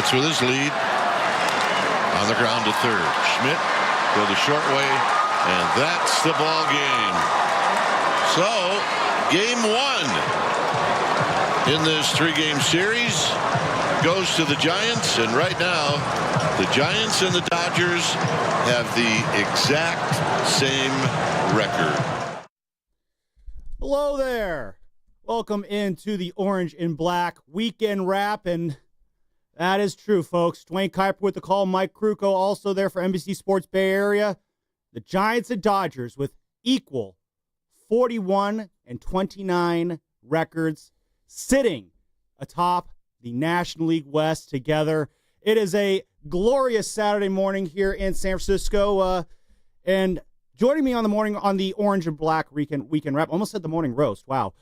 Smits with his lead. On the ground to third. Schmidt go the short way, and that's the ball game. So, game one in this 3-game series goes to the Giants, and right now the Giants and the Dodgers have the exact same record. Hello there. Welcome into the Orange and Black weekend wrap, and that is true, folks. Dwayne Kuiper with the call. Mike Krukow also there for NBC Sports Bay Area. The Giants and Dodgers with equal 41-29 records, sitting atop the National League West together. It is a glorious Saturday morning here in San Francisco, and joining me on the Orange and Black weekend wrap. Almost said the morning roast. Wow.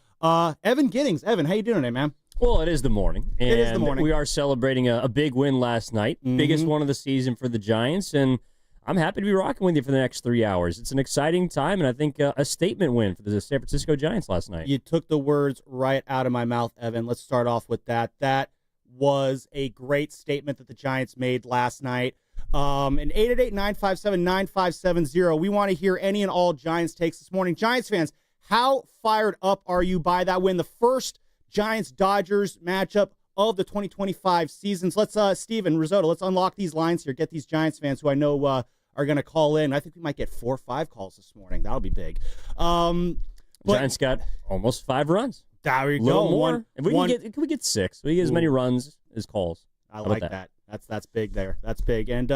Evan Giddings. Evan, how you doing today, man? Well, it is the morning. And it is the morning. We are celebrating a big win last night. Biggest one of the season for the Giants. And I'm happy to be rocking with you for the next 3 hours. It's an exciting time, and I think a statement win for the San Francisco Giants last night. You took the words right out of my mouth, Evan. Let's start off with that. That was a great statement that the Giants made last night. And 888-957-9570. We want to hear any and all Giants takes this morning. Giants fans, how fired up are you by that win? The first Giants-Dodgers matchup of the 2025 seasons. Let's, Steven Risotto, let's unlock these lines here. Get these Giants fans who I know are going to call in. I think we might get 4 or 5 calls this morning. That'll be big. Giants got almost 5 runs. There we go. A little more. Can we get 6? We get as many runs as calls. I like that. That's big there. That's big. And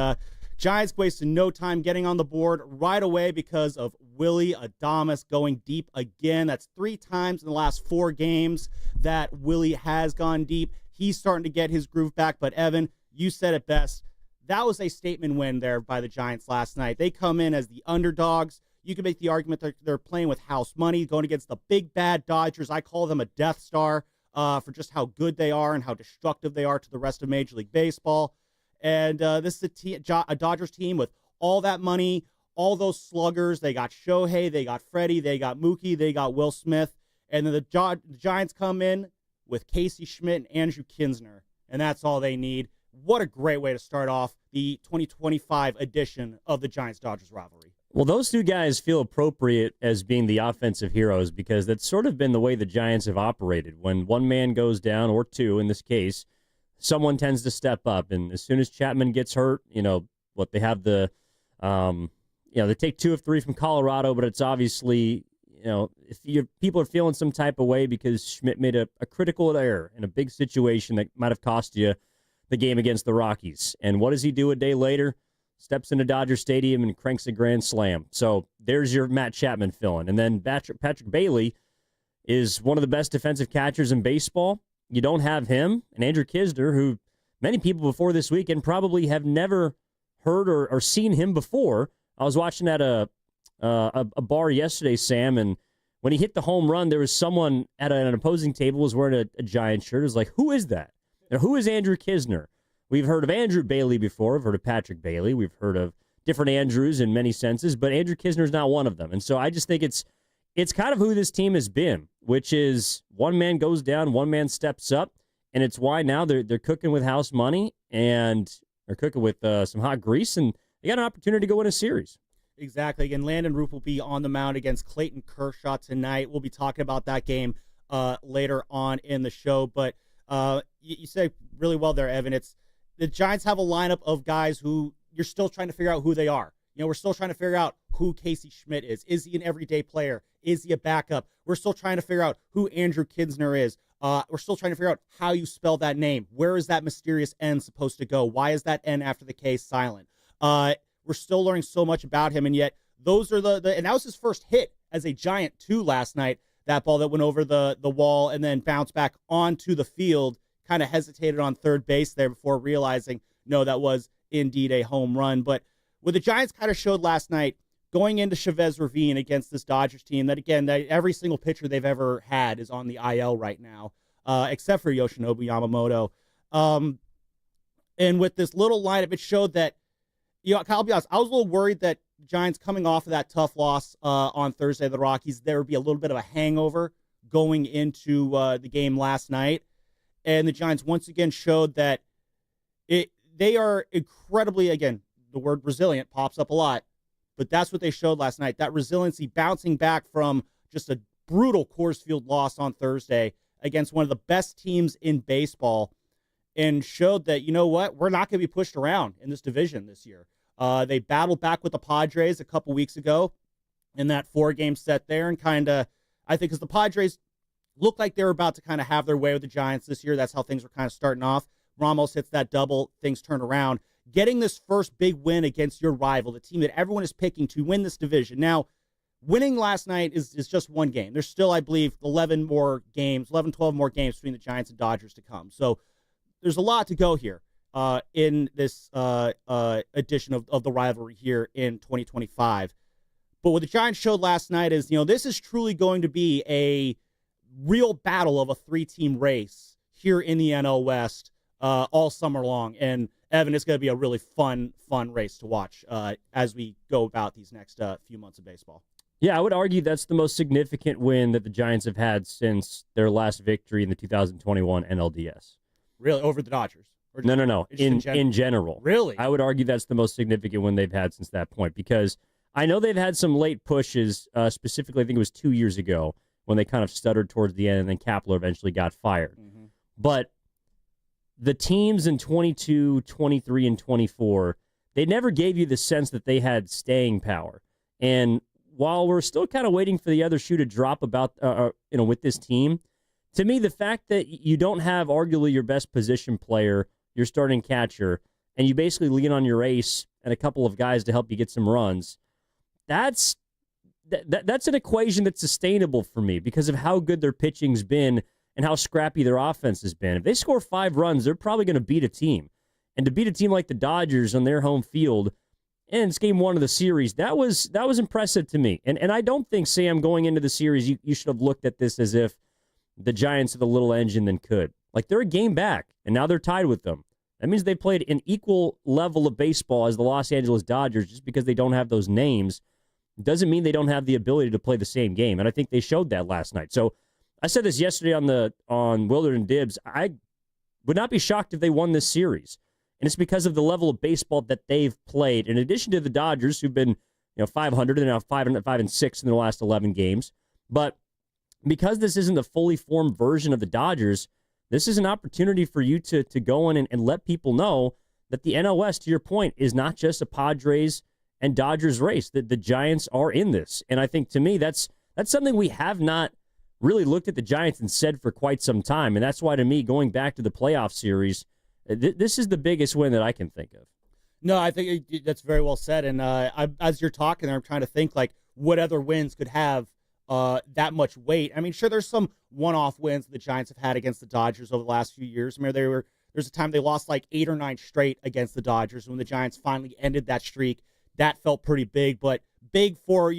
Giants wasted no time getting on the board right away because of Willy Adames going deep again. That's 3 times in the last 4 games that Willy has gone deep. He's starting to get his groove back. But, Evan, you said it best. That was a statement win there by the Giants last night. They come in as the underdogs. You can make the argument that they're playing with house money, going against the big, bad Dodgers. I call them a Death Star for just how good they are and how destructive they are to the rest of Major League Baseball. And this is a Dodgers team with all that money, all those sluggers. They got Shohei, they got Freddie, they got Mookie, they got Will Smith. And then the Giants come in with Casey Schmidt and Andrew Kinsner. And that's all they need. What a great way to start off the 2025 edition of the Giants-Dodgers rivalry. Well, those 2 guys feel appropriate as being the offensive heroes because that's sort of been the way the Giants have operated. When one man goes down, or 2 in this case, someone tends to step up. And as soon as Chapman gets hurt, they have they take 2 of 3 from Colorado, but it's obviously, if people are feeling some type of way because Schmidt made a critical error in a big situation that might have cost you the game against the Rockies. And what does he do a day later? Steps into Dodger Stadium and cranks a grand slam. So there's your Matt Chapman fill-in. And then Patrick Bailey is one of the best defensive catchers in baseball. You don't have him. And Andrew Kisner, who many people before this weekend probably have never heard or seen him before. I was watching at a bar yesterday, Sam, and when he hit the home run, there was someone at an opposing table was wearing a Giants shirt. It was like, who is that? Now, who is Andrew Kisner? We've heard of Andrew Bailey before. We've heard of Patrick Bailey. We've heard of different Andrews in many senses, but Andrew Kisner is not one of them. And so I just think it's kind of who this team has been, which is one man goes down, one man steps up, and it's why now they're cooking with house money and they're cooking with some hot grease, and they got an opportunity to go win a series. Exactly. Again, Landon Roop will be on the mound against Clayton Kershaw tonight. We'll be talking about that game later on in the show. But you say really well there, Evan. The Giants have a lineup of guys who you're still trying to figure out who they are. We're still trying to figure out who Casey Schmidt is. Is he an everyday player? Is he a backup? We're still trying to figure out who Andrew Kinsner is. We're still trying to figure out how you spell that name. Where is that mysterious N supposed to go? Why is that N after the K silent? We're still learning so much about him, and yet those are and that was his first hit as a Giant too last night. That ball that went over the wall and then bounced back onto the field, kind of hesitated on third base there before realizing, no, that was indeed a home run. But what the Giants kind of showed last night, going into Chavez Ravine against this Dodgers team, that again, every single pitcher they've ever had is on the IL right now, except for Yoshinobu Yamamoto. And with this little lineup, it showed that, I'll be honest, I was a little worried that Giants coming off of that tough loss on Thursday to the Rockies, there would be a little bit of a hangover going into the game last night. And the Giants once again showed that they are incredibly, again, the word resilient pops up a lot, but that's what they showed last night. That resiliency bouncing back from just a brutal Coors Field loss on Thursday against one of the best teams in baseball, and showed that, you know what, we're not going to be pushed around in this division this year. They battled back with the Padres a couple weeks ago in that 4-game set there, and kind of, I think, because the Padres looked like they were about to kind of have their way with the Giants this year. That's how things were kind of starting off. Ramos hits that double, things turn around. Getting this first big win against your rival, the team that everyone is picking to win this division. Now, winning last night is just one game. There's still, I believe, 12 more games between the Giants and Dodgers to come. So there's a lot to go here in this edition of the rivalry here in 2025. But what the Giants showed last night is, this is truly going to be a real battle of a 3-team race here in the NL West all summer long. And Evan, it's going to be a really fun race to watch as we go about these next few months of baseball. Yeah, I would argue that's the most significant win that the Giants have had since their last victory in the 2021 NLDS. Really? Over the Dodgers? No. In general. Really? I would argue that's the most significant win they've had since that point, because I know they've had some late pushes, specifically I think it was 2 years ago when they kind of stuttered towards the end, and then Kapler eventually got fired. Mm-hmm. But the teams in 22, 23, and 24, they never gave you the sense that they had staying power. And while we're still kind of waiting for the other shoe to drop about, with this team, to me, the fact that you don't have arguably your best position player, your starting catcher, and you basically lean on your ace and a couple of guys to help you get some runs, that's an equation that's sustainable for me because of how good their pitching's been and how scrappy their offense has been. If they score 5 runs, they're probably going to beat a team. And to beat a team like the Dodgers on their home field, and it's game 1 of the series, that was impressive to me. And I don't think, Sam, going into the series, you should have looked at this as if the Giants are the little engine than could. Like, they're a game back, and now they're tied with them. That means they played an equal level of baseball as the Los Angeles Dodgers. Just because they don't have those names doesn't mean they don't have the ability to play the same game. And I think they showed that last night. So I said this yesterday on Willard and Dibs. I would not be shocked if they won this series. And it's because of the level of baseball that they've played, in addition to the Dodgers, who've been 500 and now 5-6 in their last 11 games. But because this isn't the fully formed version of the Dodgers, this is an opportunity for you to go in and let people know that the NL West, to your point, is not just a Padres and Dodgers race, that the Giants are in this. And I think, to me, that's something we have not really looked at the Giants and said for quite some time. And that's why, to me, going back to the playoff series, this is the biggest win that I can think of. No, I think that's very well said. And as you're talking there, I'm trying to think, like, what other wins could have that much weight. I mean, sure, there's some one-off wins the Giants have had against the Dodgers over the last few years. I mean, there's a time they lost like 8 or 9 straight against the Dodgers. When the Giants finally ended that streak, that felt pretty big, but big for,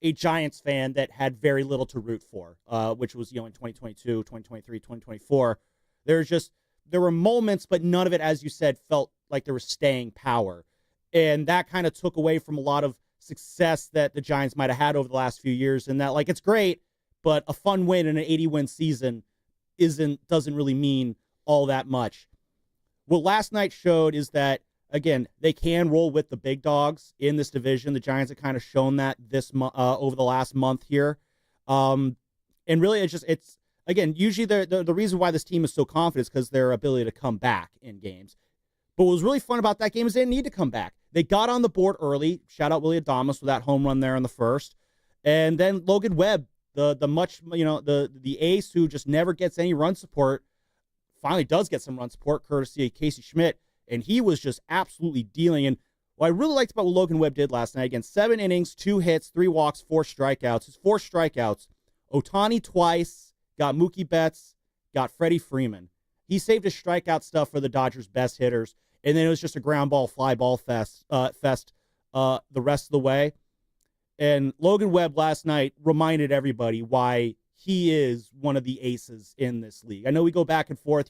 a Giants fan that had very little to root for, which was, in 2022, 2023, 2024. There were moments, but none of it, as you said, felt like there was staying power. And that kind of took away from a lot of success that the Giants might have had over the last few years. And that, like, it's great, but a fun win in an 80-win season doesn't really mean all that much. What last night showed is that, again, they can roll with the big dogs in this division. The Giants have kind of shown that over the last month here. And really, it's again, usually the reason why this team is so confident is because their ability to come back in games. But what was really fun about that game is they didn't need to come back. They got on the board early. Shout out Willard Dibs with that home run there in the first. And then Logan Webb, the ace who just never gets any run support, finally does get some run support courtesy of Casey Schmidt. And he was just absolutely dealing. And what I really liked about what Logan Webb did last night, again, 7 innings, 2 hits, 3 walks, 4 strikeouts. His 4 strikeouts, Ohtani twice, got Mookie Betts, got Freddie Freeman. He saved his strikeout stuff for the Dodgers' best hitters. And then it was just a ground ball, fly ball fest the rest of the way. And Logan Webb last night reminded everybody why he is one of the aces in this league. I know we go back and forth,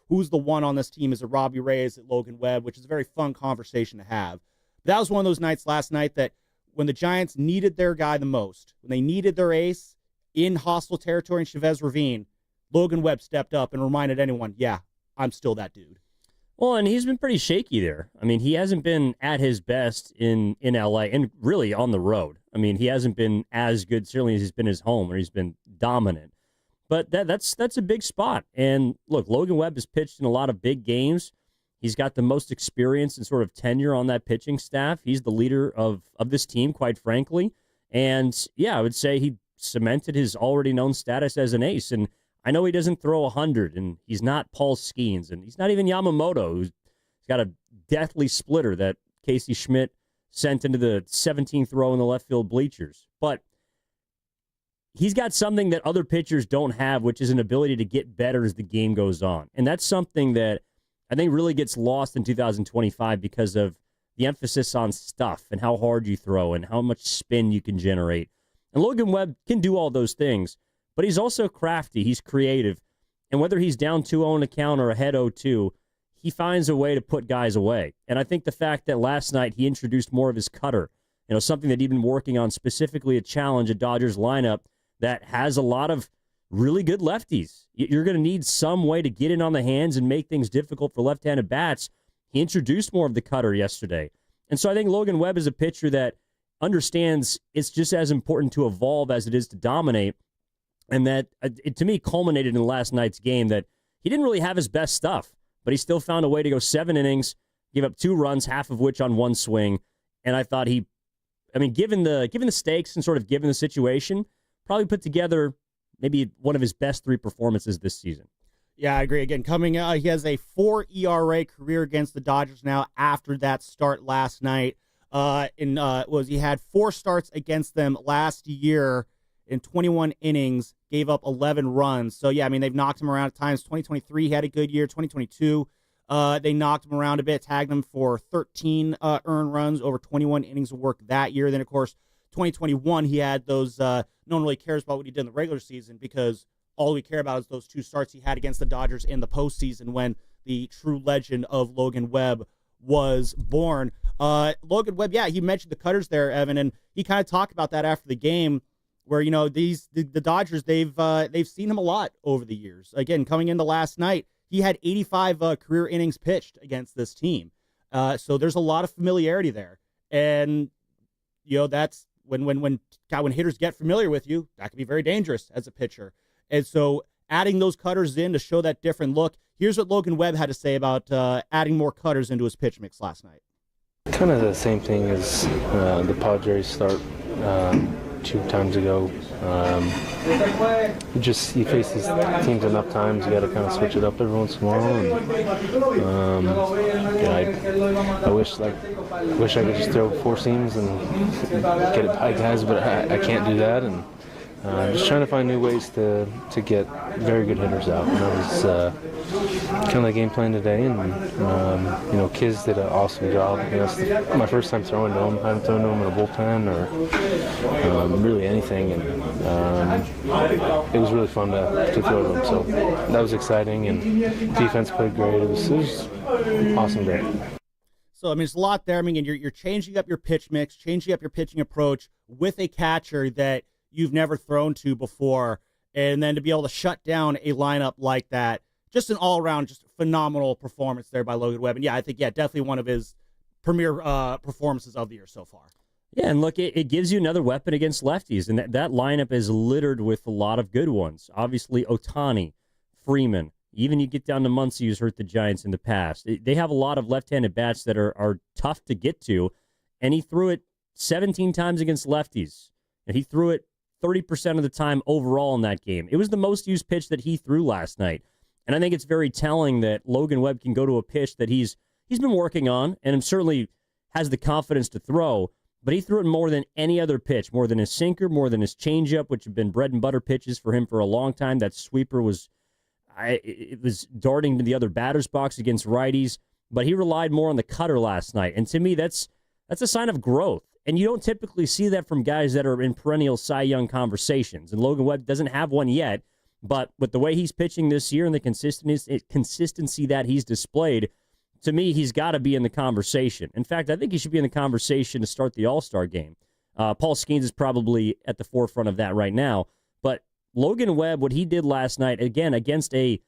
who's the one on this team? Is it Robbie Ray? Is it Logan Webb? Which is a very fun conversation to have. But that was one of those nights last night that when the Giants needed their guy the most, when they needed their ace in hostile territory in Chavez Ravine, Logan Webb stepped up and reminded anyone, yeah, I'm still that dude. Well, and he's been pretty shaky there. I mean, he hasn't been at his best in LA and really on the road. I mean, he hasn't been as good, certainly, as he's been his home, where he's been dominant. But that's a big spot. And look, Logan Webb has pitched in a lot of big games. He's got the most experience and sort of tenure on that pitching staff. He's the leader of this team, quite frankly. And yeah, I would say he cemented his already known status as an ace. And I know he doesn't throw 100, and he's not Paul Skeens, and he's not even Yamamoto, who's got a deathly splitter that Casey Schmidt sent into the 17th row in the left field bleachers. But he's got something that other pitchers don't have, which is an ability to get better as the game goes on. And that's something that I think really gets lost in 2025 because of the emphasis on stuff and how hard you throw and how much spin you can generate. And Logan Webb can do all those things, but he's also crafty. He's creative. And whether he's down 2-0 in a count or ahead 0-2, he finds a way to put guys away. And I think the fact that last night he introduced more of his cutter, something that he'd been working on, specifically a challenge, a Dodgers lineup that has a lot of really good lefties. You're going to need some way to get in on the hands and make things difficult for left-handed bats. He introduced more of the cutter yesterday. And so I think Logan Webb is a pitcher that understands it's just as important to evolve as it is to dominate. And that, it, to me, culminated in last night's game that he didn't really have his best stuff, but he still found a way to go 7 innings, give up 2 runs, half of which on one swing. And I thought given the stakes and sort of given the situation, probably put together maybe one of his best 3 performances this season. Yeah, I agree. Again, he has a 4 ERA career against the Dodgers now after that start last night. He had 4 starts against them last year in 21 innings, gave up 11 runs. So, yeah, they've knocked him around at times. 2023, he had a good year. 2022, they knocked him around a bit, tagged him for 13 earned runs over 21 innings of work that year. Then, of course, 2021, he had those, no one really cares about what he did in the regular season because all we care about is those 2 starts he had against the Dodgers in the postseason when the true legend of Logan Webb was born. Logan Webb, yeah, he mentioned the cutters there, Evan, and he kind of talked about that after the game where, the Dodgers, they've seen him a lot over the years. Again, coming into last night, he had 85 career innings pitched against this team. So there's a lot of familiarity there. And, that's when hitters get familiar with you, that can be very dangerous as a pitcher. And so adding those cutters in to show that different look, here's what Logan Webb had to say about adding more cutters into his pitch mix last night. Kind of the same thing as the Padres start 2 times ago. You face these teams enough times, you got to kind of switch it up every once in a while. And, I wish I could just throw 4 seams and get it by guys, but I can't do that. And just trying to find new ways to get very good hitters out. And that was kind of the game plan today. And, Kiz did an awesome job. It's my first time throwing to him. I haven't thrown to him in a bullpen or really anything. And it was really fun to throw to him. So that was exciting. And defense played great. It was awesome day. So, it's a lot there. You're changing up your pitch mix, changing up your pitching approach with a catcher that you've never thrown to before, and then to be able to shut down a lineup like that, just an all-around, just phenomenal performance there by Logan Webb. And yeah, I think, definitely one of his premier performances of the year so far. Yeah, and look, it gives you another weapon against lefties, and that lineup is littered with a lot of good ones. Obviously, Ohtani, Freeman, even you get down to Muncy, who's hurt the Giants in the past. They have a lot of left-handed bats that are tough to get to, and he threw it 17 times against lefties, and he threw it 30% of the time overall in that game. It was the most used pitch that he threw last night. And I think it's very telling that Logan Webb can go to a pitch that he's been working on and certainly has the confidence to throw, but he threw it more than any other pitch, more than his sinker, more than his changeup, which have been bread and butter pitches for him for a long time. That sweeper was darting to the other batter's box against righties, but he relied more on the cutter last night. And to me, that's a sign of growth. And you don't typically see that from guys that are in perennial Cy Young conversations. And Logan Webb doesn't have one yet. But with the way he's pitching this year and the consistency that he's displayed, to me, he's got to be in the conversation. In fact, I think he should be in the conversation to start the All-Star game. Paul Skeens is probably at the forefront of that right now. But Logan Webb, what he did last night, again, against a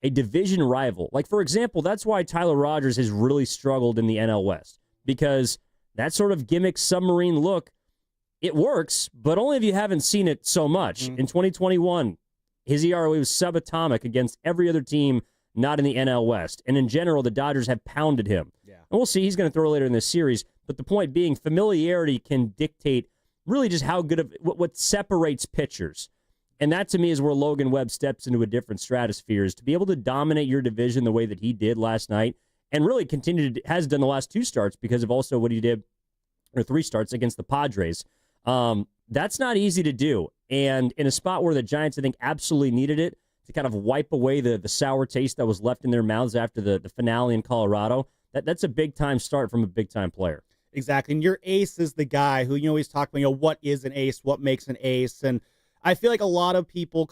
a division rival. Like, for example, that's why Tyler Rogers has really struggled in the NL West, because that sort of gimmick submarine look, it works, but only if you haven't seen it so much. In 2021, his ERA was subatomic against every other team not in the NL West. And in general, the Dodgers have pounded him. Yeah. And we'll see. He's going to throw later in this series. But the point being, familiarity can dictate really just how good of what separates pitchers. And that, to me, is where Logan Webb steps into a different stratosphere, is to be able to dominate your division the way that he did last night, and really has done the last 2 starts because of also what he did, or 3 starts against the Padres. That's not easy to do. And in a spot where the Giants, I think, absolutely needed it to kind of wipe away the sour taste that was left in their mouths after the finale in Colorado, that's a big-time start from a big-time player. Exactly. And your ace is the guy who, always talk about, what is an ace, what makes an ace. And I feel like a lot of people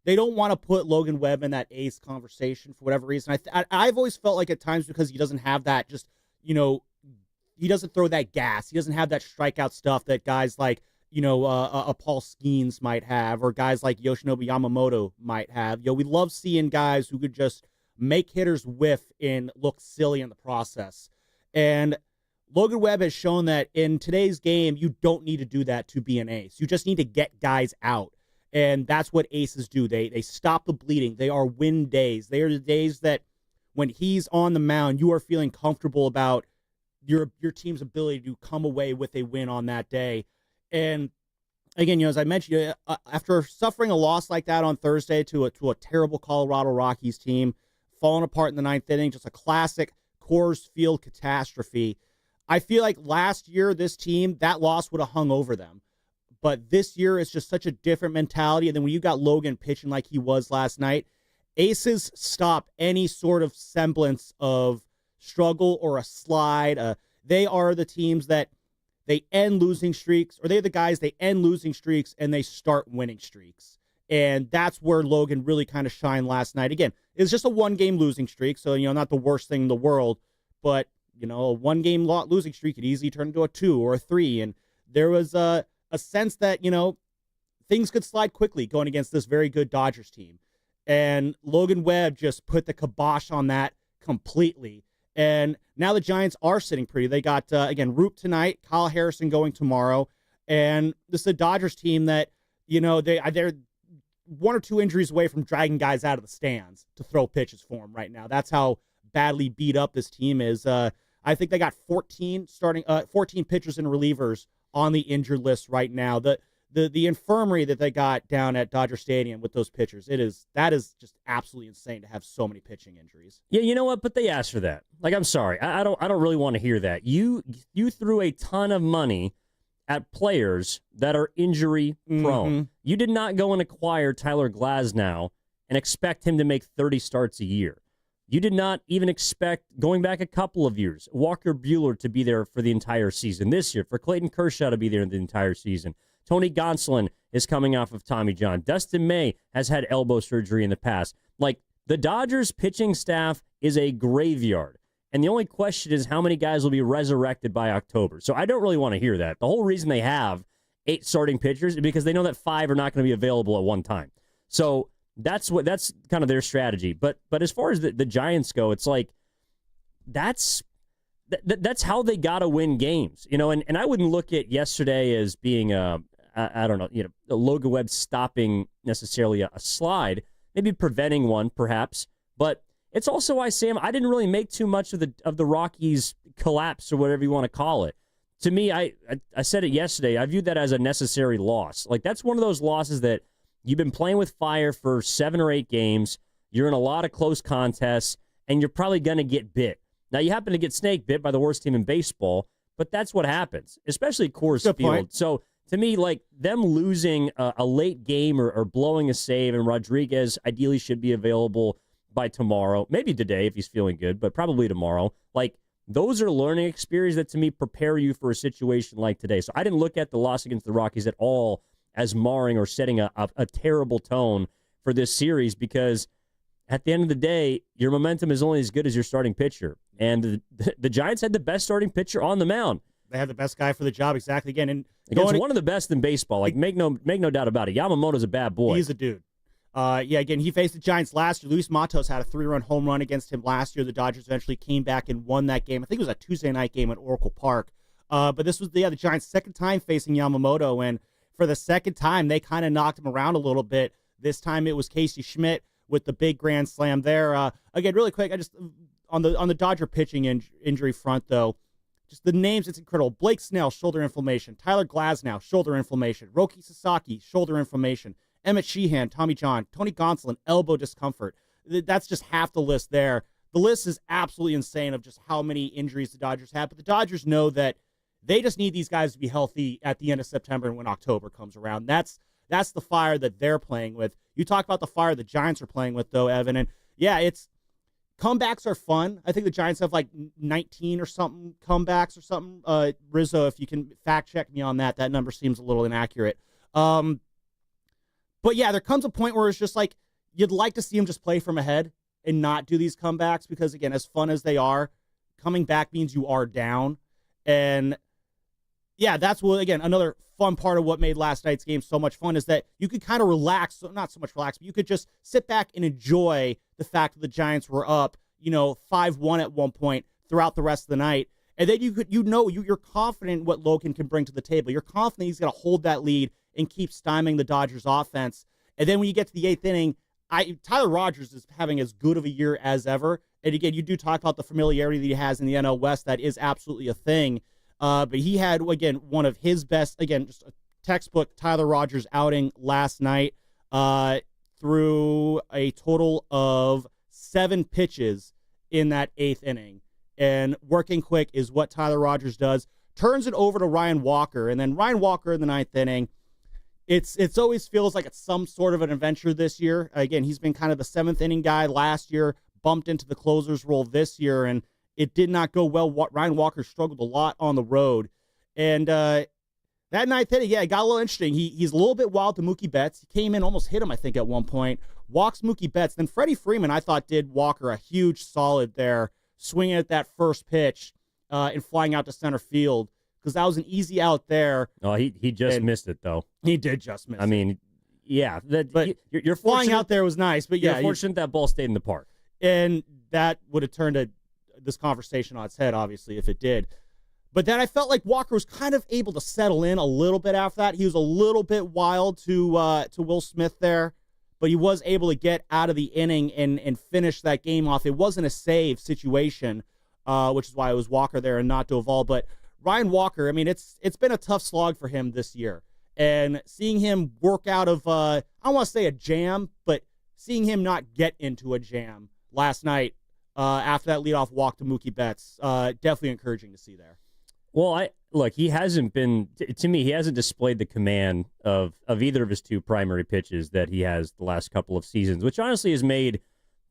they don't want to put Logan Webb in that ace conversation for whatever reason. I've always felt like at times, because he doesn't have that he doesn't throw that gas. He doesn't have that strikeout stuff that guys like, a Paul Skeens might have, or guys like Yoshinobu Yamamoto might have. We love seeing guys who could just make hitters whiff and look silly in the process. And Logan Webb has shown that in today's game, you don't need to do that to be an ace. You just need to get guys out. And that's what aces do. They stop the bleeding. They are win days. They are the days that when he's on the mound, you are feeling comfortable about your team's ability to come away with a win on that day. And again, as I mentioned, after suffering a loss like that on Thursday to a terrible Colorado Rockies team, falling apart in the 9th inning, just a classic Coors Field catastrophe. I feel like last year, this team, that loss would have hung over them. But this year, it's just such a different mentality. And then when you got Logan pitching like he was last night, aces stop any sort of semblance of struggle or a slide. They are the teams that they end losing streaks, or they're the guys they end losing streaks and they start winning streaks. And that's where Logan really kind of shined last night. Again, it's just a 1-game losing streak, so, not the worst thing in the world, but, a 1-game losing streak could easily turn into a 2 or a 3. And there was a sense that, things could slide quickly going against this very good Dodgers team. And Logan Webb just put the kibosh on that completely. And now the Giants are sitting pretty. They got, again, Roop tonight, Kyle Harrison going tomorrow. And this is a Dodgers team that, they're 1 or 2 injuries away from dragging guys out of the stands to throw pitches for them right now. That's how badly beat up this team is. I think they got 14 pitchers and relievers on the injured list right now. The infirmary that they got down at Dodger Stadium with those pitchers, that is just absolutely insane to have so many pitching injuries. Yeah, you know what? But they asked for that. Like, I'm sorry, I don't really want to hear that. You threw a ton of money at players that are injury prone. Mm-hmm. You did not go and acquire Tyler Glasnow and expect him to make 30 starts a year. You did not even expect, going back a couple of years, Walker Buehler to be there for the entire season this year, for Clayton Kershaw to be there the entire season. Tony Gonsolin is coming off of Tommy John. Dustin May has had elbow surgery in the past. Like, the Dodgers pitching staff is a graveyard. And the only question is how many guys will be resurrected by October. So I don't really want to hear that. The whole reason they have 8 starting pitchers is because they know that 5 are not going to be available at one time. So that's kind of their strategy. But as far as the Giants go, it's like that's how they got to win games. And I wouldn't look at yesterday as being I don't know, Logan Webb stopping necessarily a slide, maybe preventing one perhaps, but it's also why, Sam, I didn't really make too much of the Rockies collapse or whatever you want to call it. To me, I said it yesterday, I viewed that as a necessary loss. Like, that's one of those losses that you've been playing with fire for 7 or 8 games, you're in a lot of close contests, and you're probably going to get bit. Now, you happen to get snake bit by the worst team in baseball, but that's what happens, especially Coors Field. Point. So, to me, like, them losing a late game or blowing a save, and Rodriguez ideally should be available by tomorrow, maybe today if he's feeling good, but probably tomorrow. Like, those are learning experiences that, to me, prepare you for a situation like today. So I didn't look at the loss against the Rockies at all as marring or setting a terrible tone for this series, because at the end of the day, your momentum is only as good as your starting pitcher. And the Giants had the best starting pitcher on the mound. They have the best guy for the job, exactly. Again, and against one of the best in baseball. Like, make no doubt about it. Yamamoto's a bad boy. He's a dude. Again, he faced the Giants last year. Luis Matos had a 3-run home run against him last year. The Dodgers eventually came back and won that game. I think it was a Tuesday night game at Oracle Park. But this was the Giants' second time facing Yamamoto, and for the second time, they kind of knocked him around a little bit. This time it was Casey Schmidt with the big grand slam there. Again, really quick, I just on the Dodger pitching injury front, though, just the names, it's incredible. Blake Snell, shoulder inflammation. Tyler Glasnow, shoulder inflammation. Roki Sasaki, shoulder inflammation. Emmett Sheehan, Tommy John. Tony Gonsolin, elbow discomfort. That's just half the list there. The list is absolutely insane of just how many injuries the Dodgers have. But the Dodgers know that they just need these guys to be healthy at the end of September and when October comes around. That's the fire that they're playing with. You talk about the fire the Giants are playing with, though, Evan. And, yeah, comebacks are fun. I think the Giants have like 19 or something comebacks or something. Rizzo, if you can fact check me on that, that number seems a little inaccurate. But yeah, there comes a point where it's just like you'd like to see him just play from ahead and not do these comebacks because, again, as fun as they are, coming back means you are down. And yeah, that's what, again, another fun part of what made last night's game so much fun is that you could kind of relax, not so much relax, but you could just sit back and enjoy the fact that the Giants were up, 5-1 at one point throughout the rest of the night. And then you're confident what Logan can bring to the table. You're confident he's going to hold that lead and keep stymieing the Dodgers offense. And then when you get to the eighth inning, Tyler Rogers is having as good of a year as ever. And again, you do talk about the familiarity that he has in the NL West. That is absolutely a thing. But he had, again, one of his best, again, just a textbook Tyler Rogers outing last night through a total of 7 pitches in that 8th inning. And working quick is what Tyler Rogers does. Turns it over to Ryan Walker. And then Ryan Walker in the 9th inning, it's always feels like it's some sort of an adventure this year. Again, he's been kind of the 7th inning guy last year, bumped into the closer's role this year, and it did not go well. Ryan Walker struggled a lot on the road. And that 9th inning, it got a little interesting. He's a little bit wild to Mookie Betts. He came in, almost hit him, I think, at one point. Walks Mookie Betts. Then Freddie Freeman, I thought, did Walker a huge solid there, swinging at that first pitch and flying out to center field. Because that was an easy out there. Oh, he just missed it, though. He did just miss it. I mean, yeah. You're flying out there was nice. But yeah, you're fortunate that ball stayed in the park. And that would have turned this conversation on its head, obviously, if it did. But then I felt like Walker was kind of able to settle in a little bit after that. He was a little bit wild to Will Smith there, but he was able to get out of the inning and finish that game off. It wasn't a save situation, which is why it was Walker there and not Doval. But Ryan Walker, I mean, it's been a tough slog for him this year. And seeing him work out of, I don't want to say a jam, but seeing him not get into a jam last night after that leadoff walk to Mookie Betts, definitely encouraging to see there. Well, he hasn't been, to me, he hasn't displayed the command of either of his 2 primary pitches that he has the last couple of seasons, which honestly has made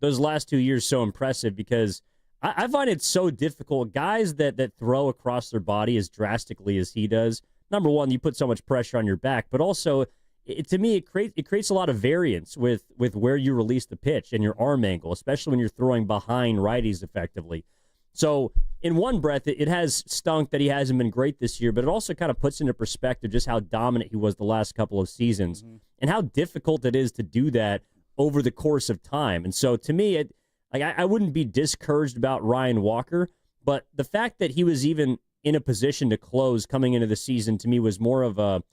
those last 2 years so impressive because I find it so difficult. Guys that throw across their body as drastically as he does, number one, you put so much pressure on your back, but also, to me, it creates a lot of variance with where you release the pitch and your arm angle, especially when you're throwing behind righties effectively. So in one breath, it has stunk that he hasn't been great this year, but it also kind of puts into perspective just how dominant he was the last couple of seasons and how difficult it is to do that over the course of time. And so to me, I wouldn't be discouraged about Ryan Walker, but the fact that he was even in a position to close coming into the season to me was more of an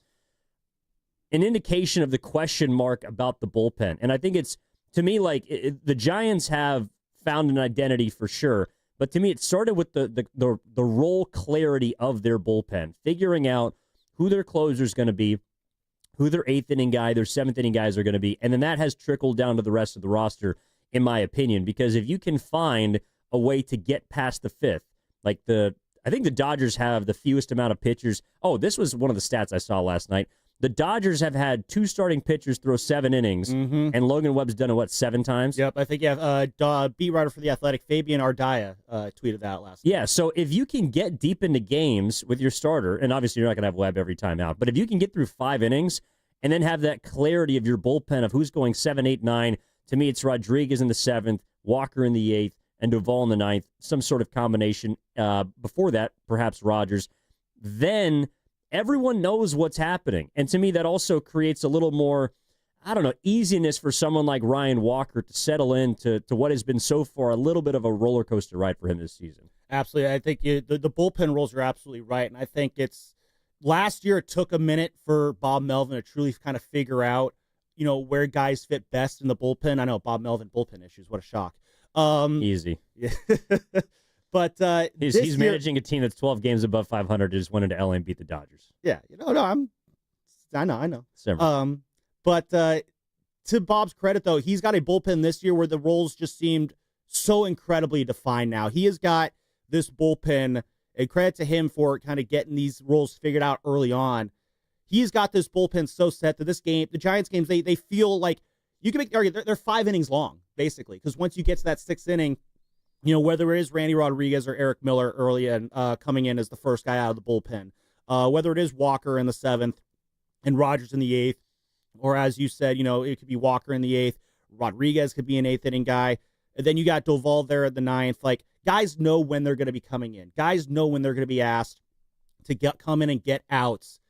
indication of the question mark about the bullpen. And I think it's, to me, like the Giants have found an identity for sure. But to me, it started with the role clarity of their bullpen, figuring out who their closer is going to be, who their 8th inning guy, their 7th inning guys are going to be. And then that has trickled down to the rest of the roster, in my opinion, because if you can find a way to get past the 5th, like I think the Dodgers have the fewest amount of pitchers. Oh, this was one of the stats I saw last night. The Dodgers have had 2 starting pitchers throw 7 innings, and Logan Webb's done it, 7 times? Yep, I think, beat writer for The Athletic, Fabian Ardaya, tweeted that last night. Yeah, so if you can get deep into games with your starter, and obviously you're not going to have Webb every time out, but if you can get through 5 innings and then have that clarity of your bullpen of who's going 7, 8, 9, to me it's Rodriguez in the 7th, Walker in the 8th, and Doval in the 9th, some sort of combination. Before that, perhaps Rogers. Then everyone knows what's happening. And to me, that also creates a little more, I don't know, easiness for someone like Ryan Walker to settle into what has been so far a little bit of a roller coaster ride for him this season. Absolutely. I think the bullpen roles are absolutely right. And I think last year it took a minute for Bob Melvin to truly kind of figure out, where guys fit best in the bullpen. I know Bob Melvin bullpen issues. What a shock. Easy. Yeah. But he's managing a team that's 12 games above 500 to just went into LA and beat the Dodgers. Yeah. I know. Several. But to Bob's credit, though, he's got a bullpen this year where the roles just seemed so incredibly defined now. He has got this bullpen, and credit to him for kind of getting these roles figured out early on. He's got this bullpen so set that this game, the Giants games, they feel like you can make the argument they're 5 innings long, basically, because once you get to that 6th inning, whether it is Randy Rodriguez or Eric Miller early and coming in as the first guy out of the bullpen, whether it is Walker in the 7th and Rogers in the 8th, or as you said, it could be Walker in the 8th, Rodriguez could be an 8th inning guy, and then you got Doval there at the 9th. Like, guys know when they're going to be coming in. Guys know when they're going to be asked to come in and get outs.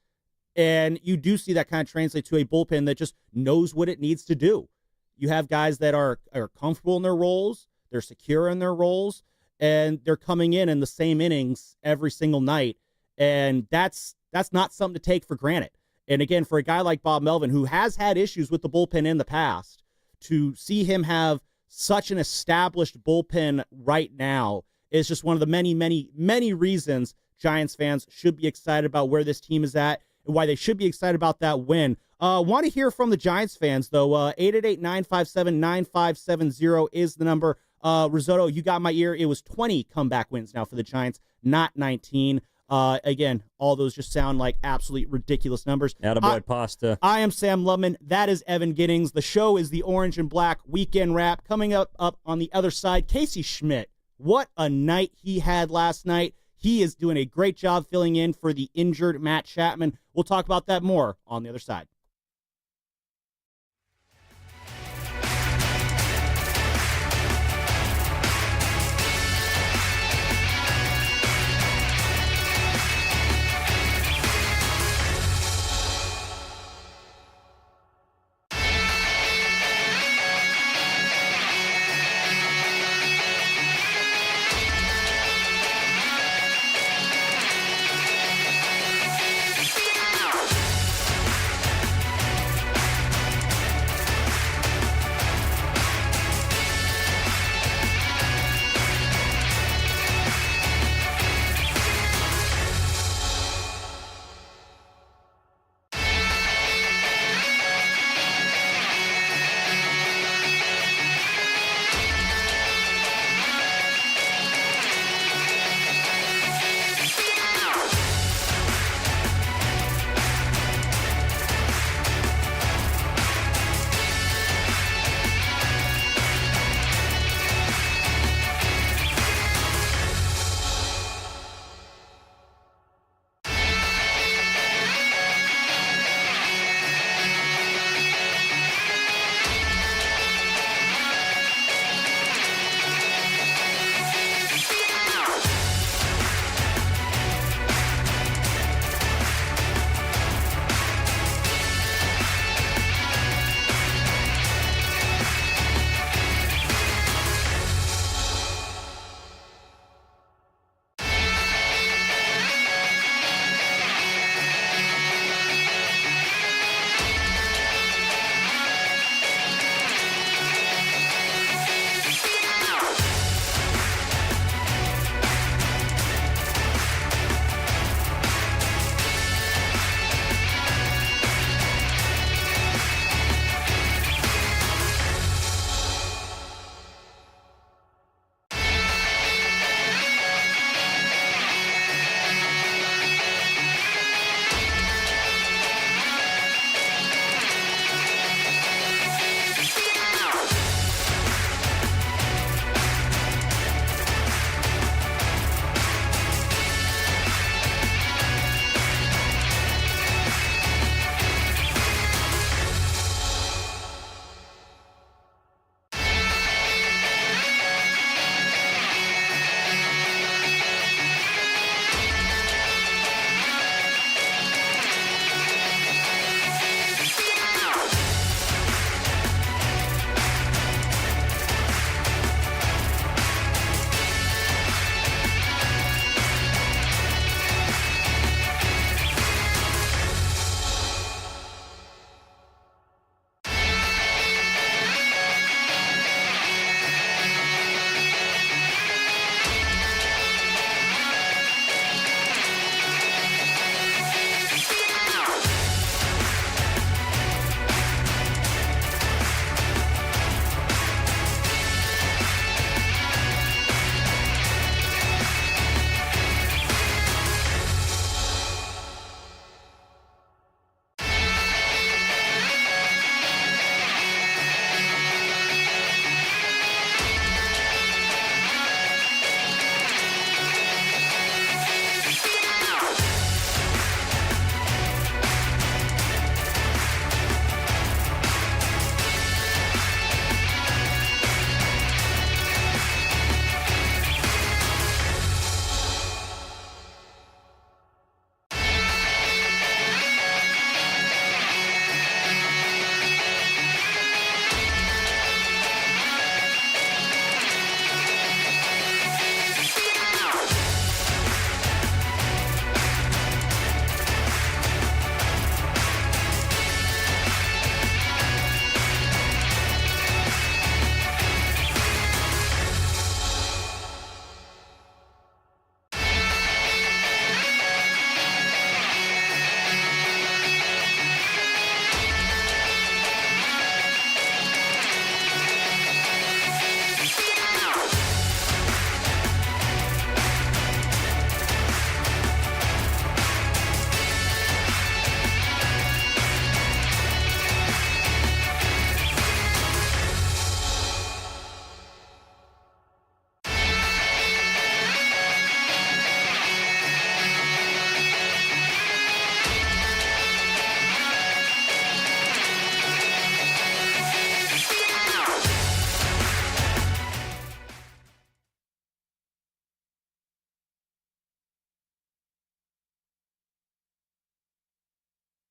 And you do see that kind of translate to a bullpen that just knows what it needs to do. You have guys that are comfortable in their roles, they're secure in their roles, and they're coming in the same innings every single night. And that's not something to take for granted. And again, for a guy like Bob Melvin, who has had issues with the bullpen in the past, to see him have such an established bullpen right now is just one of the many, many, many reasons Giants fans should be excited about where this team is at and why they should be excited about that win. Want to hear from the Giants fans, though. 888-957-9570 is the number. Risotto, you got my ear. It was 20 comeback wins now for the Giants, not 19. Again, all those just sound like absolutely ridiculous numbers. Attaboy pasta. I am Sam Lubman. That is Evan Giddings. The show is the Orange and Black Weekend Wrap. Coming up on the other side, Casey Schmidt. What a night he had last night. He is doing a great job filling in for the injured Matt Chapman. We'll talk about that more on the other side.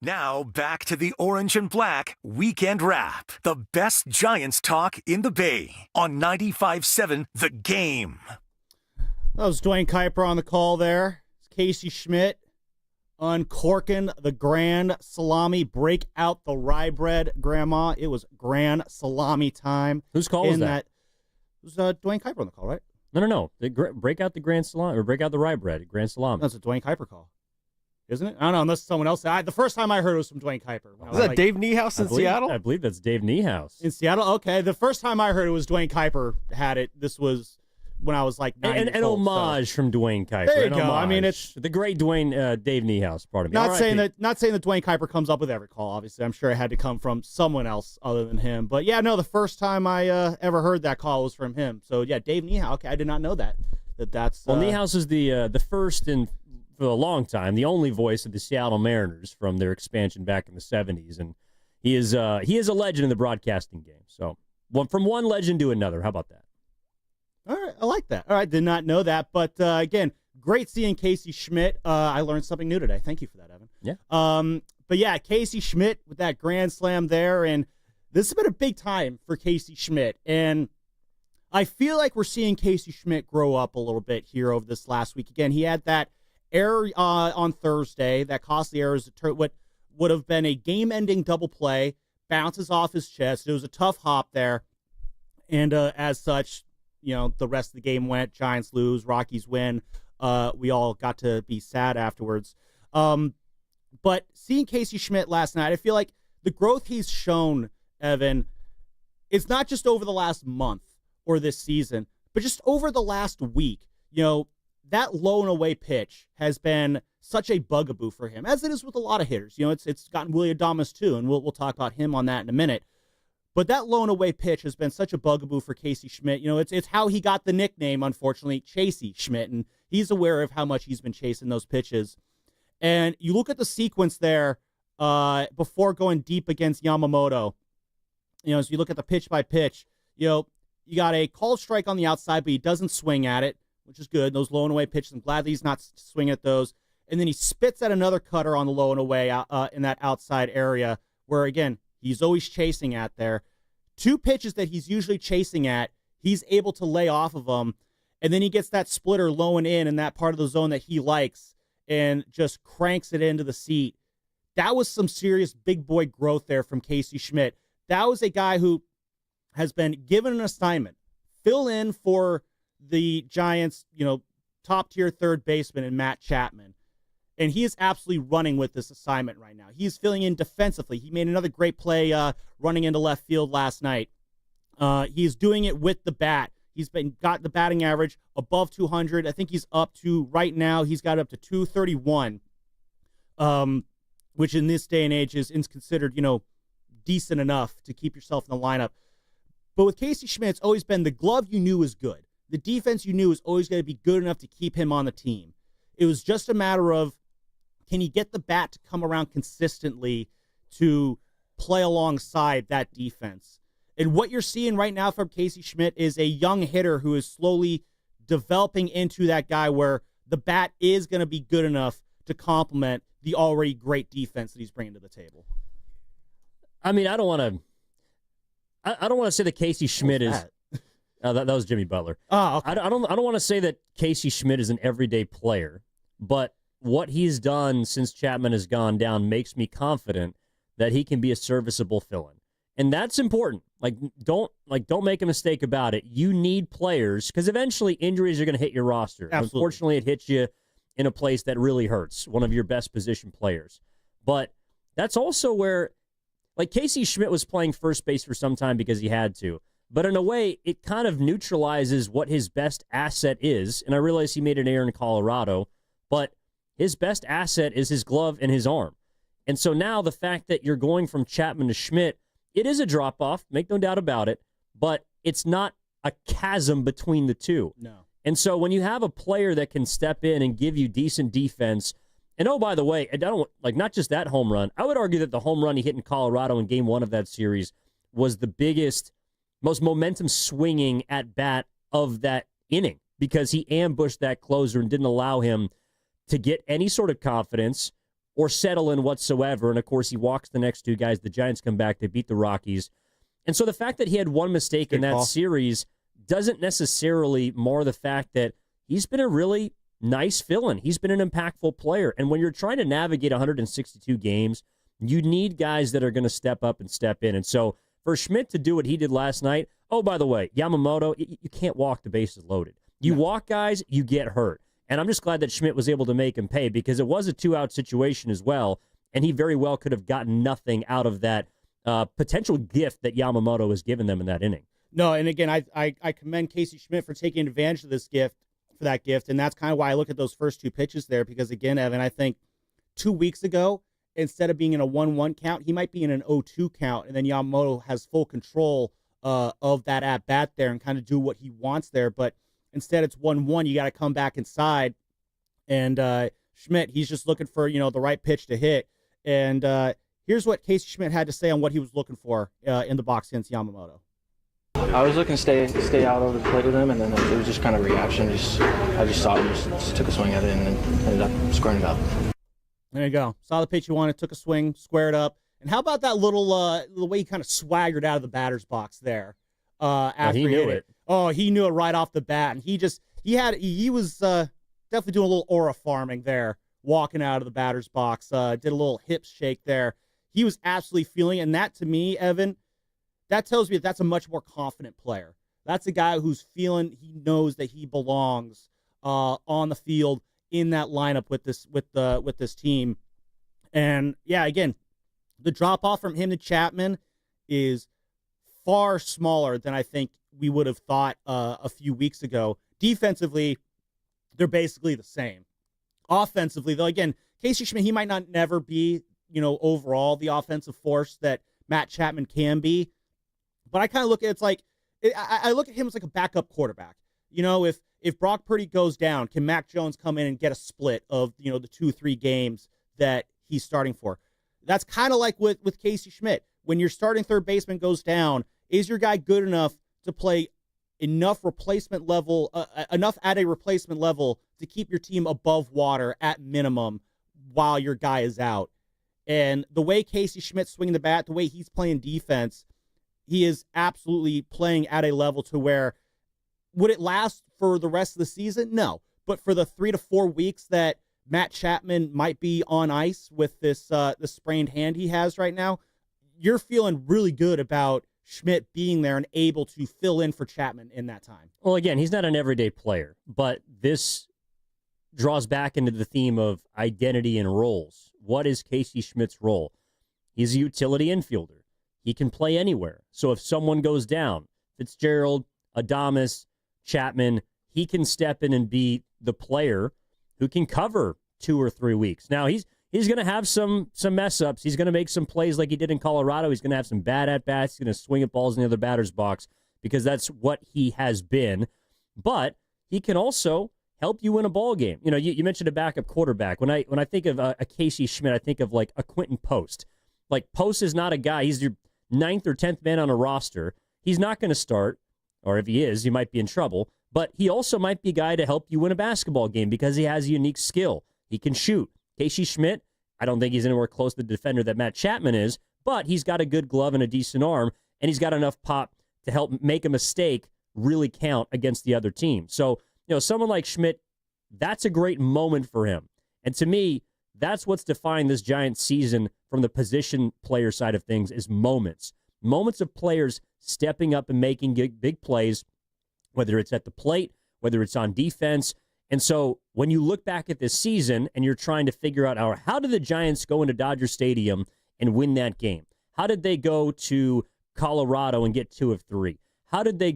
Now back to the Orange and Black Weekend Wrap. The best Giants talk in the Bay on 95.7 The Game. That was Dwayne Kuiper on the call there. It's Casey Schmidt uncorking the Grand Salami. Break out the rye bread, Grandma. It was Grand Salami time. Whose call was that? It was Dwayne Kuiper on the call, right? No. Break out the Grand Salami, or break out the rye bread, Grand Salami. That's a Dwayne Kuiper call. Isn't it? I don't know, unless someone else. The first time I heard it was from Dwayne Kuiper. Is that Dave Niehaus in Seattle? I believe that's Dave Niehaus. In Seattle? Okay. The first time I heard it was Dwayne Kuiper had it. This was when I was like 9 years an old, homage from Dwayne Kuiper. There you go. I mean, it's the great Dave Niehaus. Pardon me. Not saying that Dwayne Kuiper comes up with every call. Obviously, I'm sure it had to come from someone else other than him. But yeah, no, the first time I ever heard that call was from him. So yeah, Dave Niehaus. Okay, I did not know that. That's well, Niehaus is the first and for a long time the only voice of the Seattle Mariners from their expansion back in the 70s, and he is a legend in the broadcasting game. So from one legend to another. How about that? All right, I like that. All right, did not know that, but again, great seeing Casey Schmidt. I learned something new today. Thank you for that, Evan. Yeah. But yeah, Casey Schmidt with that grand slam there, and this has been a big time for Casey Schmidt, and I feel like we're seeing Casey Schmidt grow up a little bit here over this last week. Again, he had that error on Thursday, that costly error, what would have been a game-ending double play, bounces off his chest. It was a tough hop there, and as such, you know, the rest of the game went. Giants lose, Rockies win. We all got to be sad afterwards. But seeing Casey Schmidt last night, I feel like the growth he's shown, Evan, is not just over the last month or this season, but just over the last week. You know, that low and away pitch has been such a bugaboo for him, as it is with a lot of hitters. You know, it's gotten Willard Dibs too, and we'll talk about him on that in a minute. But that low and away pitch has been such a bugaboo for Casey Schmidt. You know, it's how he got the nickname, unfortunately, Chasey Schmidt, and he's aware of how much he's been chasing those pitches. And you look at the sequence there before going deep against Yamamoto. You know, as you look at the pitch by pitch, you know, you got a called strike on the outside, but he doesn't swing at it, which is good. Those low and away pitches, I'm glad that he's not swinging at those. And then he spits at another cutter on the low and away in that outside area where, again, he's always chasing at there. Two pitches that he's usually chasing at, he's able to lay off of them. And then he gets that splitter low and in that part of the zone that he likes and just cranks it into the seat. That was some serious big boy growth there from Casey Schmidt. That was a guy who has been given an assignment. Fill in for the Giants, you know, top-tier third baseman in Matt Chapman. And he is absolutely running with this assignment right now. He's filling in defensively. He made another great play running into left field last night. He's doing it with the bat. He's got the batting average above 200. I think he's up to, right now, he's got up to 231, which in this day and age is considered, you know, decent enough to keep yourself in the lineup. But with Casey Schmidt, it's always been the glove you knew was good. The defense you knew was always going to be good enough to keep him on the team. It was just a matter of, can he get the bat to come around consistently to play alongside that defense? And what you're seeing right now from Casey Schmidt is a young hitter who is slowly developing into that guy where the bat is going to be good enough to complement the already great defense that he's bringing to the table. I mean, I don't want to say that Casey Schmidt is. That was Jimmy Butler. Oh, okay. I don't want to say that Casey Schmidt is an everyday player, but what he's done since Chapman has gone down makes me confident that he can be a serviceable fill-in. And that's important. Don't make a mistake about it. You need players because eventually injuries are going to hit your roster. Absolutely. Unfortunately, it hits you in a place that really hurts, one of your best position players. But that's also where, like, Casey Schmidt was playing first base for some time because he had to. But in a way, it kind of neutralizes what his best asset is. And I realize he made an error in Colorado, but his best asset is his glove and his arm. And so now the fact that you're going from Chapman to Schmidt, it is a drop-off, make no doubt about it, but it's not a chasm between the two. No. And so when you have a player that can step in and give you decent defense, and oh, by the way, I don't not just that home run. I would argue that the home run he hit in Colorado in Game 1 of that series was the biggest, most momentum-swinging at-bat of that inning because he ambushed that closer and didn't allow him to get any sort of confidence or settle in whatsoever. And, of course, he walks the next two guys. The Giants come back. They beat the Rockies. And so the fact that he had one mistake in that series doesn't necessarily mar the fact that he's been a really nice fill-in. He's been an impactful player. And when you're trying to navigate 162 games, you need guys that are going to step up and step in. And so for Schmidt to do what he did last night, oh, by the way, Yamamoto, you can't walk the bases loaded. You walk guys, you get hurt. And I'm just glad that Schmidt was able to make him pay because it was a 2-out situation as well, and he very well could have gotten nothing out of that potential gift that Yamamoto has given them in that inning. No, and again, I commend Casey Schmidt for taking advantage of this gift, and that's kind of why I look at those first two pitches there because, again, Evan, I think 2 weeks ago, instead of being in a 1-1 count, he might be in an 0-2 count, and then Yamamoto has full control of that at-bat there and kind of do what he wants there, but instead, it's 1-1. You got to come back inside. And Schmidt, he's just looking for, the right pitch to hit. And here's what Casey Schmidt had to say on what he was looking for in the box against Yamamoto. I was looking to stay out over the plate with him, and then it was just kind of reaction. I just saw him, just took a swing at it, and then ended up squaring it up. There you go. Saw the pitch you wanted, took a swing, squared up. And how about that little the way he kind of swaggered out of the batter's box there after he knew it. Oh, he knew it right off the bat, and he was definitely doing a little aura farming there, walking out of the batter's box. Did a little hip shake there. He was absolutely feeling it, and that to me, Evan, that tells me that's a much more confident player. That's a guy who's feeling he knows that he belongs on the field in that lineup with this team. And yeah, again, the drop off from him to Chapman is far smaller than I think we would have thought a few weeks ago. Defensively, they're basically the same. Offensively, though, again, Casey Schmidt, he might not never be, overall the offensive force that Matt Chapman can be. But I kind of look at I look at him as like a backup quarterback. If Brock Purdy goes down, can Mac Jones come in and get a split of, the 2-3 games that he's starting for? That's kind of like with Casey Schmidt. When your starting third baseman goes down, is your guy good enough to play enough at a replacement level to keep your team above water at minimum while your guy is out? And the way Casey Schmidt's swinging the bat, the way he's playing defense, he is absolutely playing at a level to where, would it last for the rest of the season? No. But for the 3 to 4 weeks that Matt Chapman might be on ice with this sprained hand he has right now, you're feeling really good about Schmidt being there and able to fill in for Chapman in that time. Well, again, he's not an everyday player, but this draws back into the theme of identity and roles. What is Casey Schmidt's role? He's a utility infielder. He can play anywhere. So if someone goes down, Fitzgerald, Adames, Chapman, he can step in and be the player who can cover 2 or 3 weeks. Now, he's going to have some mess-ups. He's going to make some plays like he did in Colorado. He's going to have some bad at-bats. He's going to swing at balls in the other batter's box because that's what he has been. But he can also help you win a ball game. You mentioned a backup quarterback. When I think of a Casey Schmidt, I think of like a Quentin Post. Like, Post is not a guy. He's your 9th or 10th man on a roster. He's not going to start, or if he is, he might be in trouble. But he also might be a guy to help you win a basketball game because he has a unique skill. He can shoot. Casey Schmidt, I don't think he's anywhere close to the defender that Matt Chapman is, but he's got a good glove and a decent arm, and he's got enough pop to help make a mistake really count against the other team. So, someone like Schmidt, that's a great moment for him. And to me, that's what's defined this Giants season from the position player side of things is moments. Moments of players stepping up and making big plays, whether it's at the plate, whether it's on defense. And so when you look back at this season and you're trying to figure out how did the Giants go into Dodger Stadium and win that game? How did they go to Colorado and get 2 of 3? How did they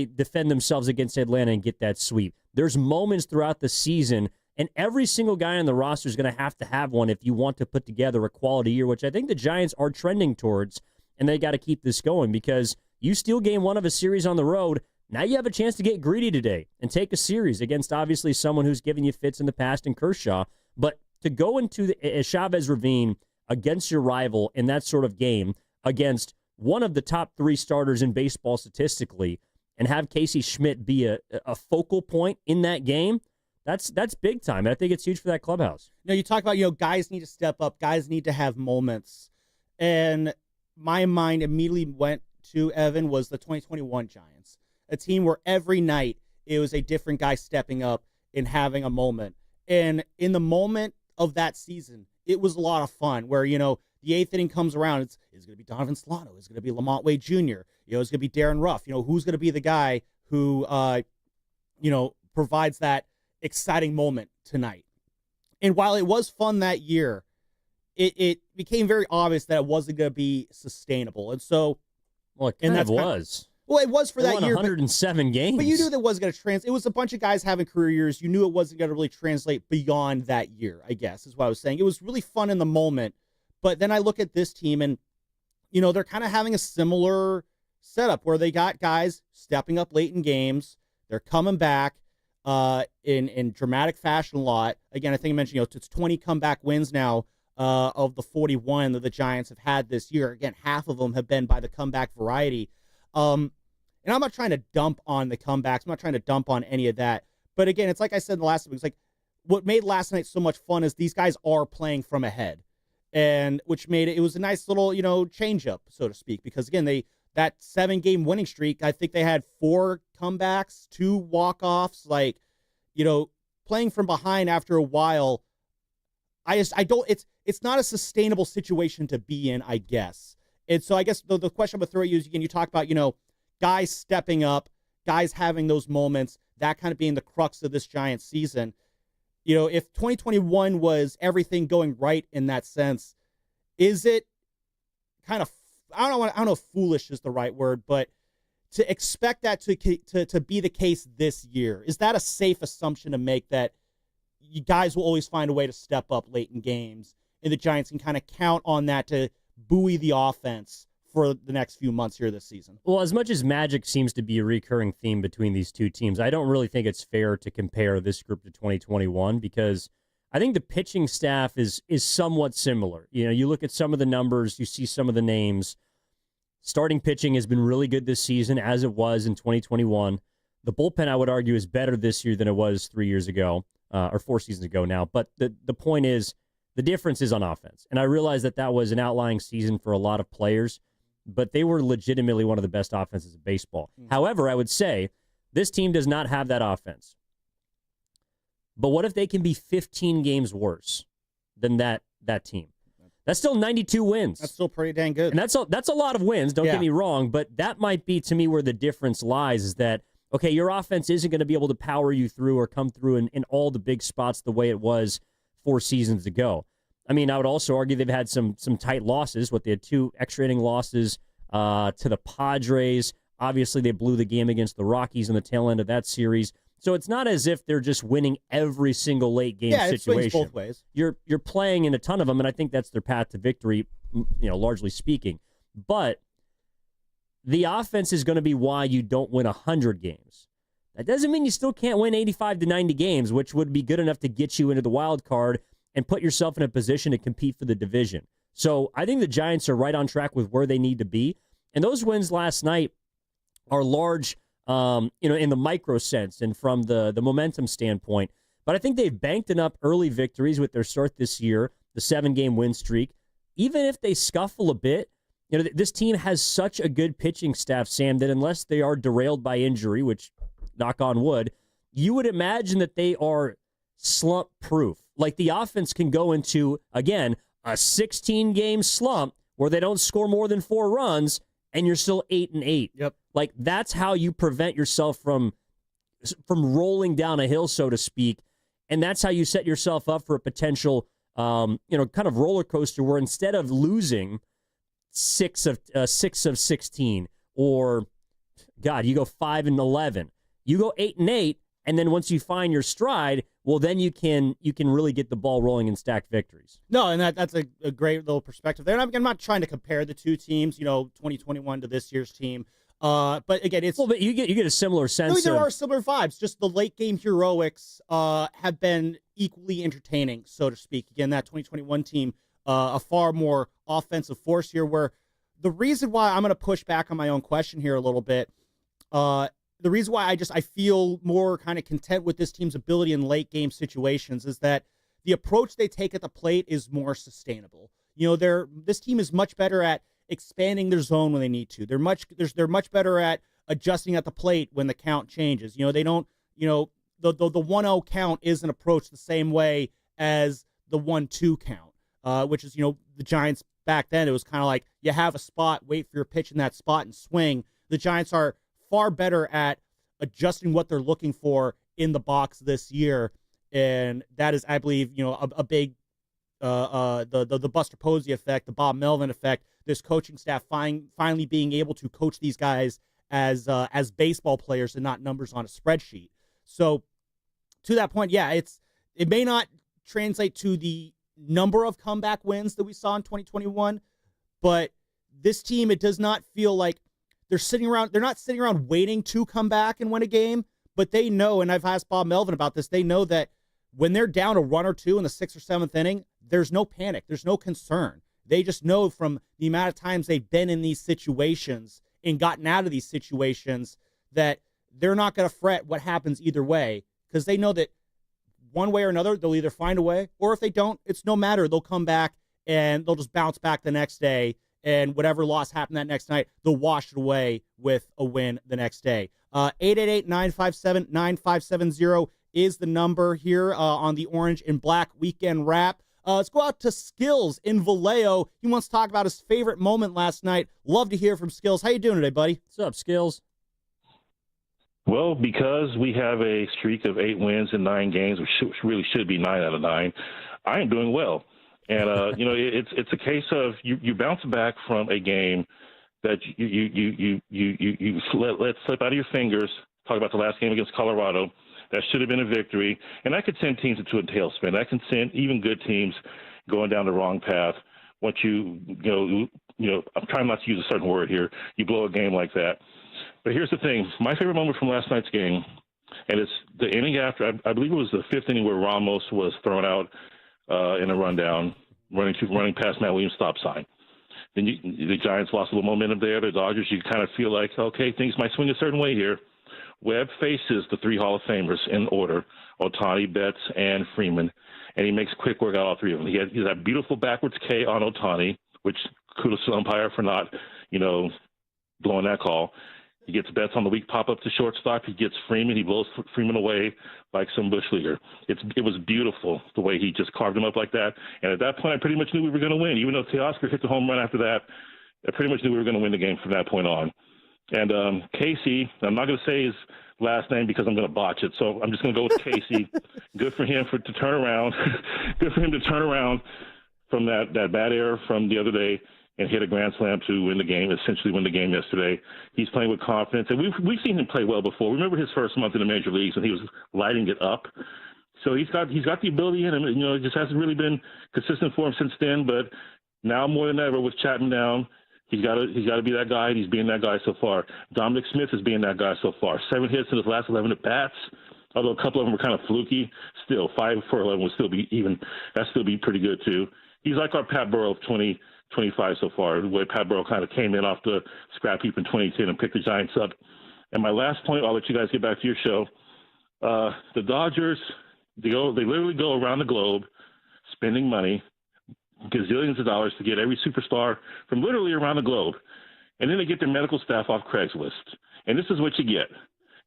defend themselves against Atlanta and get that sweep? There's moments throughout the season, and every single guy on the roster is going to have one if you want to put together a quality year, which I think the Giants are trending towards, and they got to keep this going because you steal game 1 of a series on the road. Now you have a chance to get greedy today and take a series against obviously someone who's given you fits in the past in Kershaw. But to go into the Chavez Ravine against your rival in that sort of game against one of the top 3 starters in baseball statistically and have Casey Schmidt be a focal point in that game, That's big time. And I think it's huge for that clubhouse. You talk about, guys need to step up. Guys need to have moments. And my mind immediately went to, Evan, was the 2021 Giants. A team where every night it was a different guy stepping up and having a moment. And in the moment of that season, it was a lot of fun where, the eighth inning comes around. It's going to be Donovan Solano. It's going to be Lamont Wade Jr. It's going to be Darren Ruff. Who's going to be the guy who, provides that exciting moment tonight. And while it was fun that year, it became very obvious that it wasn't going to be sustainable. And so, well, it kind of was. Well, it was for that year. 107 games. But you knew that wasn't going to translate. It was a bunch of guys having career years. You knew it wasn't going to really translate beyond that year, I guess, is what I was saying. It was really fun in the moment. But then I look at this team and, they're kind of having a similar setup where they got guys stepping up late in games. They're coming back in dramatic fashion a lot. Again, I think I mentioned, it's 20 comeback wins now of the 41 that the Giants have had this year. Again, half of them have been by the comeback variety. And I'm not trying to dump on the comebacks. I'm not trying to dump on any of that. But again, it's like I said in the last week, it's like what made last night so much fun is these guys are playing from ahead. And which made it was a nice little, change up, so to speak, because again, that 7-game winning streak, I think they had 4 comebacks, 2 walk-offs, playing from behind after a while. It's not a sustainable situation to be in, I guess. And so I guess the question I'm going to throw at you is, again, you talk about, guys stepping up, guys having those moments, that kind of being the crux of this Giants season. If 2021 was everything going right in that sense, is it kind of, I don't know if foolish is the right word, but to expect that to be the case this year, is that a safe assumption to make that you guys will always find a way to step up late in games and the Giants can kind of count on that to buoy the offense for the next few months here this season? Well, as much as magic seems to be a recurring theme between these two teams, I don't really think it's fair to compare this group to 2021 because I think the pitching staff is somewhat similar. You look at some of the numbers, you see some of the names. Starting pitching has been really good this season, as it was in 2021. The bullpen, I would argue, is better this year than it was 3 years ago, or 4 seasons ago now. But the point is, the difference is on offense. And I realize that was an outlying season for a lot of players, but they were legitimately one of the best offenses in baseball. However, I would say this team does not have that offense. But what if they can be 15 games worse than that team? That's still 92 wins. That's still pretty dang good. And that's a lot of wins, don't get me wrong, but that might be, to me, where the difference lies is that, okay, your offense isn't going to be able to power you through or come through in all the big spots the way it was 4 seasons ago. I mean, I would also argue they've had some tight losses. They had 2 extra inning losses to the Padres. Obviously, they blew the game against the Rockies in the tail end of that series. So it's not as if they're just winning every single late game situation. It swings both ways. You're playing in a ton of them, and I think that's their path to victory, largely speaking. But the offense is going to be why you don't win 100 games. That doesn't mean you still can't win 85 to 90 games, which would be good enough to get you into the wild card and put yourself in a position to compete for the division. So I think the Giants are right on track with where they need to be. And those wins last night are large, in the micro sense and from the momentum standpoint. But I think they've banked enough early victories with their start this year, the 7-game win streak. Even if they scuffle a bit, this team has such a good pitching staff, Sam, that unless they are derailed by injury, which, knock on wood, you would imagine that they are slump-proof. Like the offense can go into, again, a 16-game slump where they don't score more than 4 runs, and you're still 8-8. Yep. Like that's how you prevent yourself from rolling down a hill, so to speak, and that's how you set yourself up for a potential, kind of roller coaster where instead of losing 6 of 16, or God, you go 5-11, you go 8-8, and then once you find your stride, well, then you can really get the ball rolling and stack victories. No, and that's a great little perspective there. And I'm not trying to compare the two teams, 2021 to this year's team. But again, it's but you get a similar sense. There are similar vibes. Just the late game heroics have been equally entertaining, so to speak. Again, that 2021 team, a far more offensive force here. Where the reason why I'm going to push back on my own question here a little bit, the reason why I feel more kind of content with this team's ability in late game situations is that the approach they take at the plate is more sustainable. This team is much better at expanding their zone when they need to. They're much better at adjusting at the plate when the count changes. They don't, the 1-0 count isn't approached the same way as the 1-2 count, which is, the Giants back then. It was kind of like you have a spot, wait for your pitch in that spot and swing. The Giants are far better at adjusting what they're looking for in the box this year. And that is, I believe, a big, the Buster Posey effect, the Bob Melvin effect, this coaching staff finally being able to coach these guys as baseball players and not numbers on a spreadsheet. So to that point, yeah, it may not translate to the number of comeback wins that we saw in 2021, but this team, it does not feel like they're not sitting around waiting to come back and win a game, but they know, and I've asked Bob Melvin about this, they know that when they're down a run or two in the 6th or 7th inning, there's no panic, there's no concern. They just know from the amount of times they've been in these situations and gotten out of these situations that they're not going to fret what happens either way, because they know that one way or another, they'll either find a way, or if they don't, it's no matter. They'll come back and they'll just bounce back the next day, and whatever loss happened that next night, they'll wash it away with a win the next day. 888-957-9570 is the number here on the Orange and Black Weekend Wrap. Let's go out to Skills in Vallejo. He wants to talk about his favorite moment last night. Love to hear from Skills. How you doing today, buddy? What's up, Skills? Well, because we have a streak of 8 wins in 9 games, which really should be 9 out of 9, I am doing well. And, it's a case of you bounce back from a game that you let slip out of your fingers. Talk about the last game against Colorado. That should have been a victory. And I could send teams into a tailspin. I can send even good teams going down the wrong path. Once I'm trying not to use a certain word here, you blow a game like that. But here's the thing. My favorite moment from last night's game, and it's the inning after, I believe it was the 5th inning where Ramos was thrown out in a rundown, running past Matt Williams' stop sign. Then the Giants lost a little momentum there. The Dodgers, you kind of feel like, okay, things might swing a certain way here. Webb faces the 3 Hall of Famers in order, Ohtani, Betts, and Freeman, and he makes quick work out of all 3 of them. He has that beautiful backwards K on Ohtani, which kudos to the umpire for not, blowing that call. He gets Betts on the weak pop-up to shortstop. He gets Freeman. He blows Freeman away like some bush leaguer. It was beautiful the way he just carved him up like that. And at that point, I pretty much knew we were going to win. Even though Teoscar hit the home run after that, I pretty much knew we were going to win the game from that point on. And Casey, I'm not going to say his last name because I'm going to botch it, so I'm just going to go with Casey. Good for him to turn around. Good for him to turn around from that bad error from the other day and hit a grand slam to win the game, essentially win the game yesterday. He's playing with confidence, and we've seen him play well before. Remember his first month in the major leagues when he was lighting it up. So he's got the ability in him. It just hasn't really been consistent for him since then. But now more than ever, with Chapman down, he's got to be that guy, and he's being that guy so far. Dominic Smith is being that guy so far. 7 hits in his last 11 at bats. Although a couple of them were kind of fluky, still 5 for 11 would still be even. That'd still be pretty good too. He's like our Pat Burrow of 2025 so far. The way Pat Burrow kind of came in off the scrap heap in 2010 and picked the Giants up. And my last point, I'll let you guys get back to your show. The Dodgers, they literally go around the globe spending money, gazillions of dollars to get every superstar from literally around the globe. And then they get their medical staff off Craigslist. And this is what you get.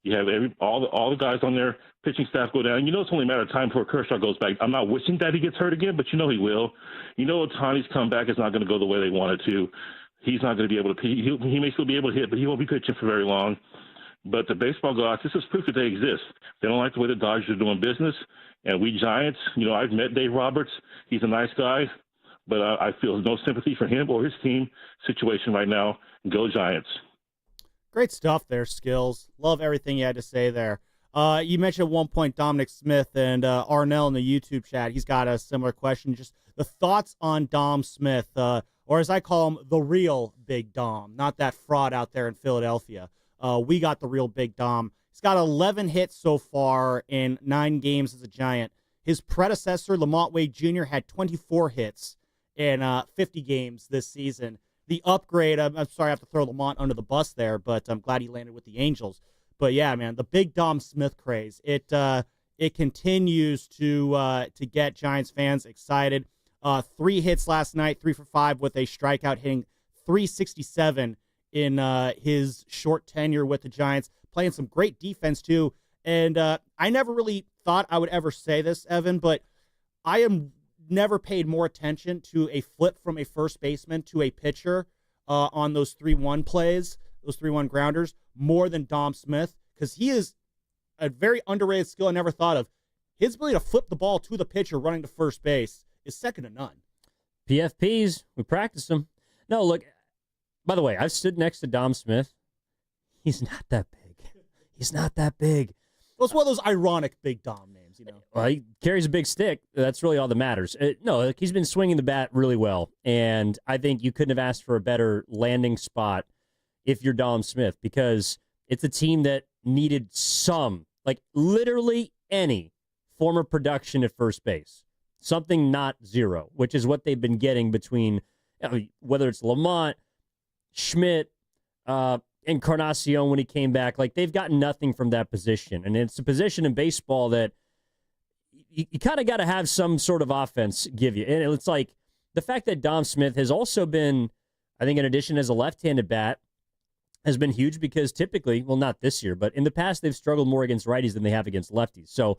You have all the guys on their pitching staff go down. It's only a matter of time before Kershaw goes back. I'm not wishing that he gets hurt again, but he will. Ohtani's comeback is not going to go the way they want it to. He's not going to be able to pitch. He may still be able to hit, but he won't be pitching for very long. But the baseball gods, this is proof that they exist. They don't like the way the Dodgers are doing business. And we Giants, I've met Dave Roberts. He's a nice guy, but I feel no sympathy for him or his team situation right now. Go Giants. Great stuff there, Skills. Love everything you had to say there. You mentioned at one point Dominic Smith, and Arnell in the YouTube chat, he's got a similar question. Just the thoughts on Dom Smith, or as I call him, the real Big Dom, not that fraud out there in Philadelphia. We got the real Big Dom. He's got 11 hits so far in 9 games as a Giant. His predecessor, Lamont Wade Jr., had 24 hits in 50 games this season. The upgrade, I'm sorry I have to throw Lamont under the bus there, but I'm glad he landed with the Angels. But yeah, man, the big Dom Smith craze. It continues to get Giants fans excited. 3 hits last night, 3 for 5 with a strikeout, hitting .367 in his short tenure with the Giants, playing some great defense too. And I never really thought I would ever say this, Evan, but I am never paid more attention to a flip from a first baseman to a pitcher on those 3-1 plays, those 3-1 grounders, more than Dom Smith, because he is a very underrated skill I never thought of. His ability to flip the ball to the pitcher running to first base is second to none. PFPs, we practice them. No, look, by the way, I've stood next to Dom Smith. He's not that big. He's not that big. Well, it's one of those ironic big Dom names, you know. Well, he carries a big stick. That's really all that matters. No, like, he's been swinging the bat really well, and I think you couldn't have asked for a better landing spot if you're Dom Smith, because it's a team that needed some, like literally any form of production at first base. Something not zero, which is what they've been getting between, whether it's Lamont, Schmidt, Encarnacion when he came back. Like, they've gotten nothing from that position. And it's a position in baseball that you kind of got to have some sort of offense give you. And it's like the fact that Dom Smith has also been, I think in addition as a left-handed bat, has been huge because typically, well, not this year, but in the past, they've struggled more against righties than they have against lefties. So,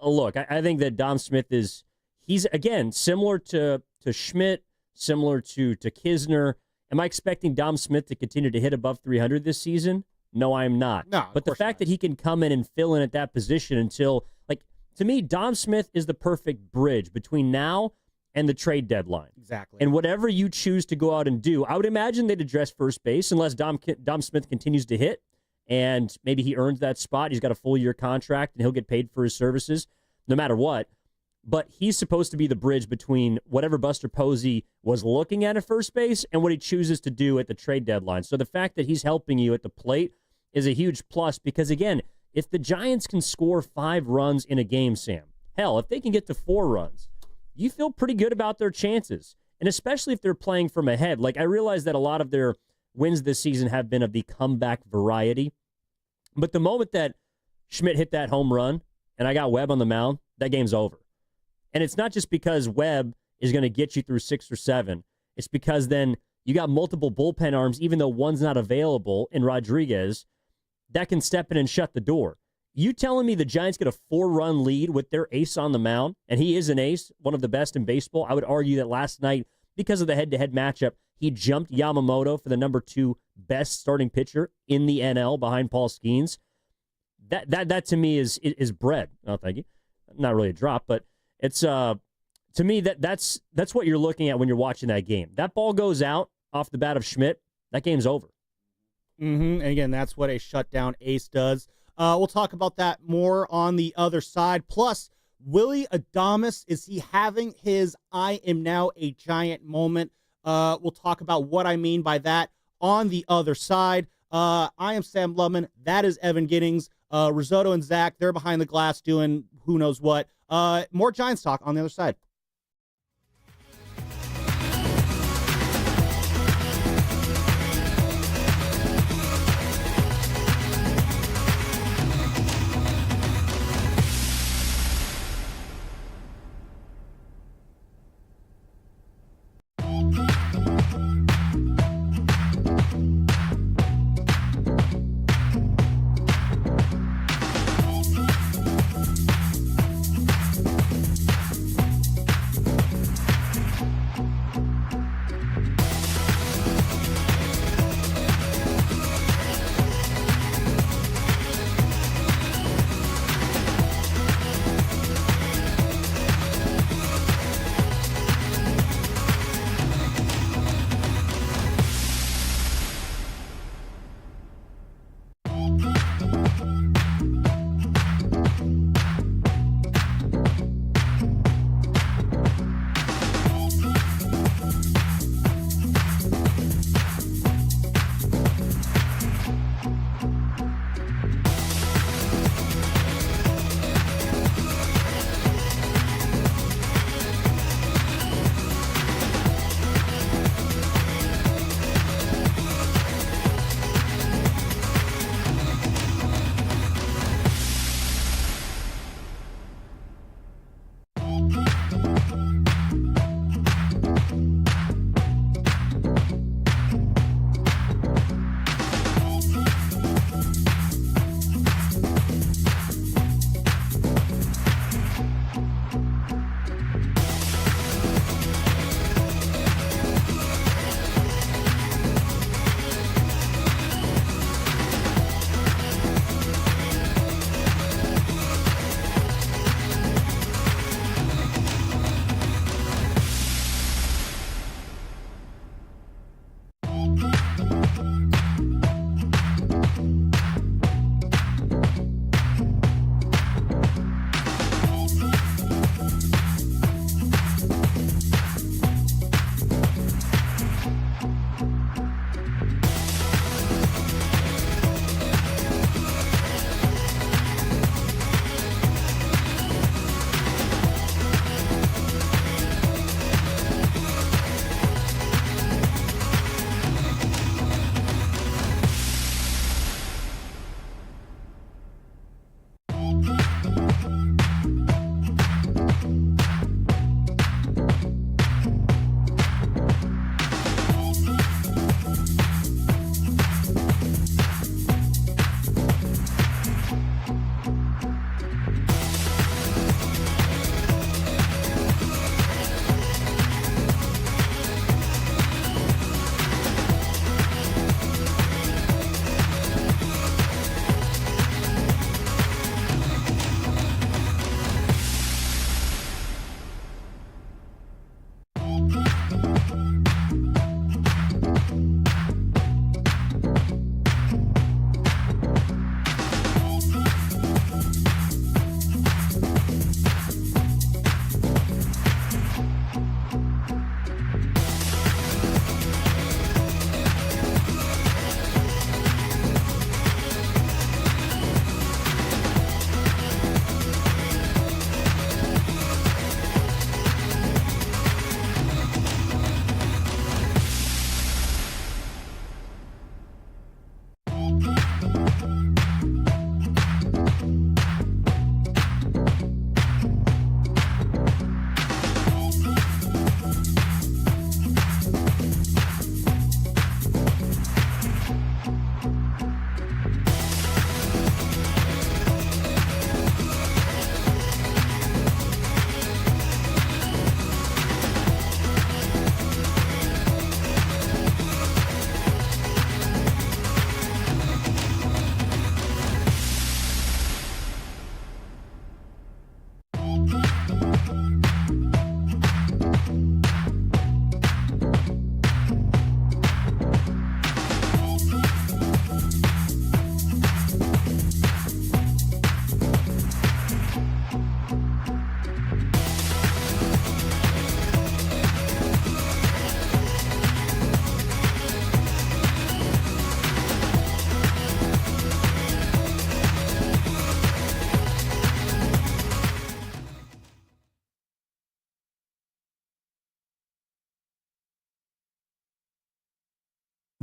look, I think that Dom Smith he's, again, similar to Schmidt, similar to Kisner. Am I expecting Dom Smith to continue to hit above 300 this season? No, I am not. No, but the fact that he can come in and fill in at that position until, like, to me, Dom Smith is the perfect bridge between now and the trade deadline. Exactly. And whatever you choose to go out and do, I would imagine they'd address first base unless Dom Smith continues to hit, and maybe he earns that spot. He's got a full-year contract, and he'll get paid for his services no matter what. But he's supposed to be the bridge between whatever Buster Posey was looking at first base and what he chooses to do at the trade deadline. So the fact that he's helping you at the plate is a huge plus because, again, if the Giants can score 5 runs in a game, Sam, hell, if they can get to 4 runs, you feel pretty good about their chances. And especially if they're playing from ahead. Like, I realize that a lot of their wins this season have been of the comeback variety. But the moment that Schmidt hit that home run and I got Webb on the mound, that game's over. And it's not just because Webb is going to get you through 6 or 7. It's because then you got multiple bullpen arms, even though one's not available in Rodriguez, that can step in and shut the door. You telling me the Giants get a 4-run lead with their ace on the mound, and he is an ace, one of the best in baseball? I would argue that last night, because of the head-to-head matchup, he jumped Yamamoto for the number 2 best starting pitcher in the NL behind Paul Skeens. That to me is bread. Oh, thank you. Not really a drop, but it's to me that's what you're looking at when you're watching that game. That ball goes out off the bat of Schmidt, that game's over. And again, that's what a shutdown ace does. We'll talk about that more on the other side. Plus, Willy Adames, is he having his I am now a Giant moment? We'll talk about what I mean by that on the other side. I am Sam Lubman. That is Evan Giddings. Risotto and Zach, they're behind the glass doing who knows what. More Giants talk on the other side.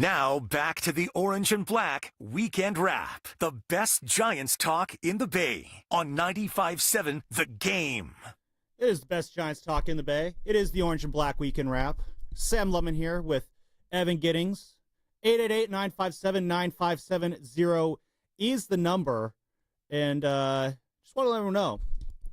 Now back to the Orange and Black Weekend Wrap. The best Giants talk in the Bay on 95.7 The Game. It is the best Giants talk in the Bay. It is the Orange and Black Weekend Wrap. Sam Lubman here with Evan Giddings. 888-957-9570 is the number. And just want to let everyone know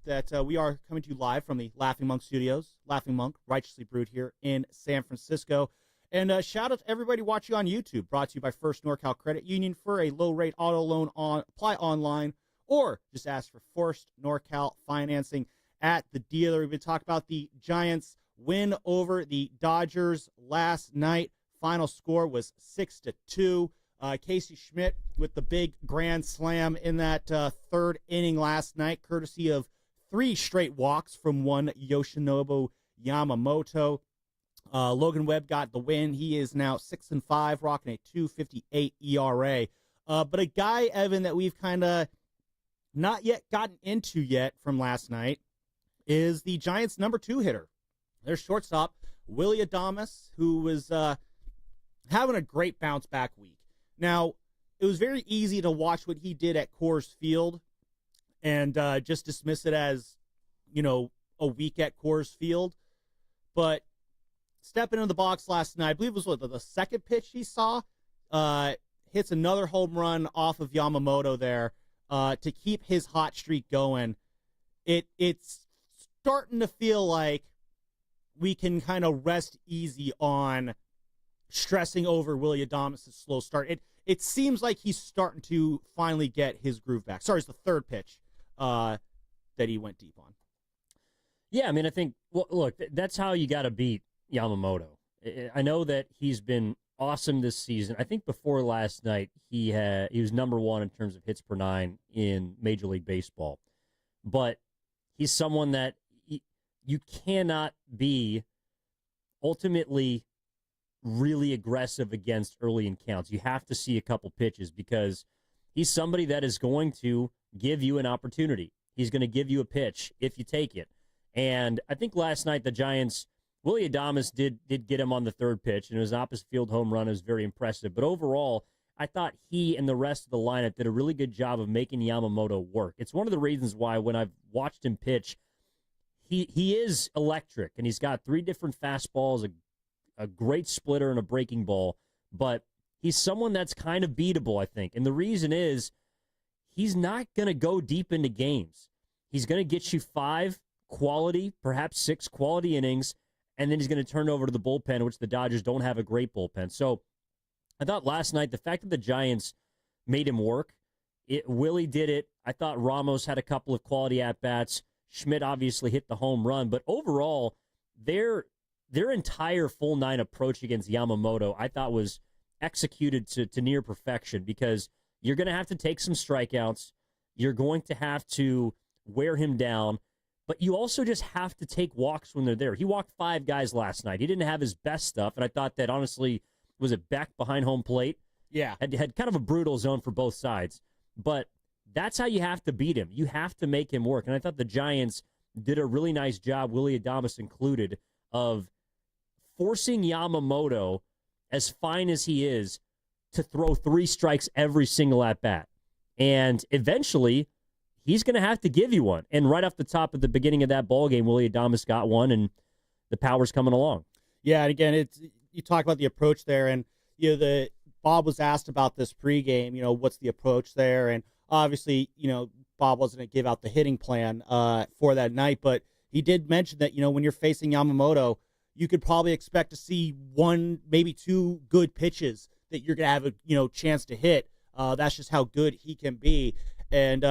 that we are coming to you live from the Laughing Monk Studios. Laughing Monk, righteously brewed here in San Francisco. And shout out to everybody watching on YouTube. Brought to you by First NorCal Credit Union for a low-rate auto loan. Apply online or just ask for First NorCal financing at the dealer. We've been talking about the Giants' win over the Dodgers last night. Final score was 6-2. Casey Schmidt with the big grand slam in that third inning last night, courtesy of 3 straight walks from one Yoshinobu Yamamoto. Logan Webb got the win. He is now 6-5, rocking a 2.58 ERA. But a guy, Evan, that we've kind of not yet gotten into yet from last night is the Giants' number 2 hitter. Their shortstop, Willie Adames, who was having a great bounce-back week. Now, it was very easy to watch what he did at Coors Field and just dismiss it as, a week at Coors Field. But stepping into the box last night, I believe it was the second pitch he saw, hits another home run off of Yamamoto there to keep his hot streak going. It's starting to feel like we can kind of rest easy on stressing over Willie Adames' slow start. It seems like he's starting to finally get his groove back. Sorry, it's the third pitch that he went deep on. Yeah, I mean, I think, look, that's how you got to beat Yamamoto. I know that he's been awesome this season. I think before last night, he was number 1 in terms of hits per 9 in Major League Baseball. But he's someone that you cannot be ultimately really aggressive against early in counts. You have to see a couple pitches because he's somebody that is going to give you an opportunity. He's going to give you a pitch if you take it. And I think last night the Giants, Willie Adames did get him on the third pitch, and it was an opposite field home run. It was very impressive. But overall, I thought he and the rest of the lineup did a really good job of making Yamamoto work. It's one of the reasons why when I've watched him pitch, he is electric, and he's got 3 different fastballs, a great splitter, and a breaking ball. But he's someone that's kind of beatable, I think. And the reason is he's not going to go deep into games. He's going to get you 5 quality, perhaps 6 quality innings, and then he's going to turn over to the bullpen, which the Dodgers don't have a great bullpen. So I thought last night, the fact that the Giants made him work, Willie did it. I thought Ramos had a couple of quality at-bats. Schmidt obviously hit the home run. But overall, their entire full 9 approach against Yamamoto, I thought was executed to near perfection because you're going to have to take some strikeouts. You're going to have to wear him down. But you also just have to take walks when they're there. He walked 5 guys last night. He didn't have his best stuff, and I thought that, honestly, was it Beck behind home plate? Yeah. Had kind of a brutal zone for both sides. But that's how you have to beat him. You have to make him work. And I thought the Giants did a really nice job, Willie Adames included, of forcing Yamamoto, as fine as he is, to throw 3 strikes every single at-bat. And eventually, he's going to have to give you one. And right off the top at the beginning of that ballgame, Willie Adames got one, and the power's coming along. Yeah, and again, you talk about the approach there, and Bob was asked about this pregame, what's the approach there, and obviously, Bob wasn't going to give out the hitting plan for that night, but he did mention that, when you're facing Yamamoto, you could probably expect to see 1, maybe 2 good pitches that you're going to have a chance to hit. That's just how good he can be. And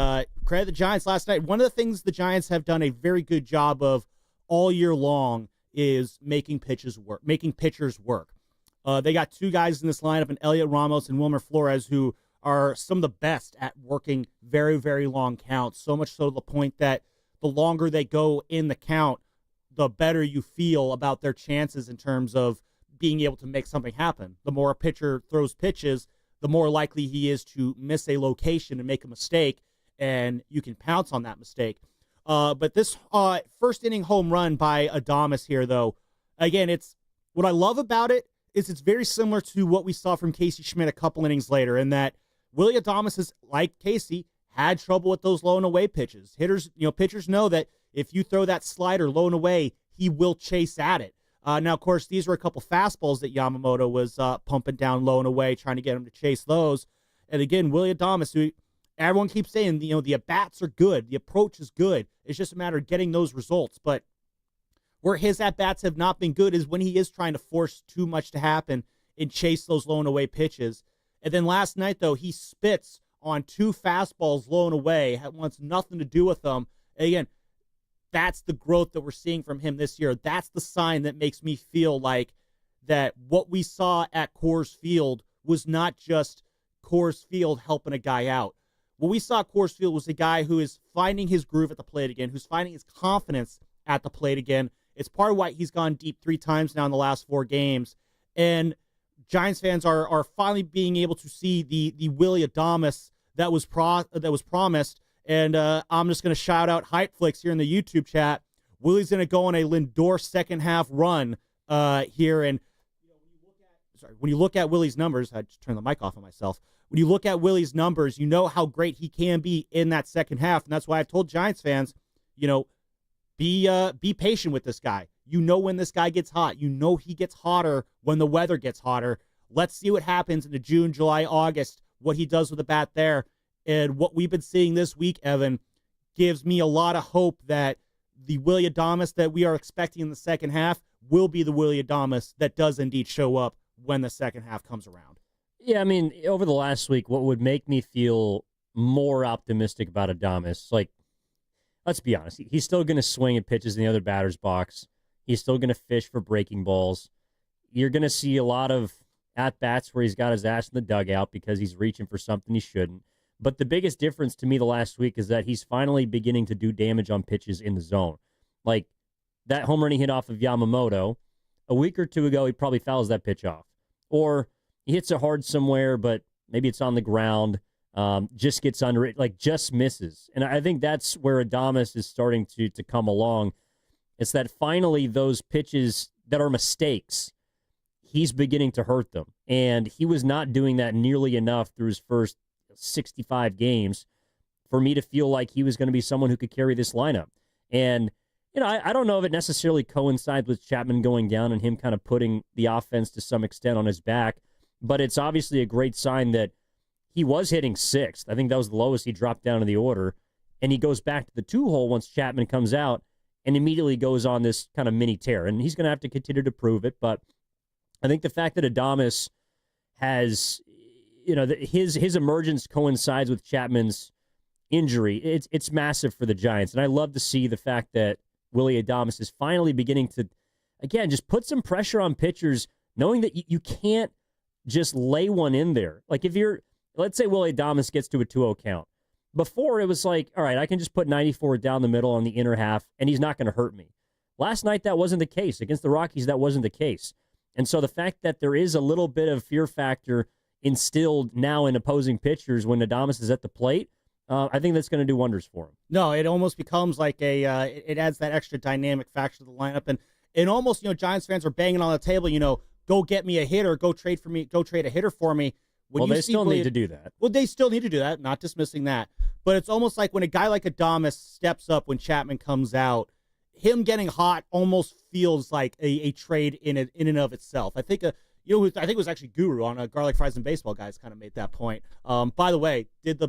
credit the Giants last night. One of the things the Giants have done a very good job of all year long is making pitchers work. They got 2 guys in this lineup, and Elliot Ramos and Wilmer Flores, who are some of the best at working very, very long counts. So much so to the point that the longer they go in the count, the better you feel about their chances in terms of being able to make something happen. The more a pitcher throws pitches, the more likely he is to miss a location and make a mistake, and you can pounce on that mistake. But this first inning home run by Adames here, though, again, it's what I love about it is it's very similar to what we saw from Casey Schmidt a couple innings later, in that Willie Adames is, like Casey, had trouble with those low and away pitches. Pitchers know that if you throw that slider low and away, he will chase at it. Now, of course, these were a couple fastballs that Yamamoto was pumping down low and away, trying to get him to chase those. And again, Willie Adames, who everyone keeps saying, the at-bats are good, the approach is good. It's just a matter of getting those results. But where his at-bats have not been good is when he is trying to force too much to happen and chase those low and away pitches. And then last night, though, he spits on 2 fastballs low and away, wants nothing to do with them. And again, that's the growth that we're seeing from him this year. That's the sign that makes me feel like that what we saw at Coors Field was not just Coors Field helping a guy out. What we saw at Coors Field was a guy who is finding his groove at the plate again, who's finding his confidence at the plate again. It's part of why he's gone deep 3 times now in the last 4 games. And Giants fans are finally being able to see the Willie Adames that was promised. And I'm just going to shout out Hypeflix here in the YouTube chat. Willie's going to go on a Lindor second half run here. And when you look at Willie's numbers, I just turned the mic off on myself. When you look at Willie's numbers, you know how great he can be in that second half. And that's why I've told Giants fans, be patient with this guy. You know when this guy gets hot. You know he gets hotter when the weather gets hotter. Let's see what happens in the June, July, August, what he does with the bat there. And what we've been seeing this week, Evan, gives me a lot of hope that the Willie Adames that we are expecting in the second half will be the Willie Adames that does indeed show up when the second half comes around. Yeah, I mean, over the last week, what would make me feel more optimistic about Adames, let's be honest, he's still going to swing at pitches in the other batter's box. He's still going to fish for breaking balls. You're going to see a lot of at-bats where he's got his ass in the dugout because he's reaching for something he shouldn't. But the biggest difference to me the last week is that he's finally beginning to do damage on pitches in the zone. Like that home run he hit off of Yamamoto, a week or 2 ago, he probably fouls that pitch off. Or he hits it hard somewhere, but maybe it's on the ground, just gets under it, just misses. And I think that's where Adames is starting to come along. It's that finally those pitches that are mistakes, he's beginning to hurt them. And he was not doing that nearly enough through his first 65 games for me to feel like he was going to be someone who could carry this lineup. And, I don't know if it necessarily coincides with Chapman going down and him kind of putting the offense to some extent on his back, but it's obviously a great sign that he was hitting 6th. I think that was the lowest he dropped down in the order, and he goes back to the 2-hole once Chapman comes out and immediately goes on this kind of mini tear, and he's going to have to continue to prove it, but I think the fact that Adames has, his emergence coincides with Chapman's injury, it's massive for the Giants, and I love to see the fact that Willie Adames is finally beginning to, again, just put some pressure on pitchers, knowing that you can't just lay one in there. Like let's say Willie Adames gets to a 2-0 count. Before, it was like, all right, I can just put 94 down the middle on the inner half, and he's not going to hurt me. Last night, that wasn't the case. Against the Rockies, that wasn't the case. And so the fact that there is a little bit of fear factor instilled now in opposing pitchers when Adames is at the plate, I think that's going to do wonders for him. No, it almost becomes like it adds that extra dynamic factor to the lineup. And almost, Giants fans are banging on the table, go get me a hitter, go trade a hitter for me. They still need to do that. Well, they still need to do that, not dismissing that. But it's almost like when a guy like Adames steps up when Chapman comes out, him getting hot almost feels like a trade in and of itself. I think I think it was actually Guru on Garlic Fries and Baseball Guys kind of made that point. By the way, did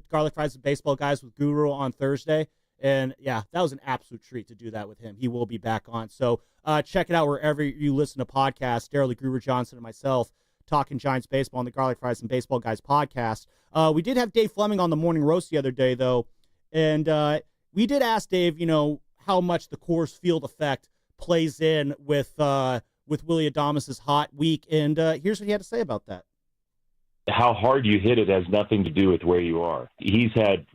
Garlic Fries and Baseball Guys with Guru on Thursday, and yeah, that was an absolute treat to do that with him. He will be back on, so check it out wherever you listen to podcasts. Daryl Guru Johnson and myself talking Giants baseball on the Garlic Fries and Baseball Guys podcast. We did have Dave Fleming on the morning roast the other day though, and we did ask Dave, how much the Coors Field effect plays in with Willie Adames' hot week, and here's what he had to say about that. How hard you hit it has nothing to do with where you are. He's had,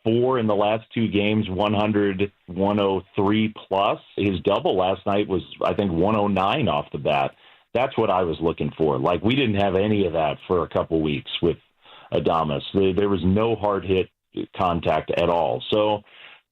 4 in the last 2 games, 100, 103 plus. His double last night was, I think, 109 off the bat. That's what I was looking for. We didn't have any of that for a couple weeks with Adames. There was no hard hit contact at all. So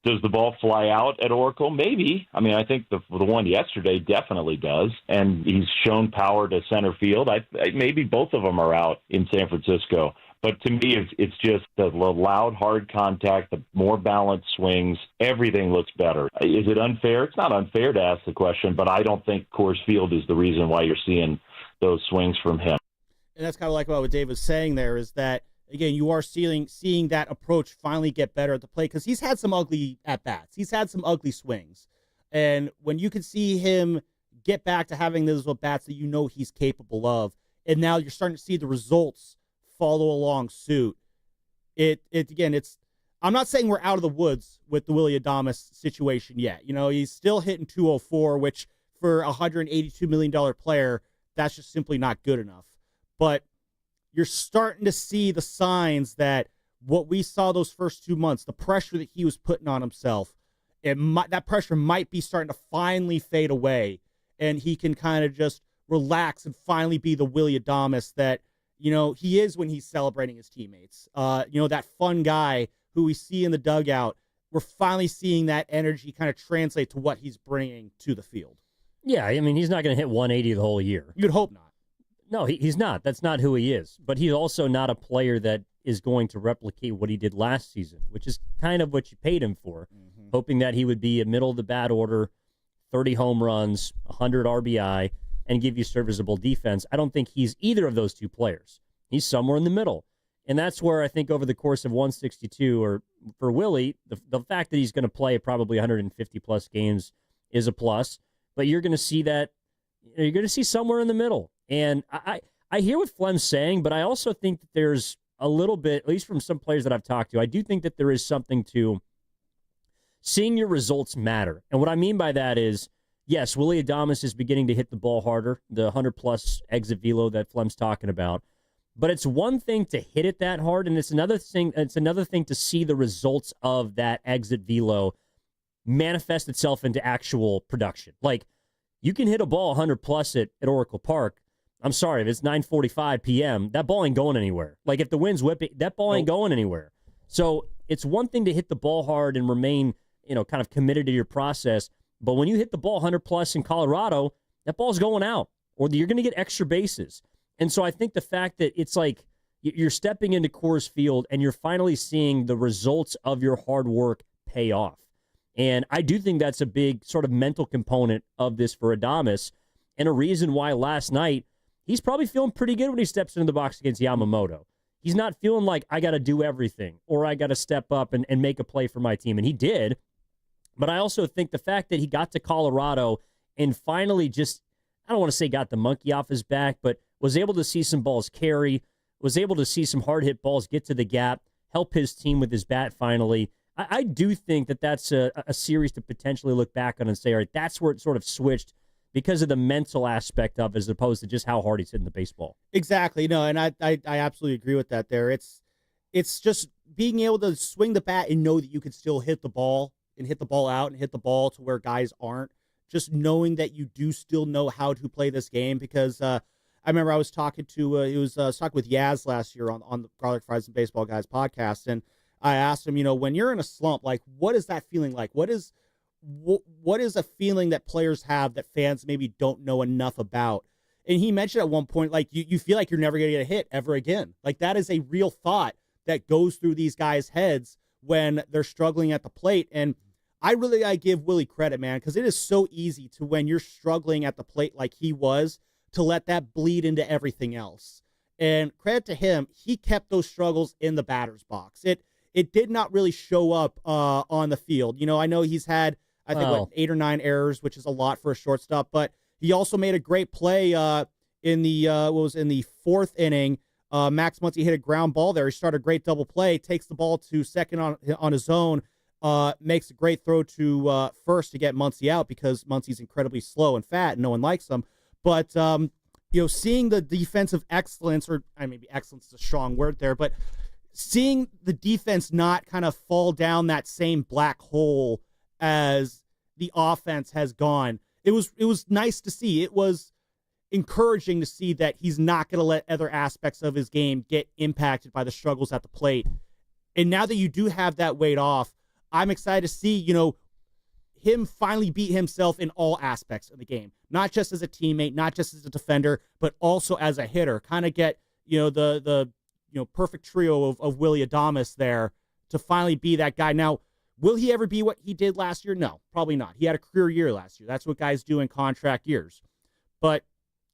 Does the ball fly out at Oracle? Maybe. I mean, I think the one yesterday definitely does, and he's shown power to center field. Maybe both of them are out in San Francisco. But to me, it's just the loud, hard contact, the more balanced swings. Everything looks better. Is it unfair? It's not unfair to ask the question, but I don't think Coors Field is the reason why you're seeing those swings from him. And that's kind of like what Dave was saying there is that, again, you are seeing that approach finally get better at the plate because he's had some ugly at-bats. He's had some ugly swings. And when you can see him get back to having those at-bats that you know he's capable of, and now you're starting to see the results follow along suit. I'm not saying we're out of the woods with the Willy Adames situation yet. You know, he's still hitting 204, which for a $182 million player, that's just simply not good enough. But you're starting to see the signs that what we saw those first 2 months, the pressure that he was putting on himself, that pressure might be starting to finally fade away, and he can kind of just relax and finally be the Willy Adames that, you know, he is when he's celebrating his teammates. That fun guy who we see in the dugout, we're finally seeing that energy kind of translate to what he's bringing to the field. Yeah, I mean, he's not going to hit 180 the whole year. You'd hope not. No, he's not. That's not who he is. But he's also not a player that is going to replicate what he did last season, which is kind of what you paid him for, hoping that he would be a middle-of-the-bat order, 30 home runs, 100 RBI, and give you serviceable defense. I don't think he's either of those two players. He's somewhere in the middle. And that's where I think over the course of 162, or for Willie, the fact that he's going to play probably 150-plus games is a plus. But you're going to see that, you're going to see somewhere in the middle. And I hear what Flem's saying, but I also think that there's a little bit, at least from some players that I've talked to, I do think that there is something to seeing your results matter. And what I mean by that is, yes, Willy Adames is beginning to hit the ball harder, the 100-plus exit velo that Flem's talking about. But it's one thing to hit it that hard, and it's another thing to see the results of that exit velo manifest itself into actual production. Like, you can hit a ball 100-plus at Oracle Park. I'm sorry, if it's 9:45 p.m., that ball ain't going anywhere. Like, if the wind's whipping, that ball ain't going anywhere. So it's one thing to hit the ball hard and remain, kind of committed to your process. But when you hit the ball 100-plus in Colorado, that ball's going out, or you're going to get extra bases. And so I think the fact that it's like you're stepping into Coors Field and you're finally seeing the results of your hard work pay off. And I do think that's a big sort of mental component of this for Adames, and a reason why last night he's probably feeling pretty good when he steps into the box against Yamamoto. He's not feeling like I got to do everything or I got to step up and make a play for my team. And he did. But I also think the fact that he got to Colorado and finally just, I don't want to say got the monkey off his back, but was able to see some balls carry, was able to see some hard hit balls get to the gap, help his team with his bat finally. I do think that that's a series to potentially look back on and say, all right, that's where it sort of switched because of the mental aspect of it, as opposed to just how hard he's hitting the baseball. Exactly. No, and I absolutely agree with that there. It's just being able to swing the bat and know that you can still hit the ball and hit the ball out and hit the ball to where guys aren't. Just knowing that you do still know how to play this game, because I remember I was talking to talking with Yaz last year on the Garlic Fries and Baseball Guys podcast, and I asked him, when you're in a slump, like, what is that feeling like? What is a feeling that players have that fans maybe don't know enough about? And he mentioned at one point, like, you feel like you're never going to get a hit ever again. Like, that is a real thought that goes through these guys' heads when they're struggling at the plate. And I give Willie credit, man, because it is so easy to, when you're struggling at the plate like he was, to let that bleed into everything else. And credit to him, he kept those struggles in the batter's box. It did not really show up on the field. I know he's had, I think, 8 or 9 errors, which is a lot for a shortstop, but he also made a great play in the 4th inning. Max Muncy hit a ground ball there. He started a great double play, takes the ball to second on his own, makes a great throw to first to get Muncy out, because Muncy's incredibly slow and fat and no one likes him. But, seeing the defensive excellence, or maybe excellence is a strong word there, but seeing the defense not kind of fall down that same black hole as the offense has gone, it was nice to see. It was encouraging to see that he's not going to let other aspects of his game get impacted by the struggles at the plate. And now that you do have that weight off, I'm excited to see, him finally beat himself in all aspects of the game, not just as a teammate, not just as a defender, but also as a hitter. Kind of get, the perfect trio of Willie Adames there to finally be that guy. Now, will he ever be what he did last year? No, probably not. He had a career year last year. That's what guys do in contract years. But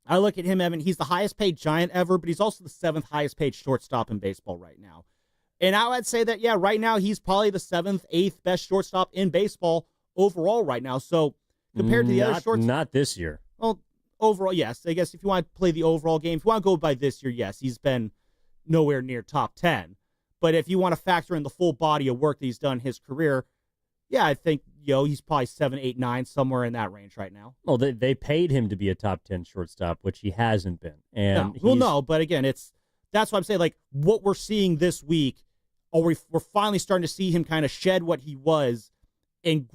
I look at him, Evan, he's the highest paid Giant ever, but he's also the 7th highest paid shortstop in baseball right now. And I would say that, yeah, right now he's probably the 7th, 8th best shortstop in baseball overall right now. So compared to the other shortstops. Not this year. Well, overall, yes. I guess if you want to play the overall game, if you want to go by this year, yes, he's been nowhere near top 10. But if you want to factor in the full body of work that he's done in his career, yeah, I think, he's probably 7, 8, 9, somewhere in that range right now. Well, they paid him to be a top 10 shortstop, which he hasn't been. And no, but again, that's what I'm saying. Like, what we're seeing this week, we're finally starting to see him kind of shed what he was and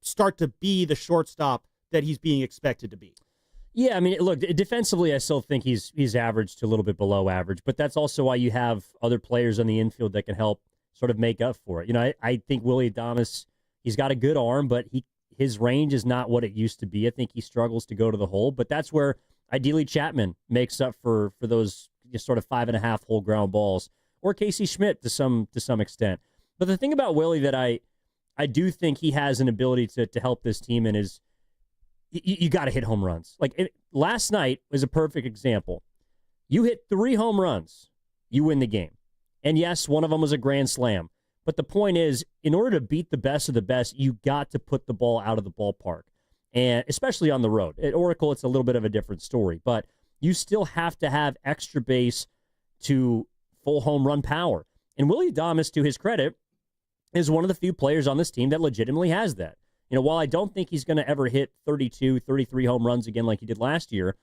start to be the shortstop that he's being expected to be. Yeah, I mean, look, defensively, I still think he's average to a little bit below average, but that's also why you have other players on the infield that can help sort of make up for it. I think Willie Adames, he's got a good arm, but his range is not what it used to be. I think he struggles to go to the hole, but that's where ideally Chapman makes up for those sort of 5.5 hole ground balls, or Casey Schmidt to some extent. But the thing about Willie that I do think he has an ability to help this team in is you got to hit home runs. Like last night was a perfect example. You hit 3 home runs, you win the game. And yes, one of them was a grand slam. But the point is, in order to beat the best of the best, you got to put the ball out of the ballpark, and especially on the road. At Oracle, it's a little bit of a different story, but you still have to have extra base to full home run power. And Willie Adames, to his credit, is one of the few players on this team that legitimately has that. While I don't think he's going to ever hit 32, 33 home runs again like he did last year,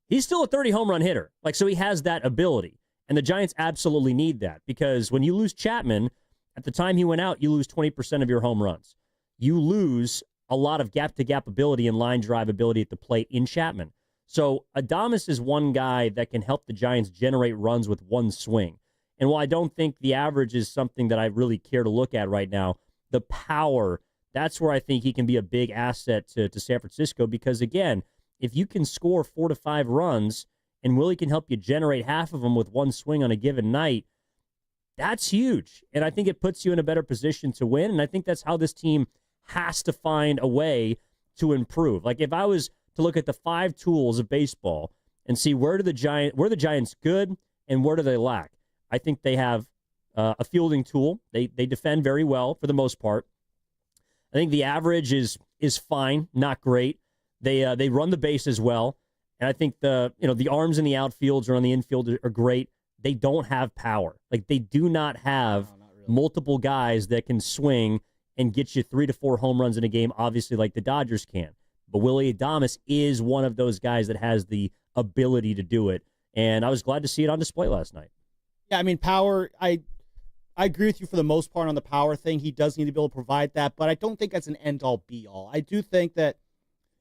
he's still a 30 home run hitter. So he has that ability. And the Giants absolutely need that, because when you lose Chapman, at the time he went out, you lose 20% of your home runs. You lose a lot of gap-to-gap ability and line drive ability at the plate in Chapman. So Adames is one guy that can help the Giants generate runs with one swing. And while I don't think the average is something that I really care to look at right now, the power, that's where I think he can be a big asset to San Francisco, because, again, if you can score 4 to 5 runs and Willie can help you generate half of them with one swing on a given night, that's huge. And I think it puts you in a better position to win, and I think that's how this team has to find a way to improve. Like, if I was to look at the 5 tools of baseball and see where the Giants good and where do they lack, I think they have a fielding tool. They defend very well for the most part. I think the average is fine, not great. They run the base as well. And I think the arms in the outfields or on the infield are great. They don't have power. Like, they do not have multiple guys that can swing and get you 3 to 4 home runs in a game, obviously, like the Dodgers can. But Willie Adames is one of those guys that has the ability to do it. And I was glad to see it on display last night. Yeah, I mean, power, I agree with you for the most part on the power thing. He does need to be able to provide that, but I don't think that's an end-all, be-all. I do think that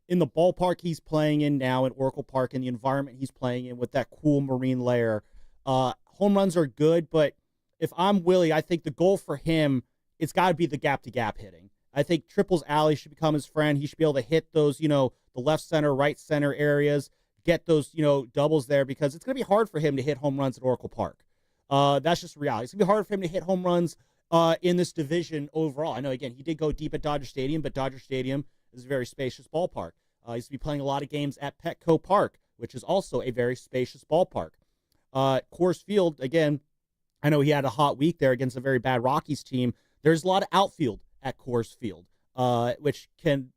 in the ballpark he's playing in now, in Oracle Park, in the environment he's playing in with that cool marine layer, home runs are good, but if I'm Willie, I think the goal for him, it's got to be the gap-to-gap hitting. I think triples alley should become his friend. He should be able to hit those, the left center, right center areas, get those, doubles there, because it's going to be hard for him to hit home runs at Oracle Park. That's just reality. It's going to be hard for him to hit home runs in this division overall. I know, again, he did go deep at Dodger Stadium, but Dodger Stadium is a very spacious ballpark. He used to be playing a lot of games at Petco Park, which is also a very spacious ballpark. Coors Field, again, I know he had a hot week there against a very bad Rockies team. There's a lot of outfield at Coors Field, which can,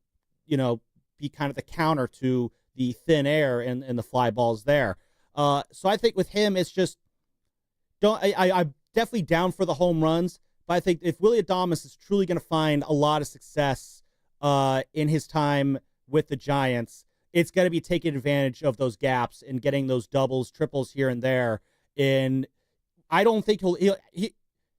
be kind of the counter to the thin air and the fly balls there. So I think with him, it's just, I'm definitely down for the home runs, but I think if Willie Adames is truly going to find a lot of success in his time with the Giants, it's going to be taking advantage of those gaps and getting those doubles, triples here and there. And I don't think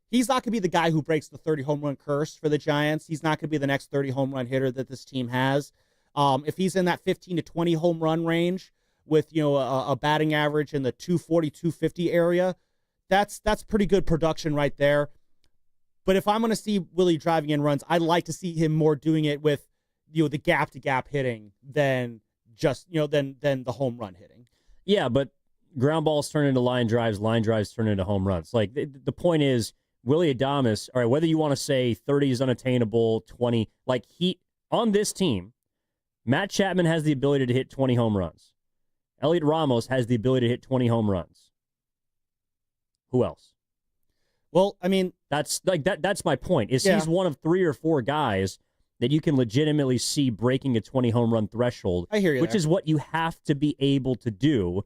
he's not going to be the guy who breaks the 30 home run curse for the Giants. He's not going to be the next 30 home run hitter that this team has. If he's in that 15 to 20 home run range with, a batting average in the 240, 250 area, that's pretty good production right there. But if I'm going to see Willie driving in runs, I'd like to see him more doing it with, the gap-to-gap hitting than just, than the home run hitting. Yeah, but ground balls turn into line drives turn into home runs. Like, the point is, Willie Adames, all right, whether you want to say 30 is unattainable, 20, like on this team, Matt Chapman has the ability to hit 20 home runs. Elliot Ramos has the ability to hit 20 home runs. Who else? Well, I mean, that's my point. He's one of 3 or 4 guys that you can legitimately see breaking a 20 home run threshold. I hear you. Which is what you have to be able to do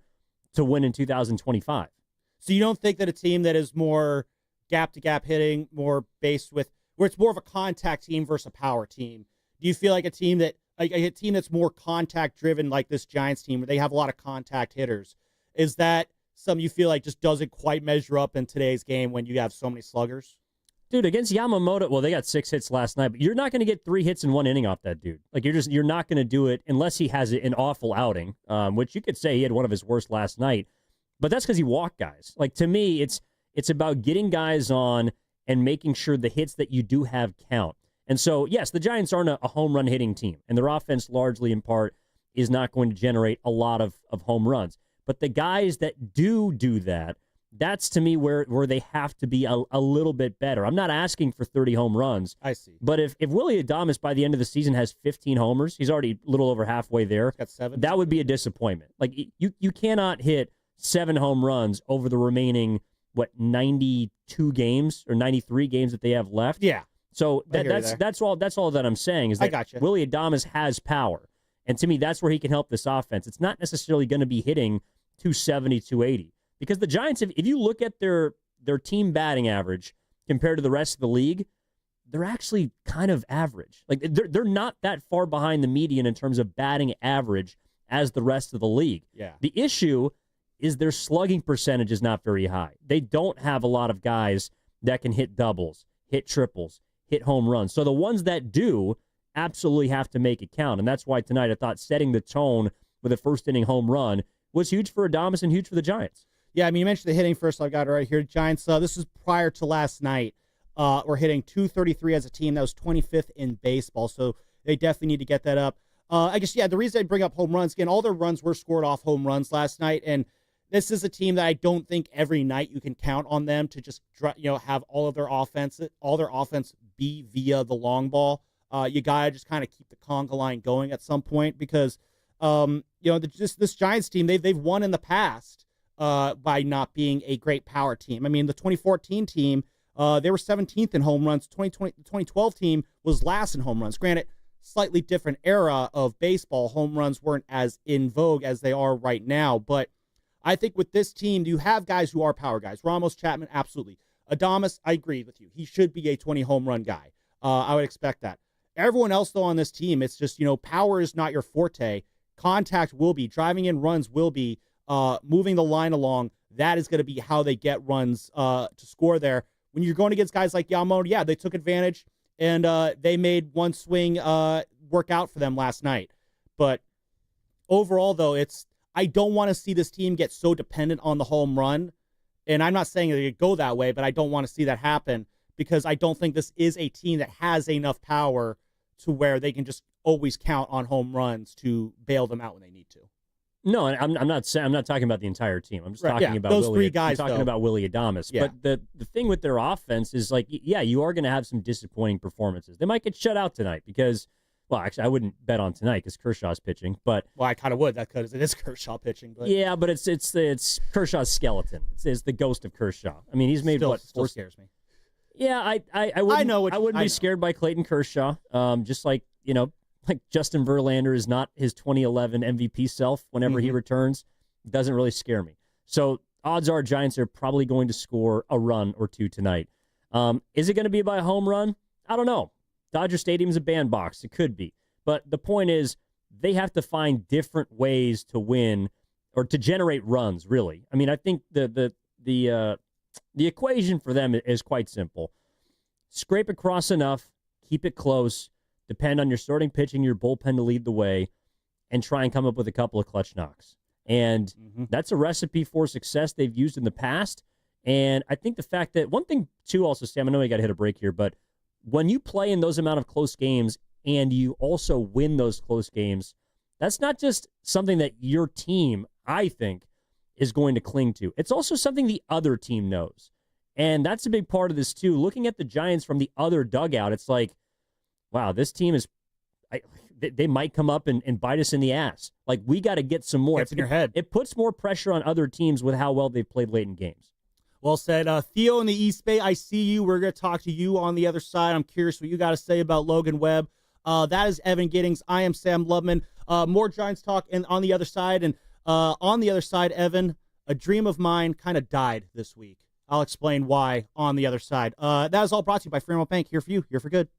to win in 2025. So you don't think that a team that is more gap-to-gap hitting, more based with, where it's more of a contact team versus a power team, do you feel like a team that's more contact-driven, like this Giants team, where they have a lot of contact hitters, is that something you feel like just doesn't quite measure up in today's game when you have so many sluggers? Dude, against Yamamoto, well, they got 6 hits last night, but you're not going to get 3 hits in 1 inning off that dude. Like, you're not going to do it unless he has an awful outing, which you could say he had one of his worst last night. But that's because he walked guys. Like, to me, it's about getting guys on and making sure the hits that you do have count. And so, yes, the Giants aren't a home run hitting team, and their offense largely in part is not going to generate a lot of home runs. But the guys that do that, that's to me where they have to be a little bit better. I'm not asking for 30 home runs. I see. But if Willie Adames by the end of the season has 15 homers, he's already a little over halfway there. He's got 7. That would be a disappointment. Like, you cannot hit 7 home runs over the remaining, 92 games or 93 games that they have left? Yeah. So that's all that I'm saying is that I gotcha. Willie Adames has power. And to me, that's where he can help this offense. It's not necessarily going to be hitting 270, 280. Because the Giants, if you look at their team batting average compared to the rest of the league, they're actually kind of average. Like, they're not that far behind the median in terms of batting average as the rest of the league. Yeah. The issue is their slugging percentage is not very high. They don't have a lot of guys that can hit doubles, hit triples, hit home runs. So the ones that do absolutely have to make it count. And that's why tonight I thought setting the tone with a first-inning home run was huge for Adames and huge for the Giants. Yeah, I mean, you mentioned the hitting first. I've got it right here. Giants, this is prior to last night. We're hitting 233 as a team. That was 25th in baseball, so they definitely need to get that up. I guess, the reason I bring up home runs, again, all their runs were scored off home runs last night, and this is a team that I don't think every night you can count on them to just, have all their offense be via the long ball. You got to just kind of keep the conga line going at some point because, this Giants team, they've won in the past by not being a great power team. I mean, the 2014 team, they were 17th in home runs. The 2012 team was last in home runs. Granted, slightly different era of baseball. Home runs weren't as in vogue as they are right now. But I think with this team, you have guys who are power guys. Ramos, Chapman, absolutely. Adames, I agree with you. He should be a 20 home run guy. I would expect that. Everyone else, though, on this team, it's just, power is not your forte. Contact will be. Driving in runs will be. Moving the line along, that is going to be how they get runs to score there. When you're going against guys like Yamamoto, they took advantage, and they made one swing work out for them last night. But overall, though, I don't want to see this team get so dependent on the home run. And I'm not saying that it go that way, but I don't want to see that happen because I don't think this is a team that has enough power to where they can just always count on home runs to bail them out when they need to. No, I'm not talking about the entire team. I'm just talking about those Willie, 3 guys. I'm talking about Willie Adames. Yeah. But the thing with their offense is you are going to have some disappointing performances. They might get shut out tonight because, well, actually, I wouldn't bet on tonight because Kershaw's pitching. But I kind of would because it is Kershaw pitching. But yeah, but it's Kershaw's skeleton. It's the ghost of Kershaw. I mean, he's made still scares me. Yeah, I wouldn't be scared by Clayton Kershaw. Just like Justin Verlander is not his 2011 MVP self whenever he returns. It doesn't really scare me. So odds are Giants are probably going to score a run or 2 tonight. Is it going to be by a home run? I don't know. Dodger Stadium's a bandbox. It could be. But the point is they have to find different ways to win or to generate runs, really. I mean, I think the equation for them is quite simple. Scrape across enough, keep it close, depend on your starting pitching, your bullpen to lead the way, and try and come up with a couple of clutch knocks. And that's a recipe for success they've used in the past. And I think the fact that one thing, too, also, Sam, I know we got to hit a break here, but when you play in those amount of close games and you also win those close games, that's not just something that your team, I think, is going to cling to. It's also something the other team knows. And that's a big part of this, too. Looking at the Giants from the other dugout, it's like, wow, this team is, they might come up and bite us in the ass. Like, we got to get some more. It's in your head. It puts more pressure on other teams with how well they've played late in games. Well said. Theo in the East Bay, I see you. We're going to talk to you on the other side. I'm curious what you got to say about Logan Webb. That is Evan Giddings. I am Sam Lubman. More Giants talk on the other side. And on the other side, Evan, a dream of mine kind of died this week. I'll explain why on the other side. That is all brought to you by Fremont Bank. Here for you, here for good.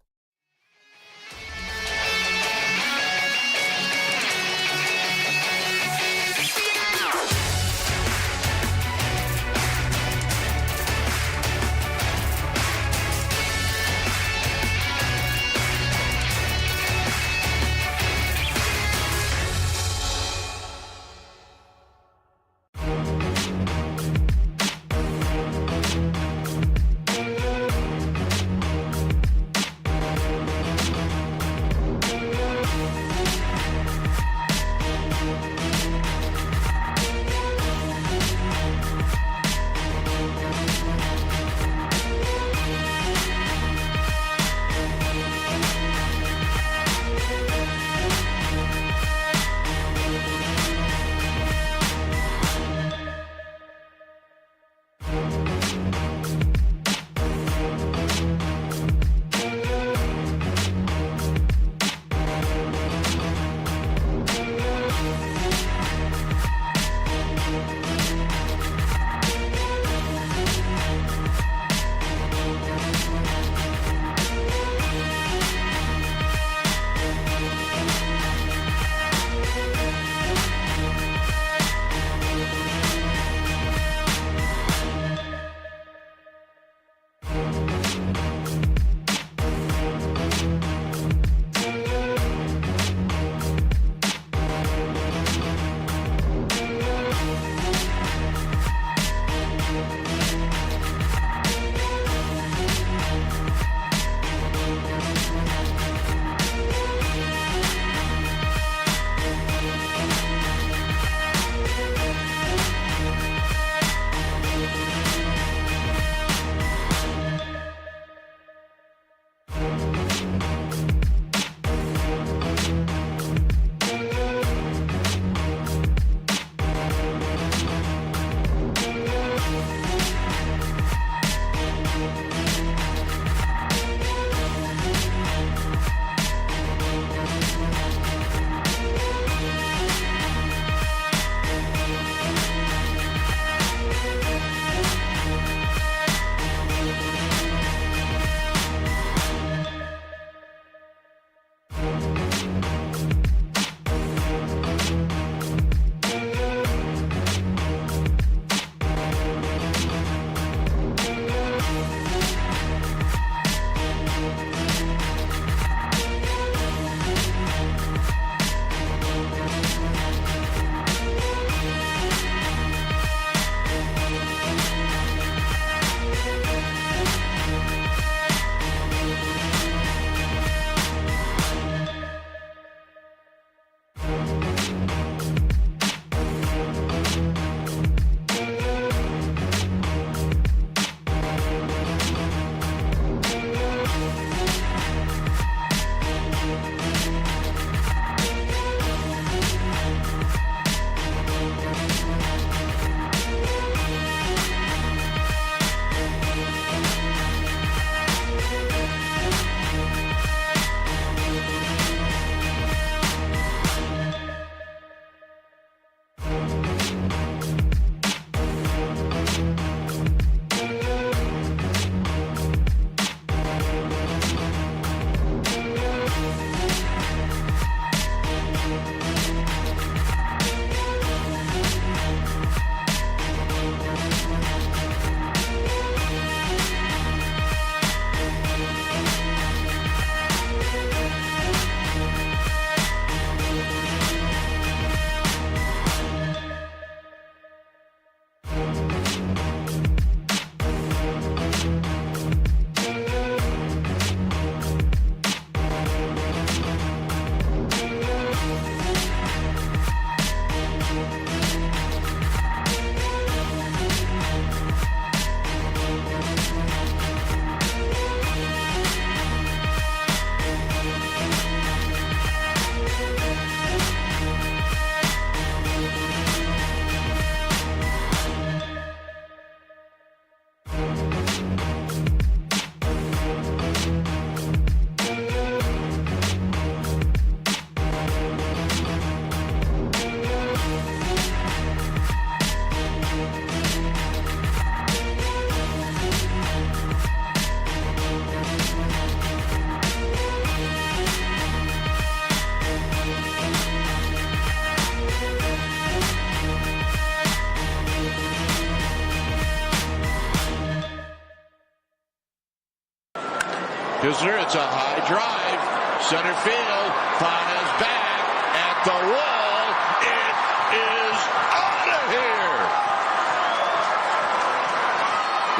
Kisner, it's a high drive. Center field. Paez back at the wall. It is out of here.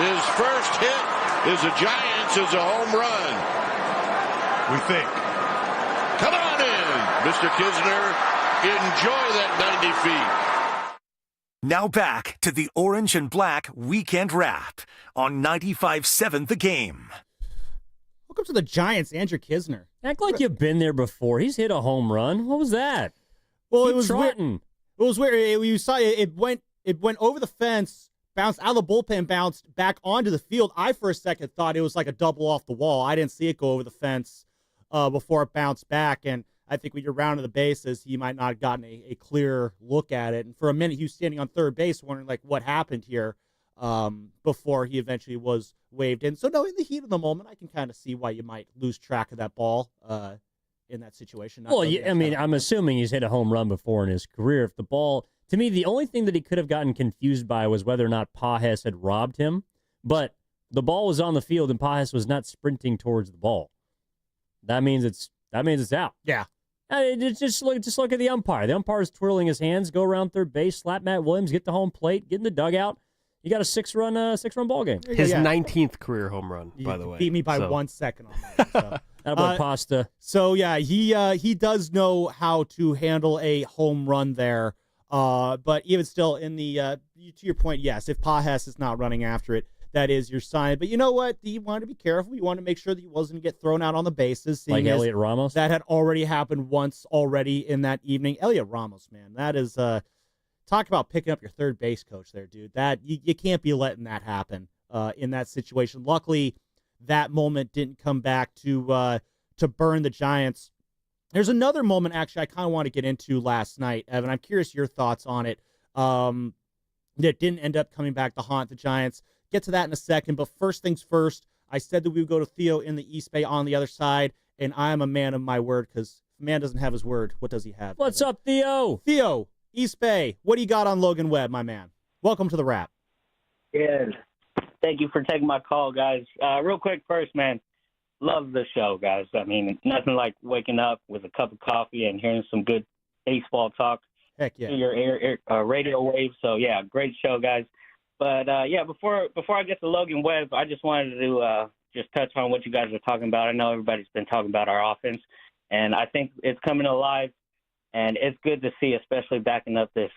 His first hit is a Giants is a home run. We think. Come on in, Mr. Kisner. Enjoy that 90 feet. Now back to the Orange and Black Weekend Wrap on 95.7 The Game. Welcome to the Giants, Andrew Kisner. Act like you've been there before. He's hit a home run. What was that? Well, Keep it was trotting. weird. It was weird. You saw it went over the fence, bounced out of the bullpen, bounced back onto the field. I, for a second, thought it was like a double off the wall. I didn't see it go over the fence before it bounced back. And I think when you're rounding the bases, he might not have gotten a clear look at it. And for a minute, he was standing on third base wondering, like, what happened here before he eventually was waved in. So, no, in the heat of the moment, I can kind of see why you might lose track of that ball in that situation. Well, I mean, I'm assuming he's hit a home run before in his career. If the ball, to me, the only thing that he could have gotten confused by was whether or not Paez had robbed him. But the ball was on the field and Paez was not sprinting towards the ball. That means it's out. Yeah. Just look at the umpire. The umpire is twirling his hands, go around third base, slap Matt Williams, get to home plate, get in the dugout. You got a six-run ball game. His 19th career home run, by the way. Beat me by 1 second on that. So. How about Pasta? So, yeah, he does know how to handle a home run there. But even still, in the to your point, yes, if Paez is not running after it, that is your sign. But you know what? You want to be careful. You want to make sure that he wasn't going to get thrown out on the bases. Like Elliot Ramos? That had already happened once already in that evening. Elliot Ramos, man, that is talk about picking up your third base coach there, dude. That you can't be letting that happen in that situation. Luckily, that moment didn't come back to burn the Giants. There's another moment, actually, I kind of want to get into last night, Evan. I'm curious your thoughts on it. That didn't end up coming back to haunt the Giants. Get to that in a second, but first things first, I said that we would go to Theo in the East Bay on the other side, and I am a man of my word, because if a man doesn't have his word, what does he have? What's up, Theo? Theo, East Bay, what do you got on Logan Webb, my man? Welcome to the Wrap. Yeah, thank you for taking my call, guys. Real quick first, man, love the show, guys. I mean, nothing like waking up with a cup of coffee and hearing some good baseball talk. Heck yeah. To your radio wave. So, yeah, great show, guys. But, yeah, before I get to Logan Webb, I just wanted to just touch on what you guys are talking about. I know everybody's been talking about our offense, and I think it's coming alive, and it's good to see, especially backing up this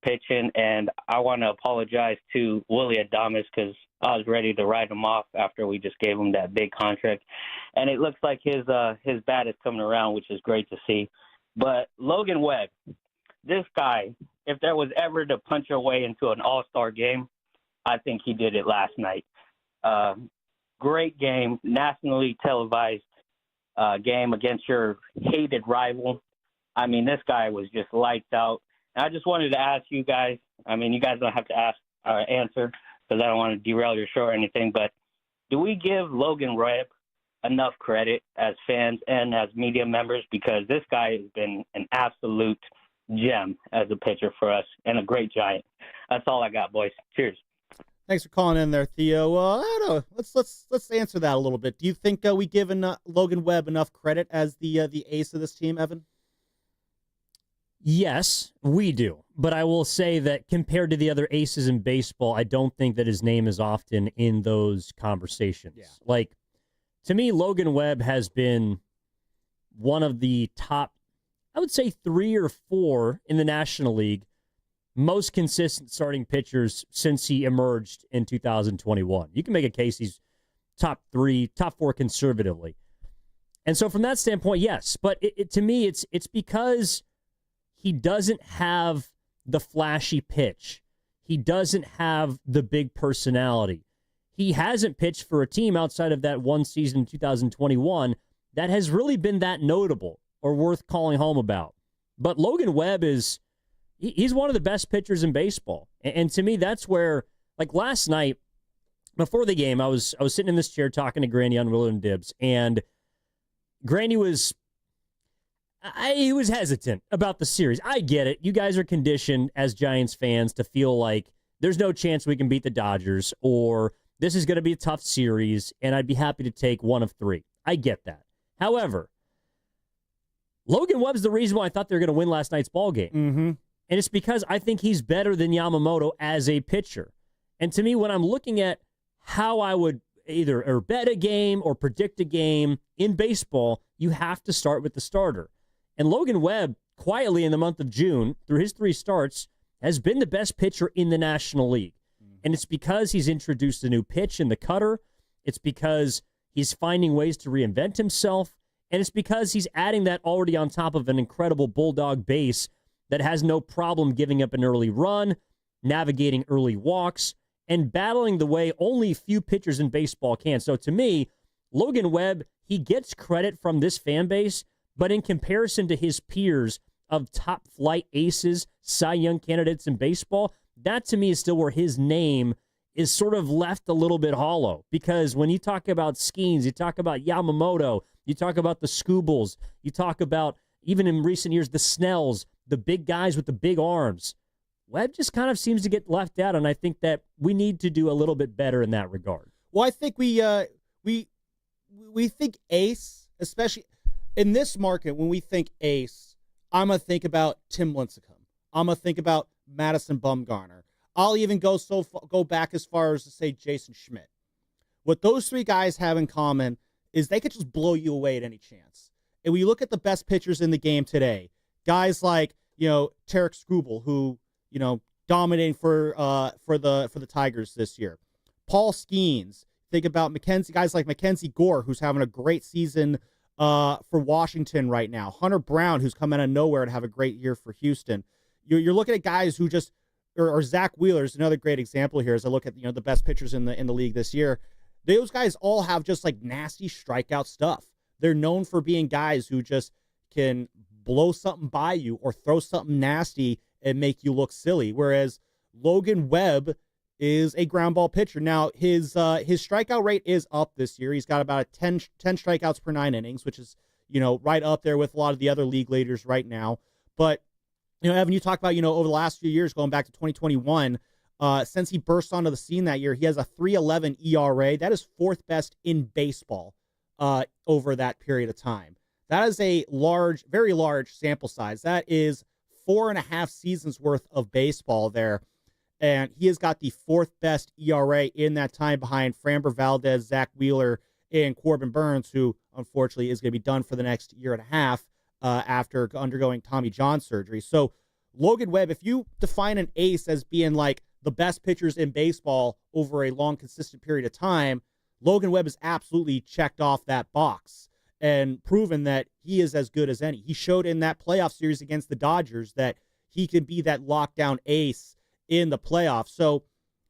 pitching. And I want to apologize to Willard Dibs because I was ready to write him off after we just gave him that big contract. And it looks like his bat is coming around, which is great to see. But Logan Webb, this guy, if there was ever to punch your way into an all-star game, I think he did it last night. Great game, nationally televised game against your hated rival. I mean, this guy was just lights out. And I just wanted to ask you guys, I mean, you guys don't have to answer because I don't want to derail your show or anything, but do we give Logan Webb enough credit as fans and as media members? Because this guy has been an absolute gem as a pitcher for us and a great Giant. That's all I got, boys. Cheers. Thanks for calling in there, Theo. I don't know. Let's answer that a little bit. Do you think we give Logan Webb enough credit as the ace of this team, Evan? Yes, we do. But I will say that compared to the other aces in baseball, I don't think that his name is often in those conversations. Yeah. Like, to me, Logan Webb has been one of the top, I would say 3 or 4 in the National League, most consistent starting pitchers since he emerged in 2021. You can make a case he's top 3, top 4 conservatively. And so from that standpoint, yes. But to me, it's because he doesn't have the flashy pitch. He doesn't have the big personality. He hasn't pitched for a team outside of that one season in 2021 that has really been that notable or worth calling home about. But Logan Webb he's one of the best pitchers in baseball. And to me, that's where, like last night, before the game, I was sitting in this chair talking to Granny on Willard Dibs, and Granny was hesitant about the series. I get it. You guys are conditioned as Giants fans to feel like there's no chance we can beat the Dodgers, or this is going to be a tough series, and I'd be happy to take one of three. I get that. However, Logan Webb's the reason why I thought they were going to win last night's ball game. Mm-hmm. And it's because I think he's better than Yamamoto as a pitcher. And to me, when I'm looking at how I would either or bet a game or predict a game in baseball, you have to start with the starter. And Logan Webb, quietly in the month of June, through his 3 starts, has been the best pitcher in the National League. And it's because he's introduced a new pitch in the cutter. It's because he's finding ways to reinvent himself. And it's because he's adding that already on top of an incredible Bulldog base that has no problem giving up an early run, navigating early walks, and battling the way only few pitchers in baseball can. So to me, Logan Webb, he gets credit from this fan base, but in comparison to his peers of top-flight aces, Cy Young candidates in baseball, that to me is still where his name is sort of left a little bit hollow. Because when you talk about Skeens, you talk about Yamamoto, you talk about the Scoobles, you talk about, even in recent years, the Snells, the big guys with the big arms. Webb just kind of seems to get left out, and I think that we need to do a little bit better in that regard. Well, I think we think ace, especially in this market. When we think ace, I'm gonna think about Tim Lincecum. I'm gonna think about Madison Bumgarner. I'll even go back as far as to say Jason Schmidt. What those 3 guys have in common is they could just blow you away at any chance. And when you look at the best pitchers in the game today, guys like, Tarek Skubal, who, dominating for the Tigers this year. Paul Skeens. Think about guys like Mackenzie Gore, who's having a great season for Washington right now. Hunter Brown, who's come out of nowhere to have a great year for Houston. You're looking at guys who just, or Zach Wheeler is another great example here as I look at the best pitchers in the league this year. Those guys all have just like nasty strikeout stuff. They're known for being guys who just can blow something by you or throw something nasty and make you look silly. Whereas Logan Webb is a ground ball pitcher. Now, his strikeout rate is up this year. He's got about 10 strikeouts per 9 innings, which is, right up there with a lot of the other league leaders right now. But, Evan, you talk about, over the last few years, going back to 2021, since he burst onto the scene that year, he has a 3.11 ERA. That is 4th best in baseball over that period of time. That is a very large sample size. That is 4.5 seasons worth of baseball there. And he has got the 4th best ERA in that time behind Framber Valdez, Zach Wheeler, and Corbin Burns, who unfortunately is going to be done for the next year and a half after undergoing Tommy John surgery. So Logan Webb, if you define an ace as being like the best pitchers in baseball over a long, consistent period of time, Logan Webb has absolutely checked off that box and proven that he is as good as any. He showed in that playoff series against the Dodgers that he can be that lockdown ace in the playoffs. So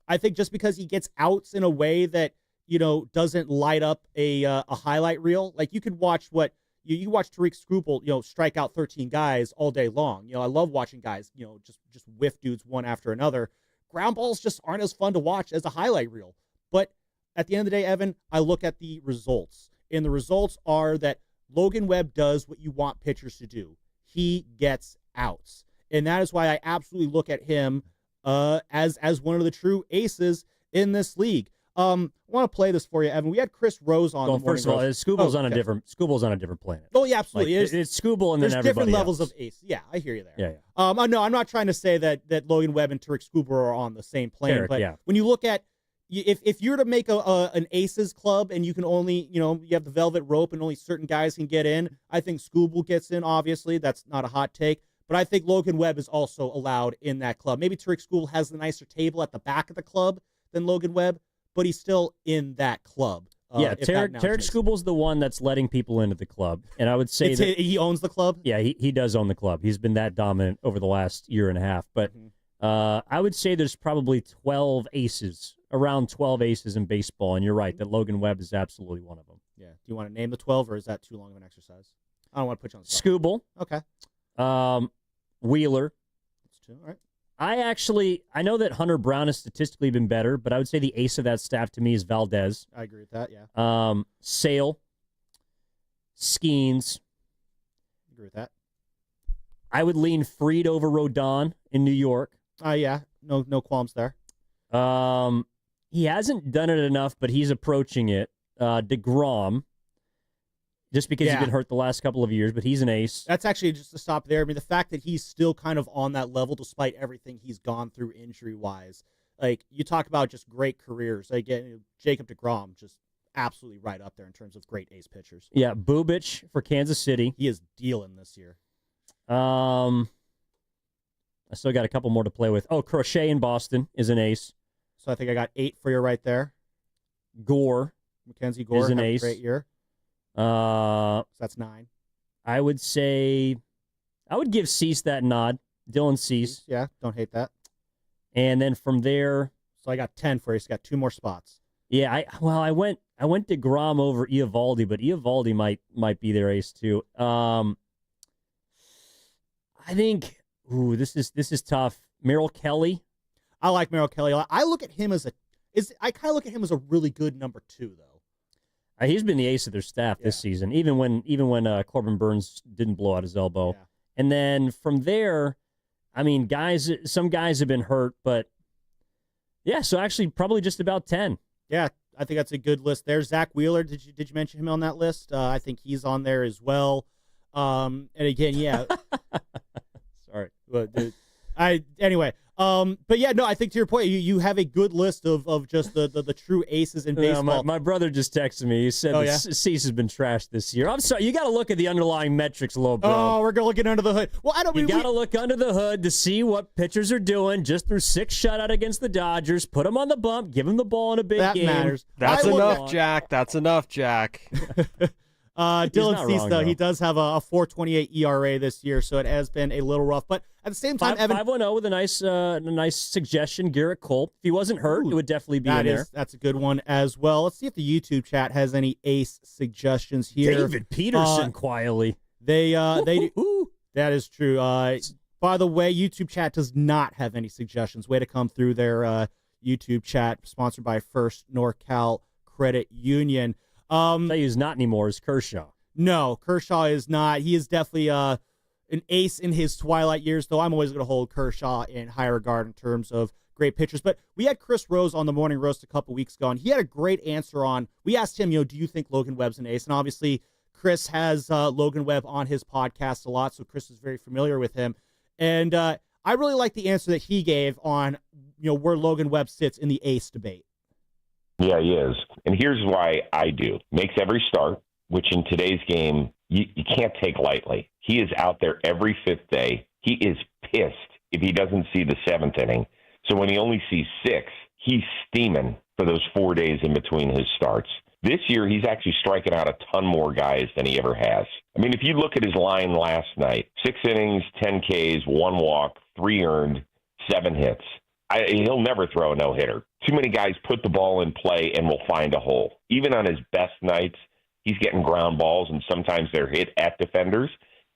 I think just because he gets outs in a way that, doesn't light up a highlight reel, like you could watch you watch Tariq Skubal, strike out 13 guys all day long. I love watching guys, just whiff dudes one after another. Ground balls just aren't as fun to watch as a highlight reel. But at the end of the day, Evan, I look at the results. And the results are that Logan Webb does what you want pitchers to do. He gets outs. And that is why I absolutely look at him as one of the true aces in this league. I want to play this for you, Evan. We had Chris Rose on. Well, first of all, Skubal's on a different planet. Oh yeah, absolutely. Like, it's Skubal and then everybody different levels else. of ace. Yeah, I hear you there. Yeah. No, I'm not trying to say that Logan Webb and Tariq Skubal are on the same plane, but when you look at if you're to make an aces club and you can only, you have the velvet rope and only certain guys can get in, I think Skubal gets in. Obviously, that's not a hot take. But I think Logan Webb is also allowed in that club. Maybe Tariq Skubal has the nicer table at the back of the club than Logan Webb, but he's still in that club. Tarek Skubal's the one that's letting people into the club. And I would say that he owns the club? Yeah, he does own the club. He's been that dominant over the last year and a half. But I would say there's probably around 12 aces in baseball. And you're right, that Logan Webb is absolutely one of them. Yeah. Do you want to name the 12, or is that too long of an exercise? I don't want to put you on the spot. Skubal. Okay. Wheeler. That's 2. All right. I know that Hunter Brown has statistically been better, but I would say the ace of that staff to me is Valdez. I agree with that, yeah. Sale. Skeens. Agree with that. I would lean Fried over Rodon in New York. Yeah. No qualms there. He hasn't done it enough, but he's approaching it. DeGrom, just because he's been hurt the last couple of years, but he's an ace. That's actually just to stop there. I mean, the fact that he's still kind of on that level despite everything he's gone through injury-wise. Like, you talk about just great careers. Again, Jacob DeGrom, just absolutely right up there in terms of great ace pitchers. Yeah, Bubich for Kansas City. He is dealing this year. I still got a couple more to play with. Oh, Crochet in Boston is an ace. So I think I got 8 for you right there. Gore. Mackenzie Gore is an had ace. a great year. So that's 9. I would give Cease that nod. Dylan Cease. Yeah, don't hate that. And then from there, so I got 10 for you. So you got 2 more spots. Yeah, I went DeGrom over Eovaldi, but Eovaldi might be their ace too. I think this is tough. Merrill Kelly. I like Merrill Kelly. I look at him I kind of look at him as a really good number 2 though. He's been the ace of their staff this season, even when Corbin Burns didn't blow out his elbow. Yeah. And then from there, I mean, some guys have been hurt, but yeah, so actually probably just about 10. Yeah, I think that's a good list there. Zach Wheeler, did you mention him on that list? I think he's on there as well. And again, yeah. Sorry. But yeah, no, I think to your point, you have a good list of just the true aces in baseball. My brother just texted me. He said Cease has been trashed this year. I'm sorry. You got to look at the underlying metrics, bro. Oh, we're looking under the hood. Well, You got to look under the hood to see what pitchers are doing. Just threw 6 shutout against the Dodgers. Put them on the bump. Give them the ball in a big game. Matters. That's enough, Jack. That's enough, Jack. Dylan Cease, though, he does have a 4.28 ERA this year, so it has been a little rough. But at the same time, Evan 5-1-0 with a nice suggestion. Garrett Cole, if he wasn't hurt, it would definitely be in there. That's a good one as well. Let's see if the YouTube chat has any ace suggestions here. David Peterson, quietly. They do. That is true. By the way, YouTube chat does not have any suggestions. Way to come through their YouTube chat, sponsored by First NorCal Credit Union. He is not anymore. Is Kershaw? No, Kershaw is not. He is definitely an ace in his twilight years, though I'm always going to hold Kershaw in high regard in terms of great pitchers. But we had Chris Rose on the Morning Roast a couple weeks ago, and he had a great answer on. We asked him, do you think Logan Webb's an ace? And obviously, Chris has Logan Webb on his podcast a lot, so Chris is very familiar with him. And I really like the answer that he gave on where Logan Webb sits in the ace debate. Yeah, he is. And here's why I do. Makes every start, which in today's game, you can't take lightly. He is out there every 5th day. He is pissed if he doesn't see the 7th inning. So when he only sees 6, he's steaming for those 4 days in between his starts. This year, he's actually striking out a ton more guys than he ever has. I mean, if you look at his line last night, 6 innings, 10 Ks, 1 walk, 3 earned, 7 hits. He'll never throw a no-hitter. Too many guys put the ball in play and will find a hole. Even on his best nights, he's getting ground balls, and sometimes they're hit at defenders,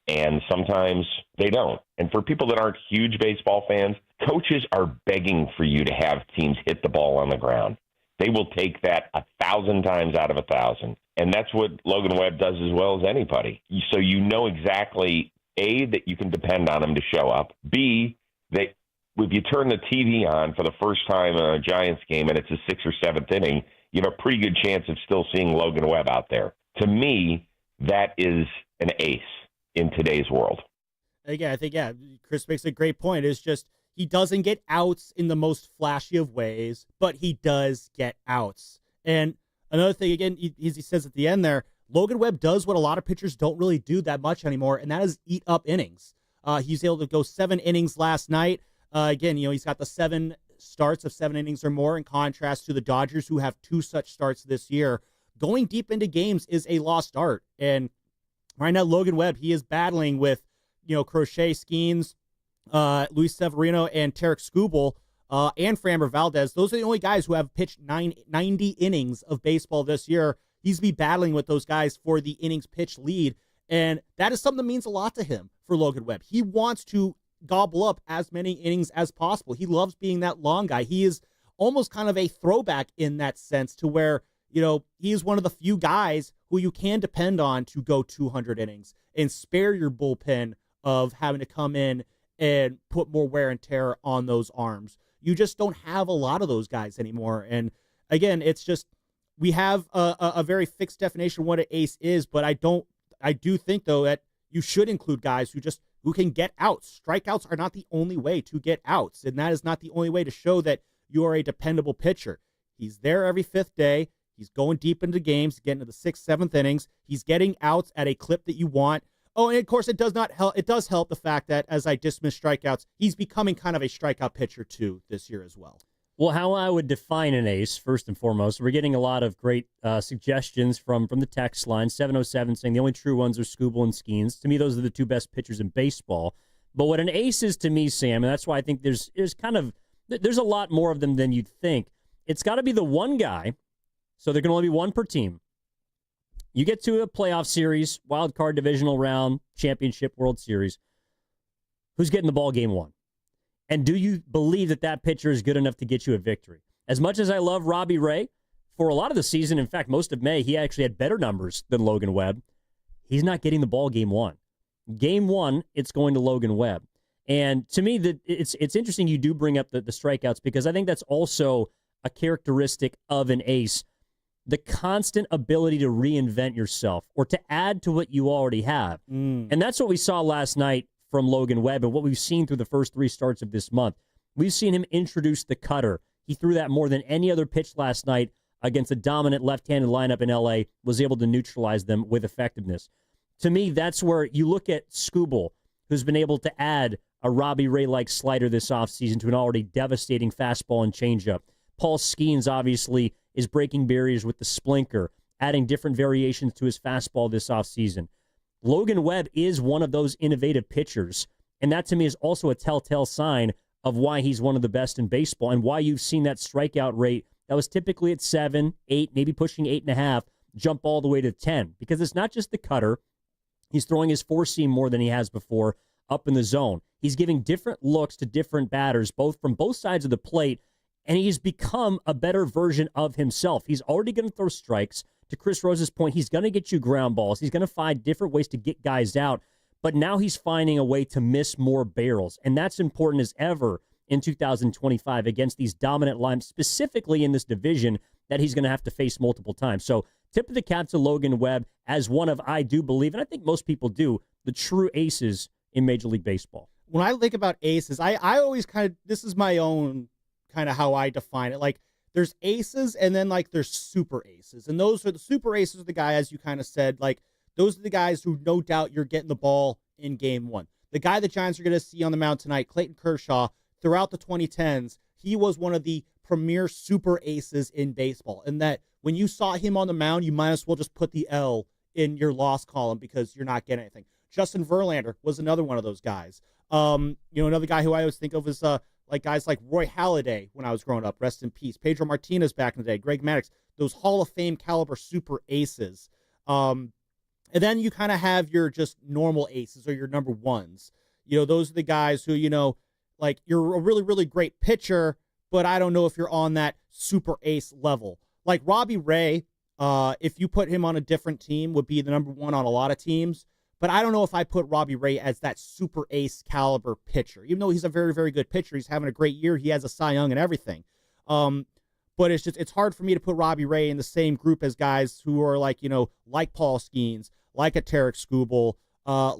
and sometimes they don't. And for people that aren't huge baseball fans, coaches are begging for you to have teams hit the ball on the ground. They will take that 1,000 times out of 1,000. And that's what Logan Webb does as well as anybody. So you know exactly, A, that you can depend on him to show up, B, that if you turn the TV on for the first time in a Giants game and it's a 6th or 7th inning, you have a pretty good chance of still seeing Logan Webb out there. To me, that is an ace in today's world. Again, I think, Chris makes a great point. It's just he doesn't get outs in the most flashy of ways, but he does get outs. And another thing, again, as he says at the end there, Logan Webb does what a lot of pitchers don't really do that much anymore, and that is eat up innings. He's able to go 7 innings last night. Again, he's got the 7 starts of 7 innings or more, in contrast to the Dodgers, who have 2 such starts this year. Going deep into games is a lost art. And right now, Logan Webb, he is battling with, Crochet Skeens, Luis Severino, and Tarek Skubal, and Framber Valdez. Those are the only guys who have pitched 90 innings of baseball this year. He's be battling with those guys for the innings pitch lead. And that is something that means a lot to him for Logan Webb. He wants to gobble up as many innings as possible. He loves being that long guy. He is almost kind of a throwback in that sense, to where, he is one of the few guys who you can depend on to go 200 innings and spare your bullpen of having to come in and put more wear and tear on those arms. You just don't have a lot of those guys anymore. And again, it's just we have a very fixed definition of what an ace is, but I do think though that you should include guys who can get outs. Strikeouts are not the only way to get outs, and that is not the only way to show that you are a dependable pitcher. He's there every fifth day. He's going deep into games, getting to the sixth, seventh innings. He's getting outs at a clip that you want. Oh, and of course, it does not help. It does help the fact that, as I dismiss strikeouts, he's becoming kind of a strikeout pitcher too this year as well. Well, how I would define an ace, first and foremost, we're getting a lot of great suggestions from the text line, 707, saying the only true ones are Skubal and Skeens. To me, those are the two best pitchers in baseball. But what an ace is to me, Sam, and that's why I think there's a lot more of them than you'd think. It's got to be the one guy, so there can only be one per team. You get to a playoff series, wild card, divisional round, championship, World Series. Who's getting the ball game one? And do you believe that pitcher is good enough to get you a victory? As much as I love Robbie Ray, for a lot of the season, in fact, most of May, he actually had better numbers than Logan Webb. He's not getting the ball game one. Game one, it's going to Logan Webb. And to me, it's interesting you do bring up the strikeouts, because I think that's also a characteristic of an ace. The constant ability to reinvent yourself or to add to what you already have. And that's what we saw last night from Logan Webb and what we've seen through the first three starts of this month. We've seen him introduce the cutter. He threw that more than any other pitch last night against a dominant left-handed lineup in L.A., was able to neutralize them with effectiveness. To me, that's where you look at Skubal, who's been able to add a Robbie Ray-like slider this offseason to an already devastating fastball and changeup. Paul Skeens, obviously, is breaking barriers with the splinker, adding different variations to his fastball this offseason. Logan Webb is one of those innovative pitchers, and that to me is also a telltale sign of why he's one of the best in baseball and why you've seen that strikeout rate that was typically at 7, 8, maybe pushing 8.5, jump all the way to 10. Because it's not just the cutter. He's throwing his four-seam more than he has before up in the zone. He's giving different looks to different batters, both from both sides of the plate, and he's become a better version of himself. He's already going to throw strikes. To Chris Rose's point, he's going to get you ground balls. He's going to find different ways to get guys out. But now he's finding a way to miss more barrels. And that's important as ever in 2025 against these dominant lines, specifically in this division that he's going to have to face multiple times. So tip of the cap to Logan Webb as one of, I do believe, and I think most people do, the true aces in Major League Baseball. When I think about aces, I always this is my own kind of how I define it. Like, there's aces and then like there's super aces. And those are the super aces are the guy, as you kind of said, like those are the guys who no doubt you're getting the ball in game one. The guy the Giants are going to see on the mound tonight, Clayton Kershaw, throughout the 2010s, he was one of the premier super aces in baseball. And that when you saw him on the mound, you might as well just put the L in your loss column because you're not getting anything. Justin Verlander was another one of those guys. Another guy who I always think of is like guys like Roy Halladay when I was growing up, rest in peace. Pedro Martinez back in the day, Greg Maddux, those Hall of Fame caliber super aces. And then you kind of have your just normal aces or your number ones. Those are the guys who, like you're a really, really great pitcher, but I don't know if you're on that super ace level. Like Robbie Ray, if you put him on a different team, would be the number one on a lot of teams. But I don't know if I put Robbie Ray as that super ace caliber pitcher. Even though he's a very, very good pitcher, he's having a great year. He has a Cy Young and everything. But it's hard for me to put Robbie Ray in the same group as guys who are like Paul Skeens, like a Tarek Skubal,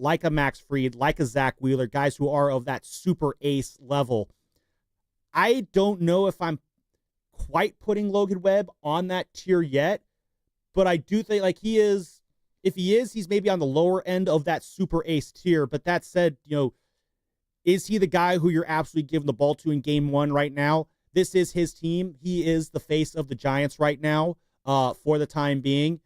like a Max Fried, like a Zach Wheeler, guys who are of that super ace level. I don't know if I'm quite putting Logan Webb on that tier yet, but I do think like he is. If he is, he's maybe on the lower end of that super ace tier. But that said, is he the guy who you're absolutely giving the ball to in game one right now? This is his team. He is the face of the Giants right now for the time being.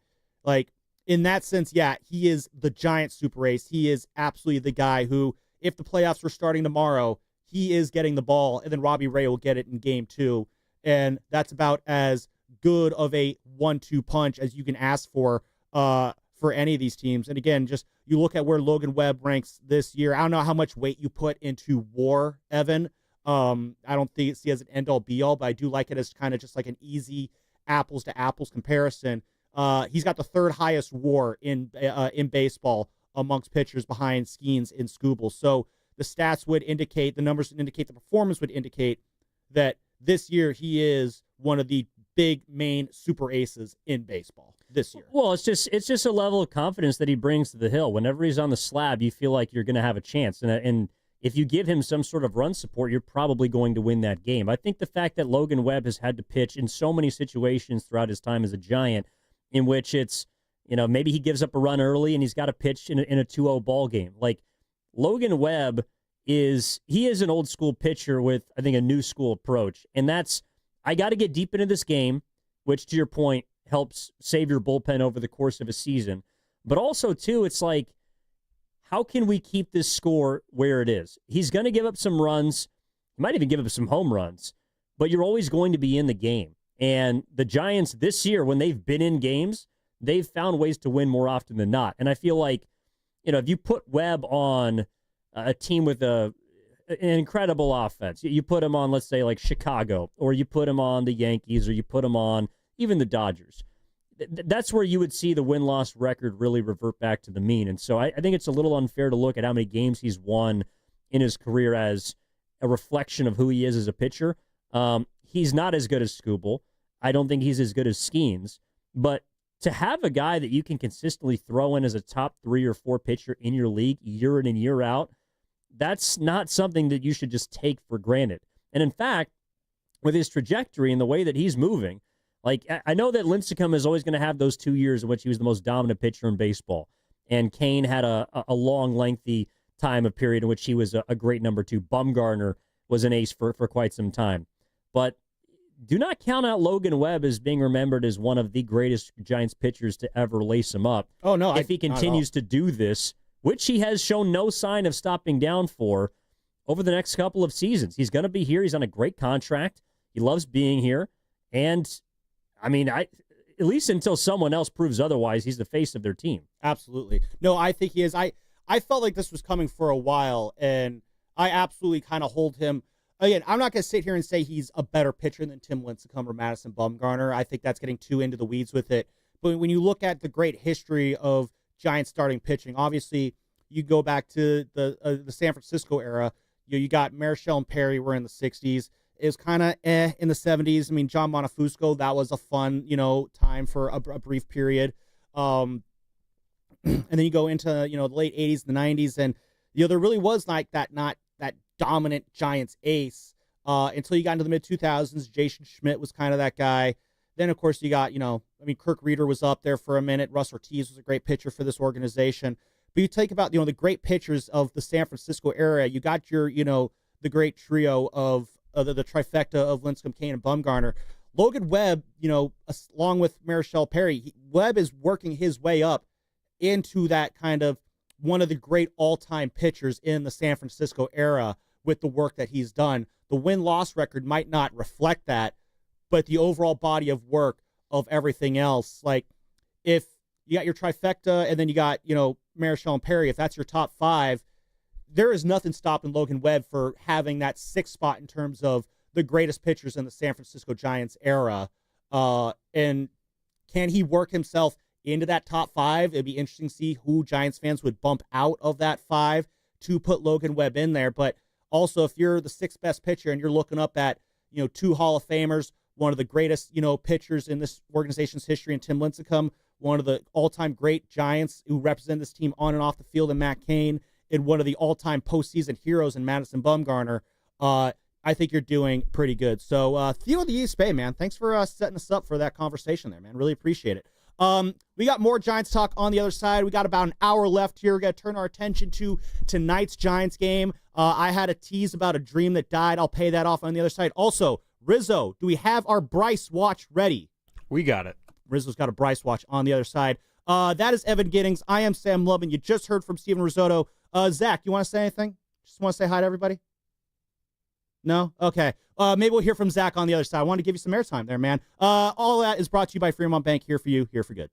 Like, in that sense, yeah, he is the Giant super ace. He is absolutely the guy who, if the playoffs were starting tomorrow, he is getting the ball, and then Robbie Ray will get it in game two. And that's about as good of a 1-2 punch as you can ask for any of these teams. And again, just you look at where Logan Webb ranks this year. I don't know how much weight you put into WAR, Evan. I don't think it's as an end-all be-all, but I do like it as kind of just like an easy apples-to-apples comparison. He's got the third highest WAR in baseball amongst pitchers behind Skeens and Skubal. So the stats would indicate, the numbers would indicate, the performance would indicate that this year he is one of the big main super aces in baseball this year. Well, it's just a level of confidence that he brings to the hill. Whenever he's on the slab, you feel like you're going to have a chance. And if you give him some sort of run support, you're probably going to win that game. I think the fact that Logan Webb has had to pitch in so many situations throughout his time as a Giant in which it's, maybe he gives up a run early and he's got to pitch in a 2-0 ball game. Like, Logan Webb is an old school pitcher with, I think, a new school approach. And that's, I got to get deep into this game, which, to your point, helps save your bullpen over the course of a season. But also, too, it's like, how can we keep this score where it is? He's going to give up some runs. He might even give up some home runs. But you're always going to be in the game. And the Giants this year, when they've been in games, they've found ways to win more often than not. And I feel like, if you put Webb on a team with an incredible offense, you put him on, let's say, like Chicago, or you put him on the Yankees, or you put him on even the Dodgers, that's where you would see the win-loss record really revert back to the mean. And so I think it's a little unfair to look at how many games he's won in his career as a reflection of who he is as a pitcher. He's not as good as Skubal. I don't think he's as good as Skeens. But to have a guy that you can consistently throw in as a top 3 or 4 pitcher in your league year in and year out, that's not something that you should just take for granted. And in fact, with his trajectory and the way that he's moving, like, I know that Lincecum is always going to have those 2 years in which he was the most dominant pitcher in baseball. And Kane had a long, lengthy time, a period in which he was a great number 2. Bumgarner was an ace for quite some time. But do not count out Logan Webb as being remembered as one of the greatest Giants pitchers to ever lace him up. Oh, no. If he continues to do this, which he has shown no sign of stopping down for over the next couple of seasons. He's going to be here. He's on a great contract. He loves being here. And, I mean, at least until someone else proves otherwise, he's the face of their team. Absolutely. No, I think he is. I felt like this was coming for a while, and I absolutely kind of hold him. Again, I'm not going to sit here and say he's a better pitcher than Tim Lincecum or Madison Bumgarner. I think that's getting too into the weeds with it. But when you look at the great history of Giants starting pitching, obviously you go back to the San Francisco era. You got Marichal and Perry were in the 60s. It was kind of in the 70s. I mean, John Bonifusco, that was a fun, time for a brief period. And then you go into, the late 80s, the 90s, and, there really was like that dominant Giants ace until you got into the mid-2000s. Jason Schmidt was kind of that guy. Then, of course, you got, Kirk Reeder was up there for a minute. Russ Ortiz was a great pitcher for this organization. But you take about, the great pitchers of the San Francisco era. You got your, the great trio of the trifecta of Lincecum, Kane, and Bumgarner. Logan Webb, along with Marichal Perry, Webb is working his way up into that kind of one of the great all-time pitchers in the San Francisco era with the work that he's done. The win-loss record might not reflect that, but the overall body of work of everything else, like if you got your trifecta and then you got, Marichal and Perry, if that's your top 5, there is nothing stopping Logan Webb for having that 6th spot in terms of the greatest pitchers in the San Francisco Giants era. And can he work himself into that top 5? It'd be interesting to see who Giants fans would bump out of that 5 to put Logan Webb in there. But also, if you're the 6th best pitcher and you're looking up at, 2 Hall of Famers, one of the greatest, pitchers in this organization's history in Tim Lincecum, one of the all-time great Giants who represent this team on and off the field in Matt Cain, and one of the all-time postseason heroes in Madison Bumgarner, I think you're doing pretty good. So, Theo of the East Bay, man, thanks for setting us up for that conversation there, man. Really appreciate it. We got more Giants talk on the other side. We got about an hour left here. We're going to turn our attention to tonight's Giants game. I had a tease about a dream that died. I'll pay that off on the other side. Also, Rizzo, do we have our Bryce watch ready? We got it. Rizzo's got a Bryce watch on the other side. That is Evan Giddings. I am Sam Lubin. You just heard from Steven Risotto. Zach, you want to say anything? Just want to say hi to everybody? No? Okay. Maybe we'll hear from Zach on the other side. I want to give you some airtime there, man. All that is brought to you by Fremont Bank. Here for you, here for good.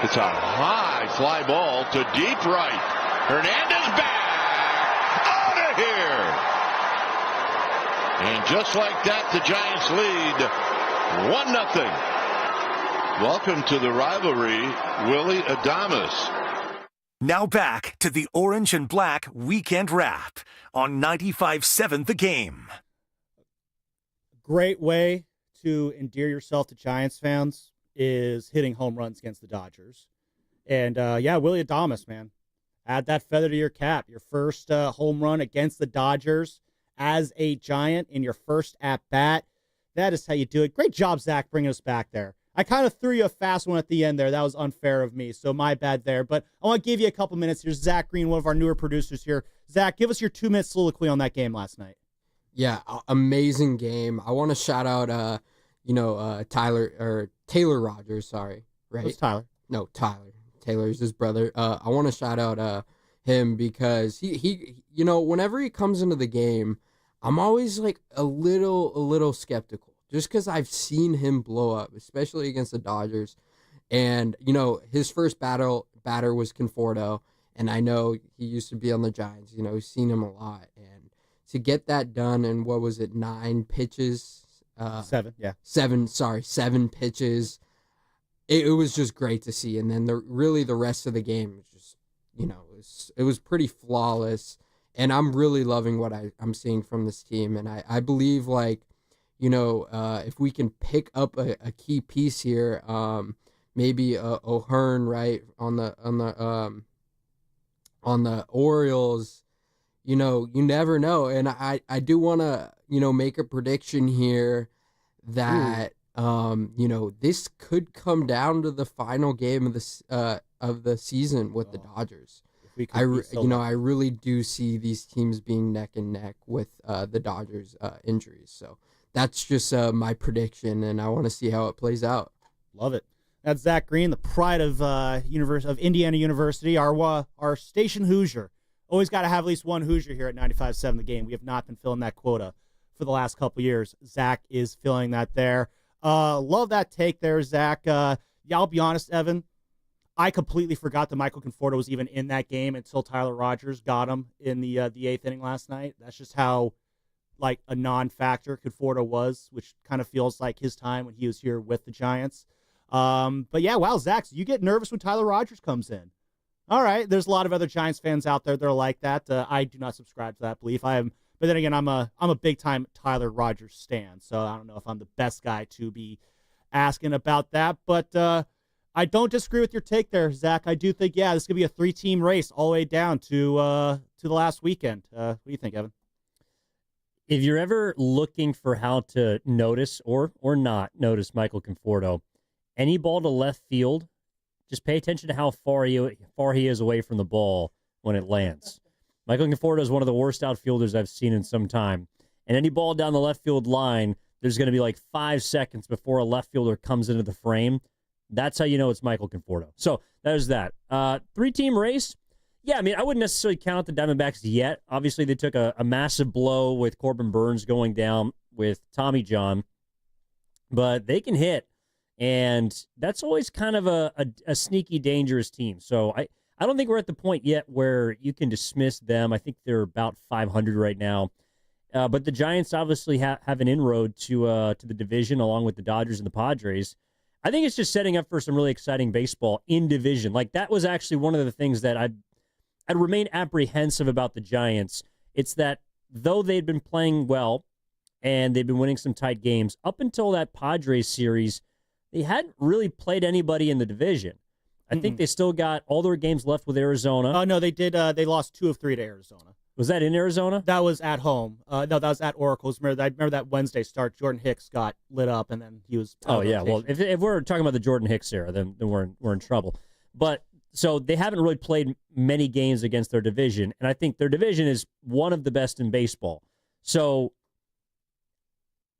It's a high fly ball to deep right. Hernandez back. Out of here. And just like that, the Giants lead 1-0. Welcome to the rivalry, Willie Adames. Now back to the Orange and Black Weekend Wrap on 95.7 The Game. Great way to endear yourself to Giants fans is hitting home runs against the Dodgers. And, Willie Adames, man. Add that feather to your cap. Your first home run against the Dodgers as a Giant in your first at-bat. That is how you do it. Great job, Zach, bringing us back there. I kind of threw you a fast one at the end there. That was unfair of me, so my bad there. But I want to give you a couple minutes here. Zach Green, one of our newer producers here. Zach, give us your 2-minute soliloquy on that game last night. Yeah, amazing game. I want to shout out, Taylor Rogers. Sorry, right? Who's Tyler? No, Tyler. Taylor's his brother. I want to shout out him because he whenever he comes into the game, I'm always like a little skeptical, just because I've seen him blow up, especially against the Dodgers. And his first batter was Conforto, and I know he used to be on the Giants. We've seen him a lot, and to get that done in, what was it, 9 pitches? 7, yeah. 7 pitches. It was just great to see. And then the rest of the game was just, it was pretty flawless. And I'm really loving what I'm seeing from this team. And I believe, if we can pick up a key piece here, maybe O'Hearn, right, on the Orioles, you never know. And I do want to, make a prediction here that, this could come down to the final game of the season with the Dodgers. I really do see these teams being neck and neck with the Dodgers injuries. So that's just my prediction, and I want to see how it plays out. Love it. That's Zach Green, the pride of Indiana University, our station Hoosier. Always got to have at least one Hoosier here at 95.7 The Game. We have not been filling that quota for the last couple years. Zach is filling that there. Love that take there, Zach. I'll be honest, Evan. I completely forgot that Michael Conforto was even in that game until Tyler Rogers got him in the 8th inning last night. That's just how, a non-factor Conforto was, which kind of feels like his time when he was here with the Giants. But yeah, wow, Zach, so you get nervous when Tyler Rogers comes in. All right, there's a lot of other Giants fans out there that are like that. I do not subscribe to that belief. But then again, I'm a big-time Tyler Rogers stan, so I don't know if I'm the best guy to be asking about that. But I don't disagree with your take there, Zach. I do think, this is going to be a 3-team race all the way down to the last weekend. What do you think, Evan? If you're ever looking for how to notice or not notice Michael Conforto, any ball to left field, just pay attention to how far he is away from the ball when it lands. Michael Conforto is one of the worst outfielders I've seen in some time. And any ball down the left field line, there's going to be 5 seconds before a left fielder comes into the frame. That's how you know it's Michael Conforto. So there's that. 3-team race. Yeah, I wouldn't necessarily count the Diamondbacks yet. Obviously, they took a massive blow with Corbin Burns going down with Tommy John. But they can hit. And that's always kind of a sneaky, dangerous team. So I don't think we're at the point yet where you can dismiss them. I think they're about 500 right now. But the Giants obviously have an inroad to the division along with the Dodgers and the Padres. I think it's just setting up for some really exciting baseball in division. That was actually one of the things that I'd remain apprehensive about the Giants. It's that though they'd been playing well and they've been winning some tight games, up until that Padres series, they hadn't really played anybody in the division. I think they still got all their games left with Arizona. Oh, no, they did. They lost 2 of 3 to Arizona. Was that in Arizona? That was at home. No, that was at Oracles. I remember that Wednesday start. Jordan Hicks got lit up, and then he was. Oh yeah. Well, if we're talking about the Jordan Hicks era, then we're in trouble. But so they haven't really played many games against their division, and I think their division is one of the best in baseball. So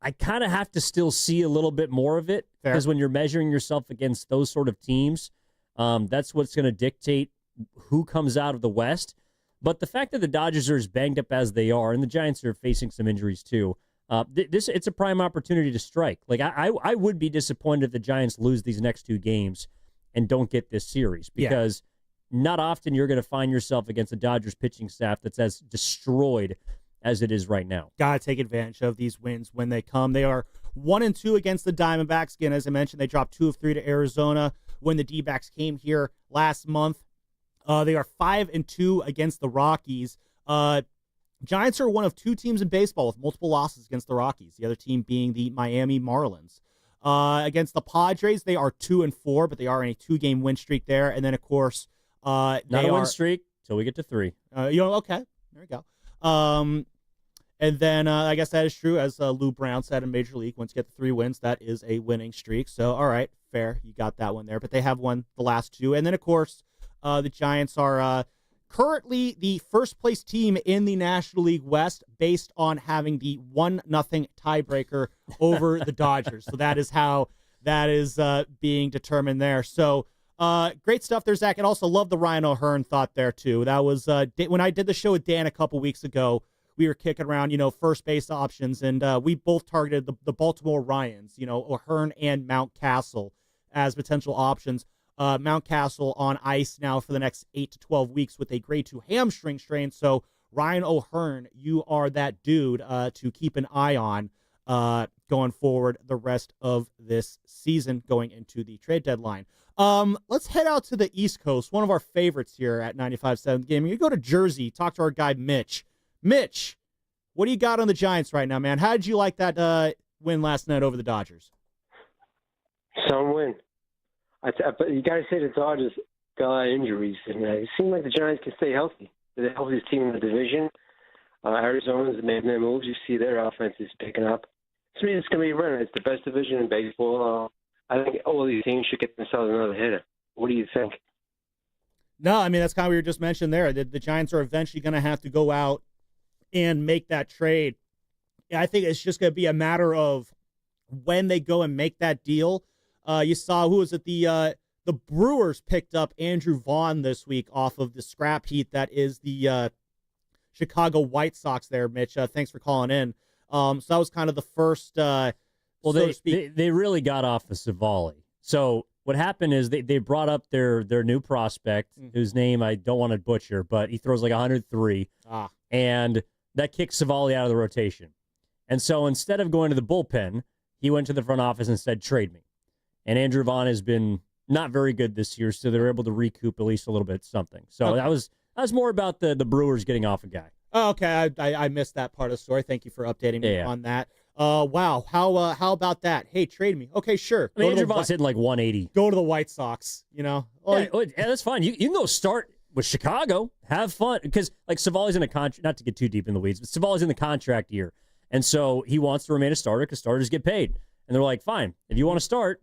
I kind of have to still see a little bit more of it because when you're measuring yourself against those sort of teams, that's what's going to dictate who comes out of the West. But the fact that the Dodgers are as banged up as they are, and the Giants are facing some injuries too, it's a prime opportunity to strike. I would be disappointed if the Giants lose these next 2 games and don't get this series because not often you're going to find yourself against a Dodgers pitching staff that's as destroyed as it is right now. Got to take advantage of these wins when they come. They are 1-2 against the Diamondbacks. Again, as I mentioned, they dropped 2 of 3 to Arizona when the D-backs came here last month. They are 5-2 against the Rockies. Giants are one of 2 teams in baseball with multiple losses against the Rockies, the other team being the Miami Marlins. Against the Padres, they are 2-4, but they are in a 2-game win streak there. And then, of course, not a win streak till we get to 3. Okay, there we go. And then I guess that is true, as Lou Brown said in Major League. Once you get the 3 wins, that is a winning streak. So, all right, fair. You got that one there. But they have won the last 2. And then, of course, the Giants are currently the first-place team in the National League West based on having the 1-0 tiebreaker over the Dodgers. So that is how that is being determined there. So great stuff there, Zach. And also love the Ryan O'Hearn thought there, too. That was when I did the show with Dan a couple weeks ago, we were kicking around, first base options, and we both targeted the Baltimore Ryans, O'Hearn and Mountcastle as potential options. Mountcastle on ice now for the next 8 to 12 weeks with a grade 2 hamstring strain. So Ryan O'Hearn, you are that dude to keep an eye on going forward the rest of this season going into the trade deadline. Let's head out to the East Coast, one of our favorites here at 95.7 Gaming. You go to Jersey, talk to our guy Mitch. Mitch, what do you got on the Giants right now, man? How did you like that win last night over the Dodgers? Some win. But you got to say the Dodgers got a lot of injuries, and it seems like the Giants can stay healthy. They're the healthiest team in the division. Arizona's made their moves. You see their offense is picking up. To me, it's going to be a run. It's the best division in baseball. I think all these teams should get themselves another hitter. What do you think? No, I mean, that's kind of what you just mentioned there. The Giants are eventually going to have to go out and make that trade. I think it's just going to be a matter of when they go and make that deal. You saw, who was it? The Brewers picked up Andrew Vaughn this week off of the scrap heap that is the Chicago White Sox there, Mitch. Thanks for calling in. So that was kind of the first, they really got off the Savali. So what happened is they brought up their new prospect, whose name I don't want to butcher, but he throws like 103. And that kicked Savali out of the rotation. And so instead of going to the bullpen, he went to the front office and said, trade me. And Andrew Vaughn has been not very good this year, so they're able to recoup at least a little bit something. So okay. that was more about the Brewers getting off a guy. Oh, okay, I missed that part of the story. Thank you for updating me on that. Wow, how about that? Hey, trade me. Okay, sure. I mean, Andrew Vaughn's hitting like 180. Go to the White Sox, Well, yeah, that's fine. You can go start with Chicago. Have fun. Because, like, Savali's in a contract, not to get too deep in the weeds, but Savali's in the contract year. And so he wants to remain a starter because starters get paid. And they're like, fine, if you want to start,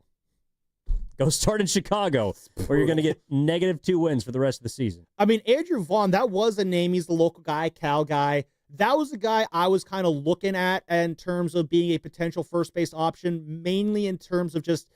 go start in Chicago, where you're going to get -2 wins for the rest of the season. I mean, Andrew Vaughn, that was a name. He's the local guy, Cal guy. That was the guy I was kind of looking at in terms of being a potential first base option, mainly in terms of just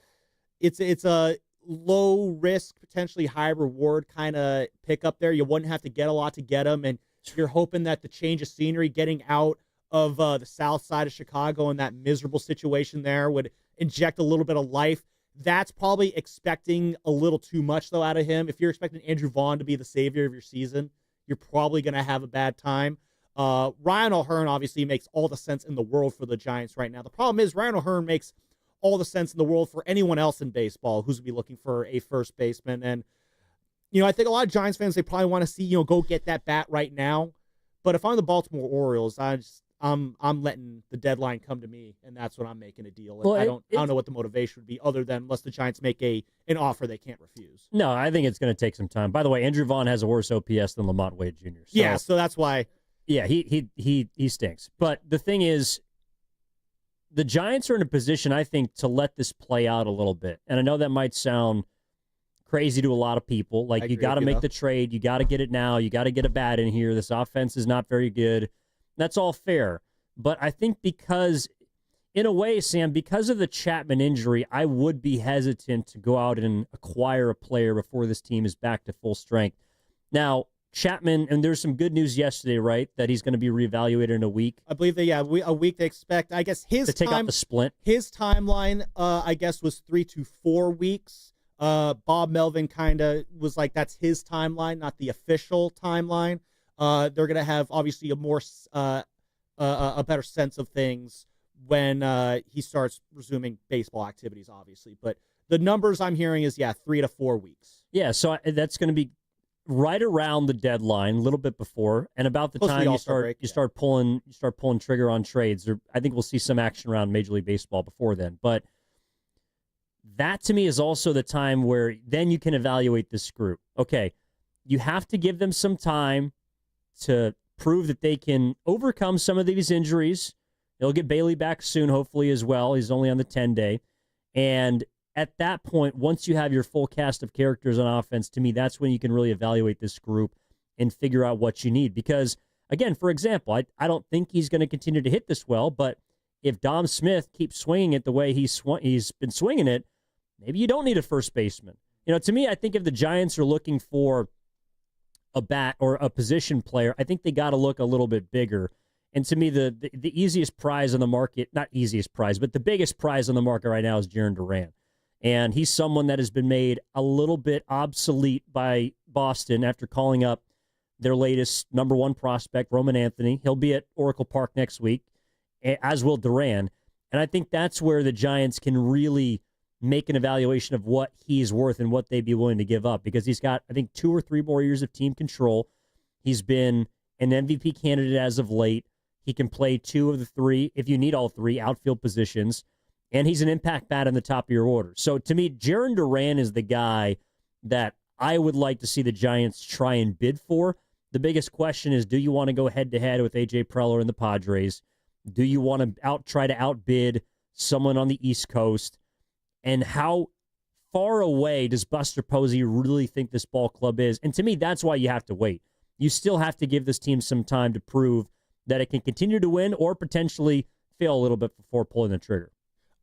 it's a low risk, potentially high reward kind of pickup there. You wouldn't have to get a lot to get him, and you're hoping that the change of scenery, getting out of the south side of Chicago and that miserable situation there, would inject a little bit of life. That's probably expecting a little too much, though, out of him. If you're expecting Andrew Vaughn to be the savior of your season, you're probably going to have a bad time. Ryan O'Hearn obviously makes all the sense in the world for the Giants right now. The problem is Ryan O'Hearn makes all the sense in the world for anyone else in baseball who's going to be looking for a first baseman. And, I think a lot of Giants fans, they probably want to see, go get that bat right now. But if I'm the Baltimore Orioles, I'm letting the deadline come to me, and that's when I'm making a deal. And Well, I don't know what the motivation would be other than unless the Giants make an offer they can't refuse. No, I think it's going to take some time. By the way, Andrew Vaughn has a worse OPS than Lamont Wade Jr. So that's why. Yeah, he stinks. But the thing is, the Giants are in a position, I think, to let this play out a little bit. And I know that might sound crazy to a lot of people. Like, you got to make the trade. You got to get it now. You got to get a bat in here. This offense is not very good. That's all fair. But I think because, in a way, Sam, because of the Chapman injury, I would be hesitant to go out and acquire a player before this team is back to full strength. Now, Chapman, and there's some good news yesterday, right, that he's going to be reevaluated in a week. I believe that, a week they expect. I guess his to take out the splint. His timeline, I guess, was 3 to 4 weeks. Bob Melvin kind of was like, that's his timeline, not the official timeline. They're going to have obviously a better sense of things when he starts resuming baseball activities, obviously. But the numbers I'm hearing is, 3 to 4 weeks. Yeah, so that's going to be right around the deadline, a little bit before, and about the time you start pulling trigger on trades. Or I think we'll see some action around Major League Baseball before then. But that to me is also the time where then you can evaluate this group. Okay, you have to give them some time to prove that they can overcome some of these injuries. They'll get Bailey back soon, hopefully, as well. He's only on the 10-day. And at that point, once you have your full cast of characters on offense, to me, that's when you can really evaluate this group and figure out what you need. Because, again, for example, I don't think he's going to continue to hit this well, but if Dom Smith keeps swinging it the way he's been swinging it, maybe you don't need a first baseman. To me, I think if the Giants are looking for a bat or a position player, I think they got to look a little bit bigger. And to me, the easiest prize on the market, not easiest prize, but the biggest prize on the market right now is Jarren Duran. And he's someone that has been made a little bit obsolete by Boston after calling up their latest number one prospect, Roman Anthony. He'll be at Oracle Park next week, as will Duran. And I think that's where the Giants can really make an evaluation of what he's worth and what they'd be willing to give up, because he's got, I think, 2 or 3 more years of team control. He's been an MVP candidate as of late. He can play 2 of the 3, if you need all 3, outfield positions. And he's an impact bat in the top of your order. So to me, Jarren Duran is the guy that I would like to see the Giants try and bid for. The biggest question is, do you want to go head-to-head with A.J. Preller and the Padres? Do you want to try to outbid someone on the East Coast? And how far away does Buster Posey really think this ball club is? And to me, that's why you have to wait. You still have to give this team some time to prove that it can continue to win or potentially fail a little bit before pulling the trigger.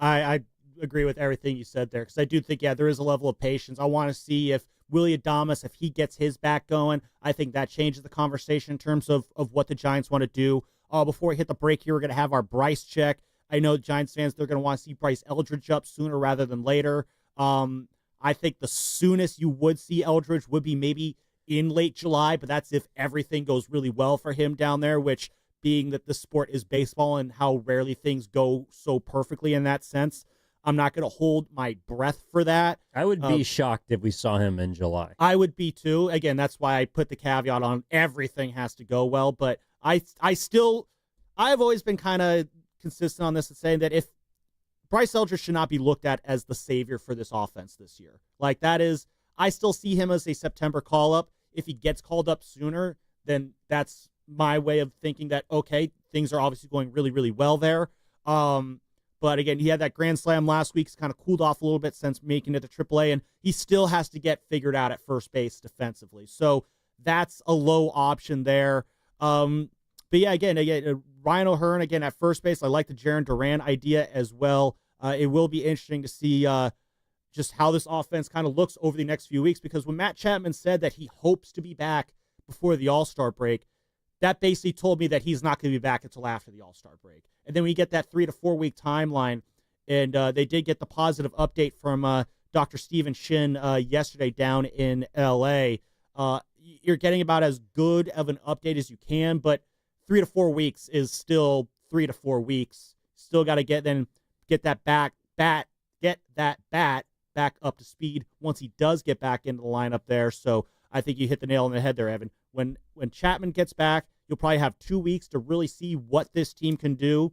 I agree with everything you said there, because I do think, there is a level of patience. I want to see if Willie Adames, if he gets his back going. I think that changes the conversation in terms of what the Giants want to do. Before we hit the break here, we're going to have our Bryce check. I know Giants fans, they're going to want to see Bryce Eldridge up sooner rather than later. I think the soonest you would see Eldridge would be maybe in late July, but that's if everything goes really well for him down there, which, being that the sport is baseball and how rarely things go so perfectly in that sense, I'm not going to hold my breath for that. I would be shocked if we saw him in July. I would be too. Again, that's why I put the caveat on everything has to go well. But I've always been kind of consistent on this and saying that if Bryce Eldridge should not be looked at as the savior for this offense this year. Like, that is, I still see him as a September call-up. If he gets called up sooner, then that's my way of thinking that, okay, things are obviously going really, really well there. But again, he had that grand slam last week. He's kind of cooled off a little bit since making it to AAA, and he still has to get figured out at first base defensively. So that's a low option there. But yeah, again, Ryan O'Hearn, again, at first base. I like the Jarren Duran idea as well. It will be interesting to see just how this offense kind of looks over the next few weeks, because when Matt Chapman said that he hopes to be back before the All-Star break, that basically told me that he's not going to be back until after the All-Star break. And then we get that 3 to 4 week timeline, and they did get the positive update from Dr. Steven Shin yesterday down in L.A. You're getting about as good of an update as you can, but 3 to 4 weeks is still 3 to 4 weeks. Still got to get that bat back up to speed once he does get back into the lineup there. So I think you hit the nail on the head there, Evan. When Chapman gets back, you'll probably have 2 weeks to really see what this team can do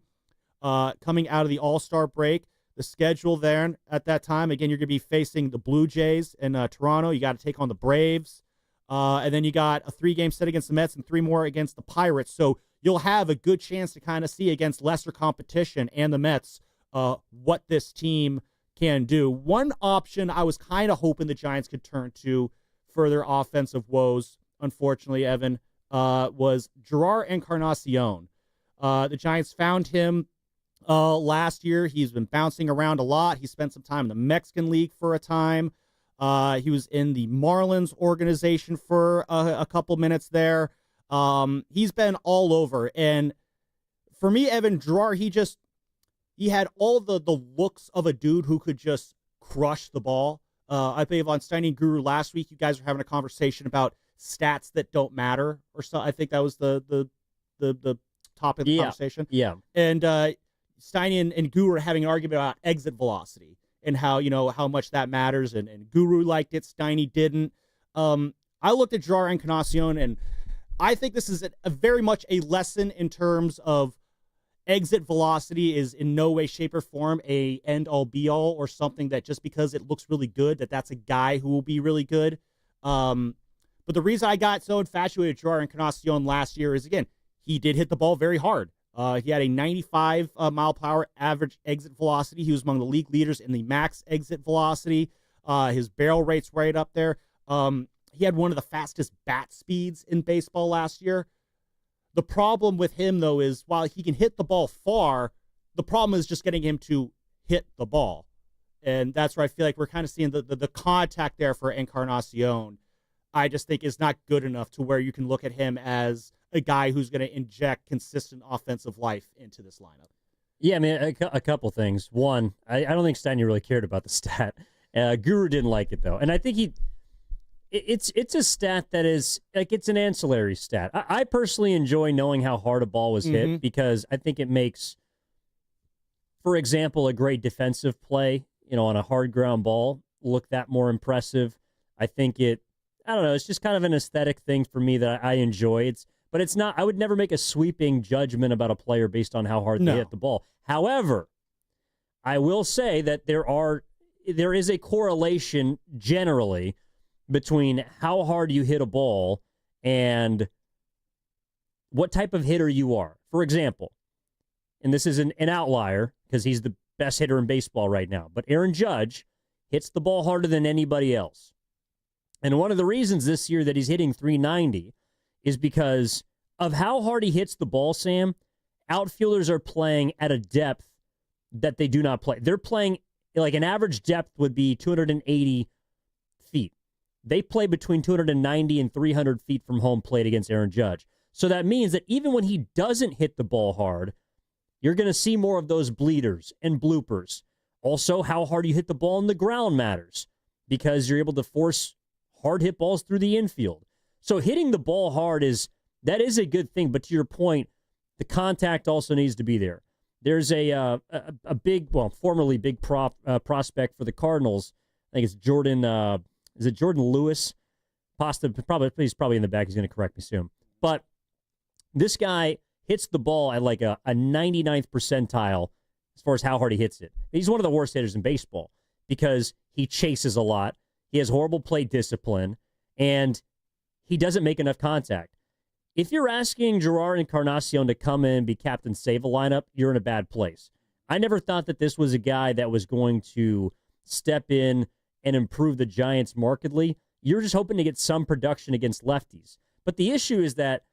coming out of the All-Star break. The schedule there at that time, again, you're going to be facing the Blue Jays in Toronto. You got to take on the Braves. And then you got a 3-game set against the Mets and 3 more against the Pirates. So you'll have a good chance to kind of see against lesser competition and the Mets what this team can do. One option I was kind of hoping the Giants could turn to for their offensive woes, unfortunately, Evan, was Gerard Encarnacion. The Giants found him last year. He's been bouncing around a lot. He spent some time in the Mexican League for a time. He was in the Marlins organization for a couple minutes there. He's been all over. And for me, Evan, Gerard, he had all the looks of a dude who could just crush the ball. I believe on Steiny Guru last week, you guys were having a conversation about stats that don't matter, or so. I think that was the topic of the conversation. Yeah. And Steiny and Guru were having an argument about exit velocity and how how much that matters. And Guru liked it, Steiny didn't. I looked at Gerard Encarnacion, and I think this is a very much a lesson in terms of exit velocity is in no way, shape, or form a end-all, be-all, or something that just because it looks really good, that's a guy who will be really good. But the reason I got so infatuated with Gerard Encarnacion last year is, again, he did hit the ball very hard. He had a 95 mile per hour average exit velocity. He was among the league leaders in the max exit velocity. His barrel rate's right up there. He had one of the fastest bat speeds in baseball last year. The problem with him, though, is while he can hit the ball far, the problem is just getting him to hit the ball. And that's where I feel like we're kind of seeing the contact there for Encarnacion. I just think is not good enough to where you can look at him as a guy who's going to inject consistent offensive life into this lineup. Yeah, I mean, a couple things. One, I don't think Steiny really cared about the stat. Guru didn't like it, though. And I think it's a stat that is, like, it's an ancillary stat. I personally enjoy knowing how hard a ball was hit because I think it makes, for example, a great defensive play, on a hard ground ball look that more impressive. I think I don't know, it's just kind of an aesthetic thing for me that I enjoy. But it's not, I would never make a sweeping judgment about a player based on how hard they hit the ball. However, I will say that there is a correlation generally between how hard you hit a ball and what type of hitter you are. For example, and this is an outlier because he's the best hitter in baseball right now, but Aaron Judge hits the ball harder than anybody else. And one of the reasons this year that he's hitting 390 is because of how hard he hits the ball, Sam. Outfielders are playing at a depth that they do not play. They're playing, like, an average depth would be 280 feet. They play between 290 and 300 feet from home plate against Aaron Judge. So that means that even when he doesn't hit the ball hard, you're going to see more of those bleeders and bloopers. Also, how hard you hit the ball on the ground matters because you're able to force hard hit balls through the infield. So hitting the ball hard is a good thing. But to your point, the contact also needs to be there. There's a big, formerly big prospect for the Cardinals. I think it's Jordan. Is it Jordan Lewis? He's probably in the back. He's going to correct me soon. But this guy hits the ball at like a 99th percentile as far as how hard he hits it. He's one of the worst hitters in baseball because he chases a lot. He has horrible plate discipline, and he doesn't make enough contact. If you're asking Gerard Encarnacion to come in and be captain, save a lineup, you're in a bad place. I never thought that this was a guy that was going to step in and improve the Giants markedly. You're just hoping to get some production against lefties. But the issue is that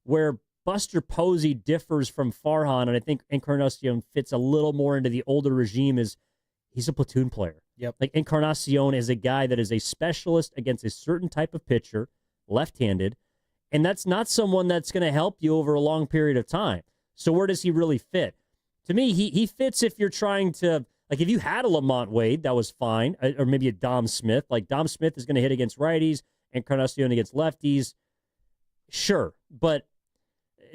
where Buster Posey differs from Farhan, and I think Encarnacion fits a little more into the older regime, is he's a platoon player. Yep. Like, Encarnacion is a guy that is a specialist against a certain type of pitcher, left-handed, and that's not someone that's going to help you over a long period of time. So where does he really fit? To me, he fits if you're trying to, like, if you had a Lamont Wade, that was fine, or maybe a Dom Smith. Like, Dom Smith is going to hit against righties, Encarnacion against lefties. Sure, but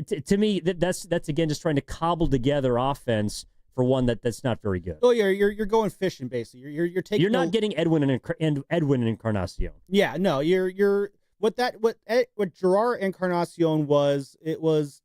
to me, that's again just trying to cobble together offense for one that's not very good. Oh, you're going fishing basically. You're taking. You're not getting Edwin and Encarnacion. Yeah, no, you're what Gerard Encarnacion was. It was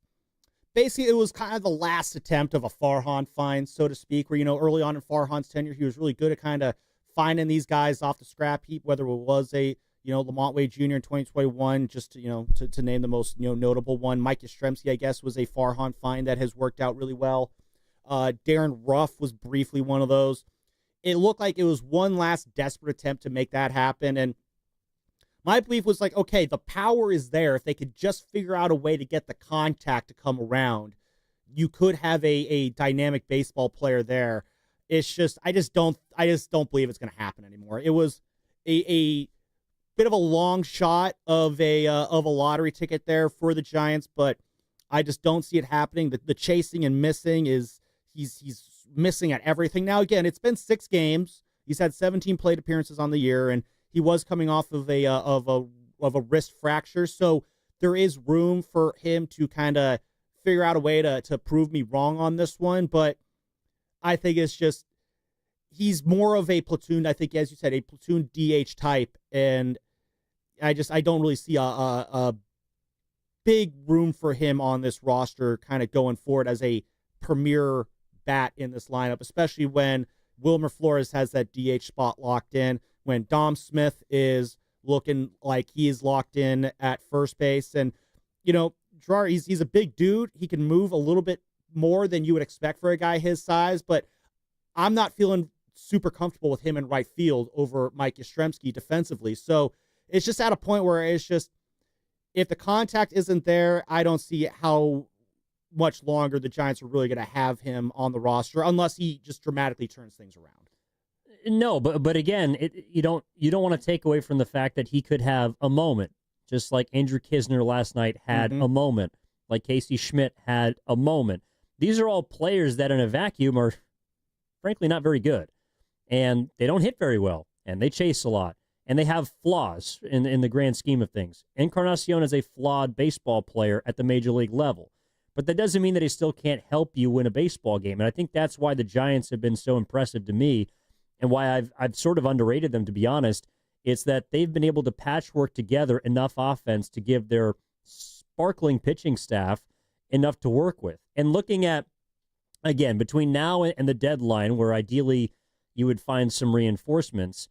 kind of the last attempt of a Farhan find, so to speak. Where early on in Farhan's tenure, he was really good at kind of finding these guys off the scrap heap, whether it was a Lamont Wade Jr. in 2021, just to name the most notable one. Mike Yastrzemski, I guess, was a Farhan find that has worked out really well. Darren Ruff was briefly one of those. It looked like it was one last desperate attempt to make that happen, and my belief was like, okay, the power is there. If they could just figure out a way to get the contact to come around, you could have a dynamic baseball player there. It's just I just don't believe it's going to happen anymore. It was a bit of a long shot of a lottery ticket there for the Giants, but I just don't see it happening. The chasing and missing is he's missing at everything. Now again, it's been 6 games. He's had 17 plate appearances on the year, and he was coming off of a wrist fracture. So there is room for him to kind of figure out a way to prove me wrong on this one. But I think it's just he's more of a platoon. I think, as you said, a platoon DH type, and I don't really see a big room for him on this roster kind of going forward as a premier bat in this lineup, especially when Wilmer Flores has that DH spot locked in, when Dom Smith is looking like he is locked in at first base. And, Gerard, he's a big dude. He can move a little bit more than you would expect for a guy his size, but I'm not feeling super comfortable with him in right field over Mike Yastrzemski defensively. So it's just at a point where it's just, if the contact isn't there, I don't see how much longer the Giants are really going to have him on the roster unless he just dramatically turns things around. No, but again, you don't want to take away from the fact that he could have a moment, just like Andrew Kisner last night had a moment, like Casey Schmidt had a moment. These are all players that in a vacuum are frankly not very good, and they don't hit very well, and they chase a lot. And they have flaws in the grand scheme of things. Encarnacion is a flawed baseball player at the major league level. But that doesn't mean that he still can't help you win a baseball game. And I think that's why the Giants have been so impressive to me and why I've sort of underrated them, to be honest. It's that they've been able to patchwork together enough offense to give their sparkling pitching staff enough to work with. And looking at, again, between now and the deadline, where ideally you would find some reinforcements,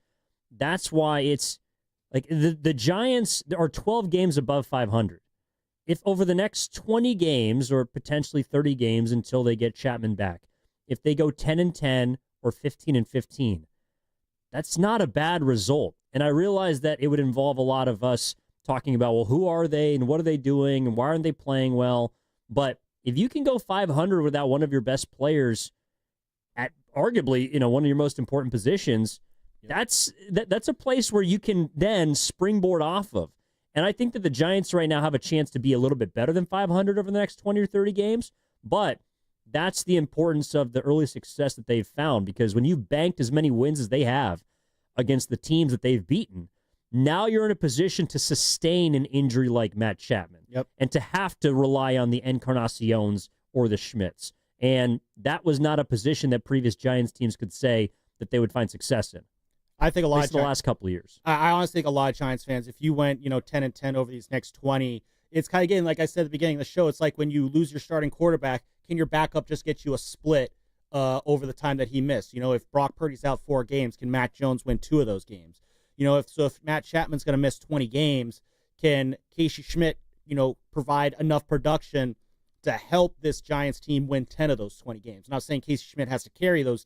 that's why it's like the Giants are 12 games above 500. If over the next 20 games or potentially 30 games until they get Chapman back, if they go 10-10 or 15-15, that's not a bad result. And I realize that it would involve a lot of us talking about, well, who are they and what are they doing and why aren't they playing well? But if you can go 500 without one of your best players at arguably, one of your most important positions, that's a place where you can then springboard off of. And I think that the Giants right now have a chance to be a little bit better than 500 over the next 20 or 30 games. But that's the importance of the early success that they've found, because when you've banked as many wins as they have against the teams that they've beaten, now you're in a position to sustain an injury like Matt Chapman and to have to rely on the Encarnacions or the Schmidts. And that was not a position that previous Giants teams could say that they would find success in. I think a lot of the last couple of years. I honestly think a lot of Giants fans, if you went 10-10 over these next 20, it's kind of, again, like I said at the beginning of the show, it's like when you lose your starting quarterback, can your backup just get you a split over the time that he missed? If Brock Purdy's out 4 games, can Matt Jones win 2 of those games? If Matt Chapman's going to miss 20 games, can Casey Schmidt provide enough production to help this Giants team win 10 of those 20 games? I'm not saying Casey Schmidt has to carry the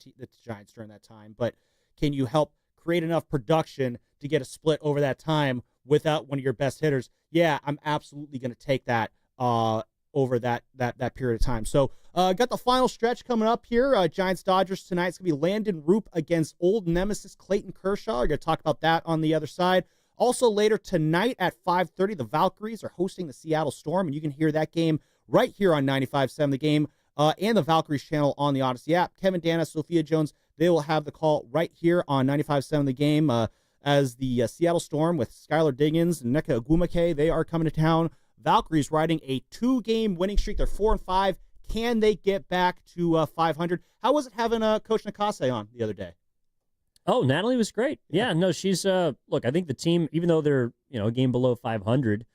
Giants during that time, but can you help create enough production to get a split over that time without one of your best hitters? Yeah, I'm absolutely going to take that over that period of time. So got the final stretch coming up here. Giants-Dodgers tonight. It's going to be Landon Roop against old nemesis Clayton Kershaw. We're going to talk about that on the other side. Also later tonight at 5:30, the Valkyries are hosting the Seattle Storm, and you can hear that game right here on 95.7 The Game and the Valkyries channel on the Odyssey app. Kevin Dana, Sophia Jones, they will have the call right here on 95.7 The Game as the Seattle Storm with Skylar Diggins and Nneka Ogwumike, they are coming to town. Valkyries riding a 2-game winning streak. They're 4-5. Can they get back to 500? How was it having Coach Nakase on the other day? Oh, Natalie was great. Yeah, no, she's look, I think the team, even though they're a game below 500,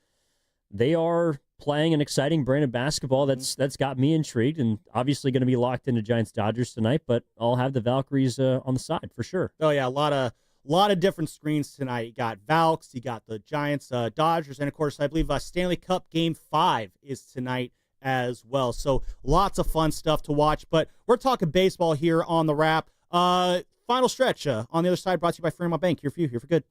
they are playing an exciting brand of basketball that's got me intrigued, and obviously going to be locked into Giants-Dodgers tonight, but I'll have the Valkyries on the side for sure. Oh, yeah, a lot of different screens tonight. You got Valks, you got the Giants, Dodgers, and, of course, I believe Stanley Cup Game 5 is tonight as well. So lots of fun stuff to watch, but we're talking baseball here on the wrap. Final stretch on the other side, brought to you by Fairmont Bank. Here for you, here for good.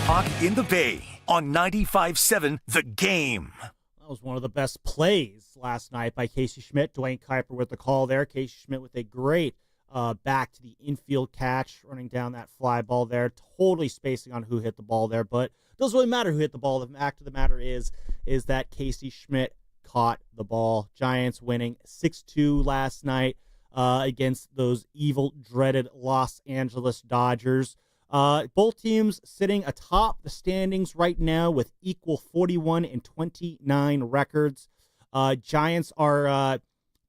Talk in the Bay on 95.7 The Game. That was one of the best plays last night by Casey Schmidt. Dwayne Kuiper with the call there. Casey Schmidt with a great back to the infield catch, running down that fly ball there, totally spacing on who hit the ball there, but it doesn't really matter who hit the ball. The fact of the matter is that Casey Schmidt caught the ball. Giants winning 6-2 last night against those evil, dreaded Los Angeles Dodgers. Both teams sitting atop the standings right now with equal 41 and 29 records. Giants are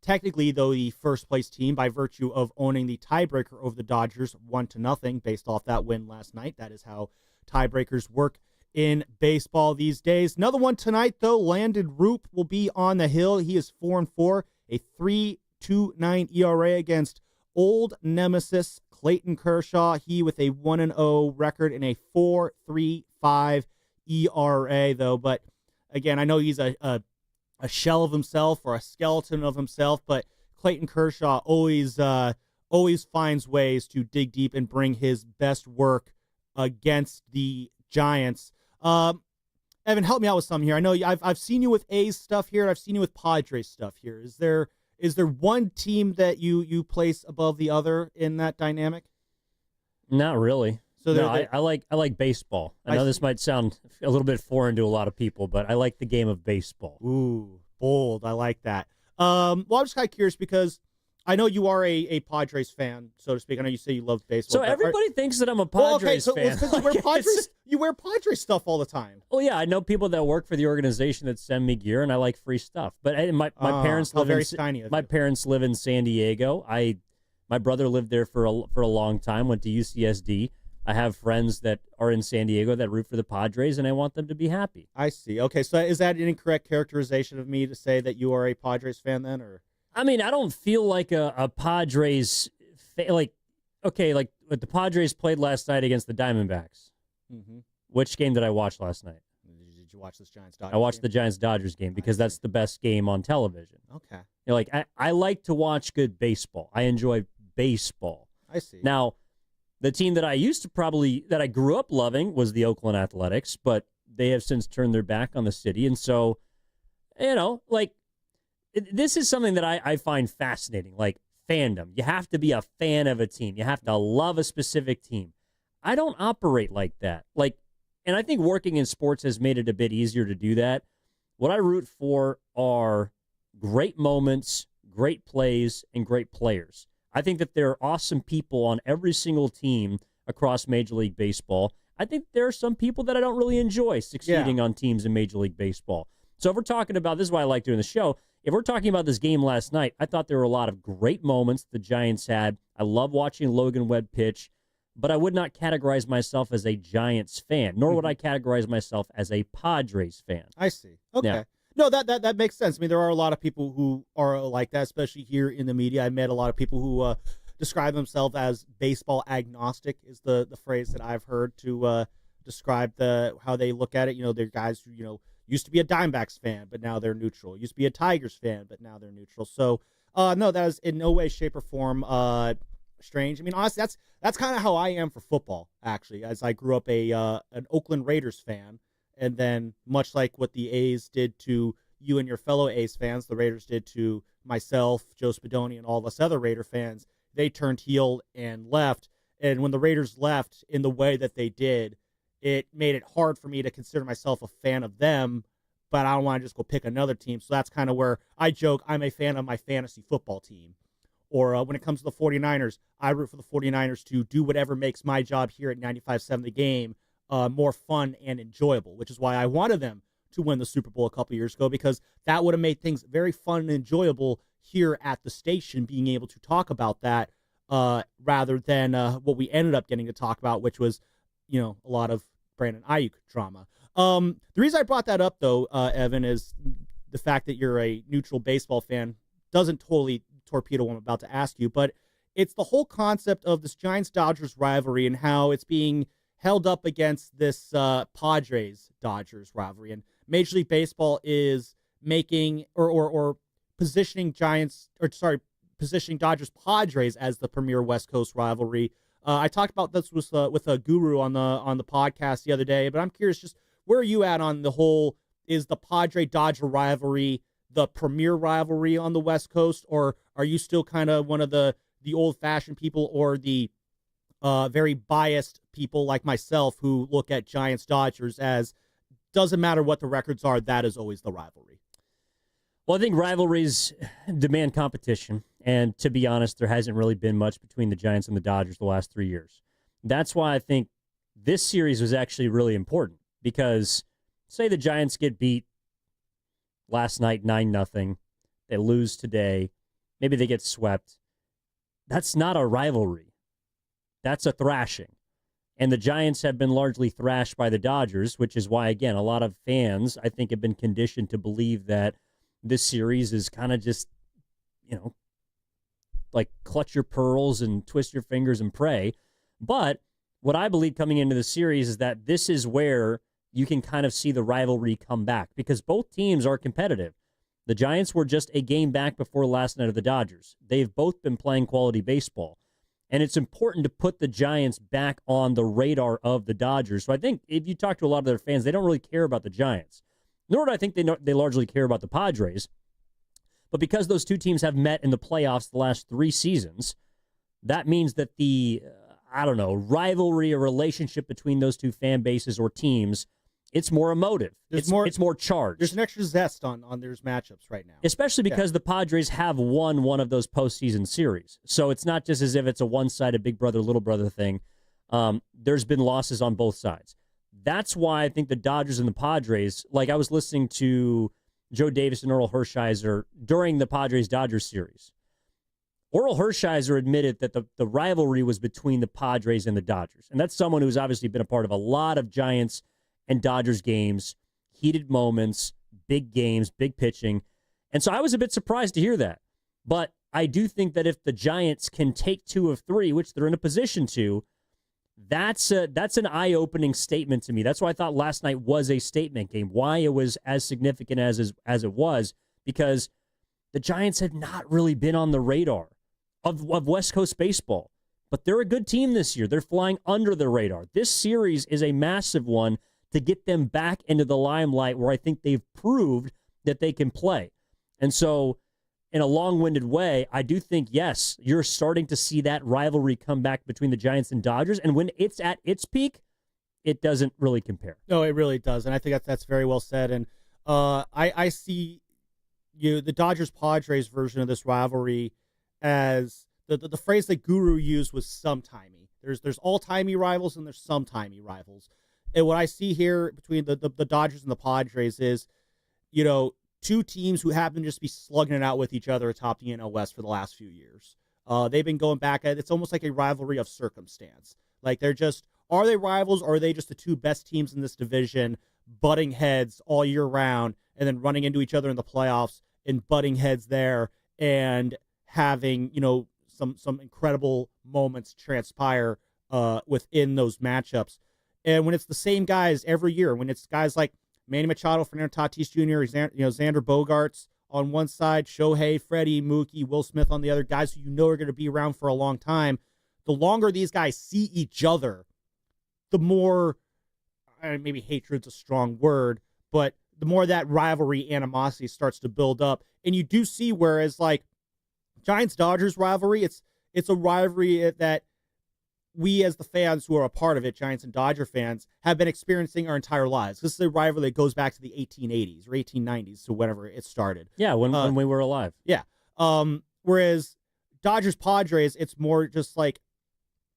technically, though, the first place team by virtue of owning the tiebreaker over the Dodgers 1-0 based off that win last night. That is how tiebreakers work in baseball these days. Another one tonight, though. Landon Roop will be on the hill. He is 4-4, a 3.29 ERA against old nemesis Clayton Kershaw. He with a 1-0 record and a 4.35 ERA, though. But again, I know he's a shell of himself or a skeleton of himself, but Clayton Kershaw always finds ways to dig deep and bring his best work against the Giants. Evan, help me out with something here. I know I've seen you with A's stuff here. I've seen you with Padres stuff here. Is there one team that you place above the other in that dynamic? Not really. So no, I like baseball. I know this might sound a little bit foreign to a lot of people, but I like the game of baseball. Ooh, bold. I like that. Well, I'm just kind of curious because I know you are a Padres fan, so to speak. I know you say you love baseball. So everybody thinks that I'm a Padres fan. It's because you wear Padres stuff all the time. Well, yeah, I know people that work for the organization that send me gear, and I like free stuff. But my parents live my parents live in San Diego. My brother lived there for a long time. Went to UCSD. I have friends that are in San Diego that root for the Padres, and I want them to be happy. I see. Okay, so is that an incorrect characterization of me to say that you are a Padres fan then, or? I mean, I don't feel like a Padres like what the Padres played last night against the Diamondbacks. Mm-hmm. Which game did I watch last night? Did you watch this Giants-Dodgers I watched game? the Giants-Dodgers game because that's the best game on television. Okay. You know, like I like to watch good baseball. I enjoy baseball. I see. Now, the team that I grew up loving was the Oakland Athletics, but they have since turned their back on the city. And so, this is something that I find fascinating, like fandom. You have to be a fan of a team. You have to love a specific team. I don't operate like that. And I think working in sports has made it a bit easier to do that. What I root for are great moments, great plays, and great players. I think that there are awesome people on every single team across Major League Baseball. I think there are some people that I don't really enjoy succeeding on teams in Major League Baseball. So if we're talking about, this is why I like doing the show, if we're talking about this game last night, I thought there were a lot of great moments the Giants had. I love watching Logan Webb pitch, but I would not categorize myself as a Giants fan, nor would I categorize myself as a Padres fan. I see. Okay. Yeah. No, that makes sense. I mean, there are a lot of people who are like that, especially here in the media. I met a lot of people who describe themselves as baseball agnostic is the phrase that I've heard to describe how they look at it. You know, they're guys who, used to be a Diamondbacks fan, but now they're neutral. Used to be a Tigers fan, but now they're neutral. So, no, that is in no way, shape, or form strange. I mean, honestly, that's kind of how I am for football, actually, as I grew up an Oakland Raiders fan. And then, much like what the A's did to you and your fellow A's fans, the Raiders did to myself, Joe Spadoni, and all of us other Raider fans, they turned heel and left. And when the Raiders left in the way that they did, it made it hard for me to consider myself a fan of them, but I don't want to just go pick another team. So that's kind of where I joke I'm a fan of my fantasy football team. Or when it comes to the 49ers, I root for the 49ers to do whatever makes my job here at 95.7 The Game more fun and enjoyable, which is why I wanted them to win the Super Bowl a couple years ago, because that would have made things very fun and enjoyable here at the station, being able to talk about that rather than what we ended up getting to talk about, which was, a lot of Brandon Ayuk drama. The reason I brought that up, though, Evan, is the fact that you're a neutral baseball fan doesn't totally torpedo what I'm about to ask you, but it's the whole concept of this Giants-Dodgers rivalry and how it's being held up against this Padres-Dodgers rivalry. And Major League Baseball is making or positioning Dodgers-Padres as the premier West Coast rivalry. I talked about this with a Guru on the podcast the other day, but I'm curious, just where are you at on the whole? Is the Padre-Dodger rivalry the premier rivalry on the West Coast, or are you still kind of one of the old-fashioned people, or the very biased people like myself who look at Giants-Dodgers as doesn't matter what the records are, that is always the rivalry? Well, I think rivalries demand competition, and to be honest, there hasn't really been much between the Giants and the Dodgers the last 3 years. That's why I think this series was actually really important, because say the Giants get beat last night 9-0, they lose today, maybe they get swept. That's not a rivalry. That's a thrashing. And the Giants have been largely thrashed by the Dodgers, which is why, again, a lot of fans, I think, have been conditioned to believe that this series is kind of just, like clutch your pearls and twist your fingers and pray. But what I believe coming into the series is that this is where you can kind of see the rivalry come back, because both teams are competitive. The Giants were just a game back before last night of the Dodgers. They've both been playing quality baseball. And it's important to put the Giants back on the radar of the Dodgers. So I think if you talk to a lot of their fans, they don't really care about the Giants. Nor do I think they largely care about the Padres. But because those two teams have met in the playoffs the last 3 seasons, that means that the, rivalry or relationship between those two fan bases or teams, it's more emotive. It's more charged. There's an extra zest on their matchups right now. Especially because the Padres have won one of those postseason series. So it's not just as if it's a one-sided big brother, little brother thing. There's been losses on both sides. That's why I think the Dodgers and the Padres, like I was listening to Joe Davis and Orel Hershiser during the Padres-Dodgers series. Orel Hershiser admitted that the rivalry was between the Padres and the Dodgers. And that's someone who's obviously been a part of a lot of Giants and Dodgers games, heated moments, big games, big pitching. And so I was a bit surprised to hear that. But I do think that if the Giants can take 2 of 3, which they're in a position to, that's an eye-opening statement to me. That's why I thought last night was a statement game, why it was as significant as it was, because the Giants have not really been on the radar of West Coast baseball. But they're a good team this year. They're flying under the radar. This series is a massive one to get them back into the limelight, where I think they've proved that they can play. And so, in a long-winded way, I do think, yes, you're starting to see that rivalry come back between the Giants and Dodgers. And when it's at its peak, it doesn't really compare. No, it really does. And I think that's very well said. And I see the Dodgers-Padres version of this rivalry as the phrase that Guru used was sometimey. There's all-timey rivals and there's sometimey rivals. And what I see here between the Dodgers and the Padres is, two teams who happen to just be slugging it out with each other atop the NL West for the last few years. They've been going back at it's almost like a rivalry of circumstance. Like are they rivals, or are they just the two best teams in this division butting heads all year round and then running into each other in the playoffs and butting heads there and having, some incredible moments transpire within those matchups. And when it's the same guys every year, when it's guys like Manny Machado, Fernando Tatis Jr., Xander Bogaerts on one side, Shohei, Freddie, Mookie, Will Smith on the other, guys who are going to be around for a long time, the longer these guys see each other, the more, maybe hatred's a strong word, but the more that rivalry animosity starts to build up. And you do see, whereas like Giants-Dodgers rivalry, it's a rivalry that we as the fans who are a part of it, Giants and Dodger fans, have been experiencing our entire lives. This is a rivalry that goes back to the 1880s or 1890s, so whenever it started. Yeah, when we were alive. Yeah. Whereas Dodgers-Padres, it's more just like,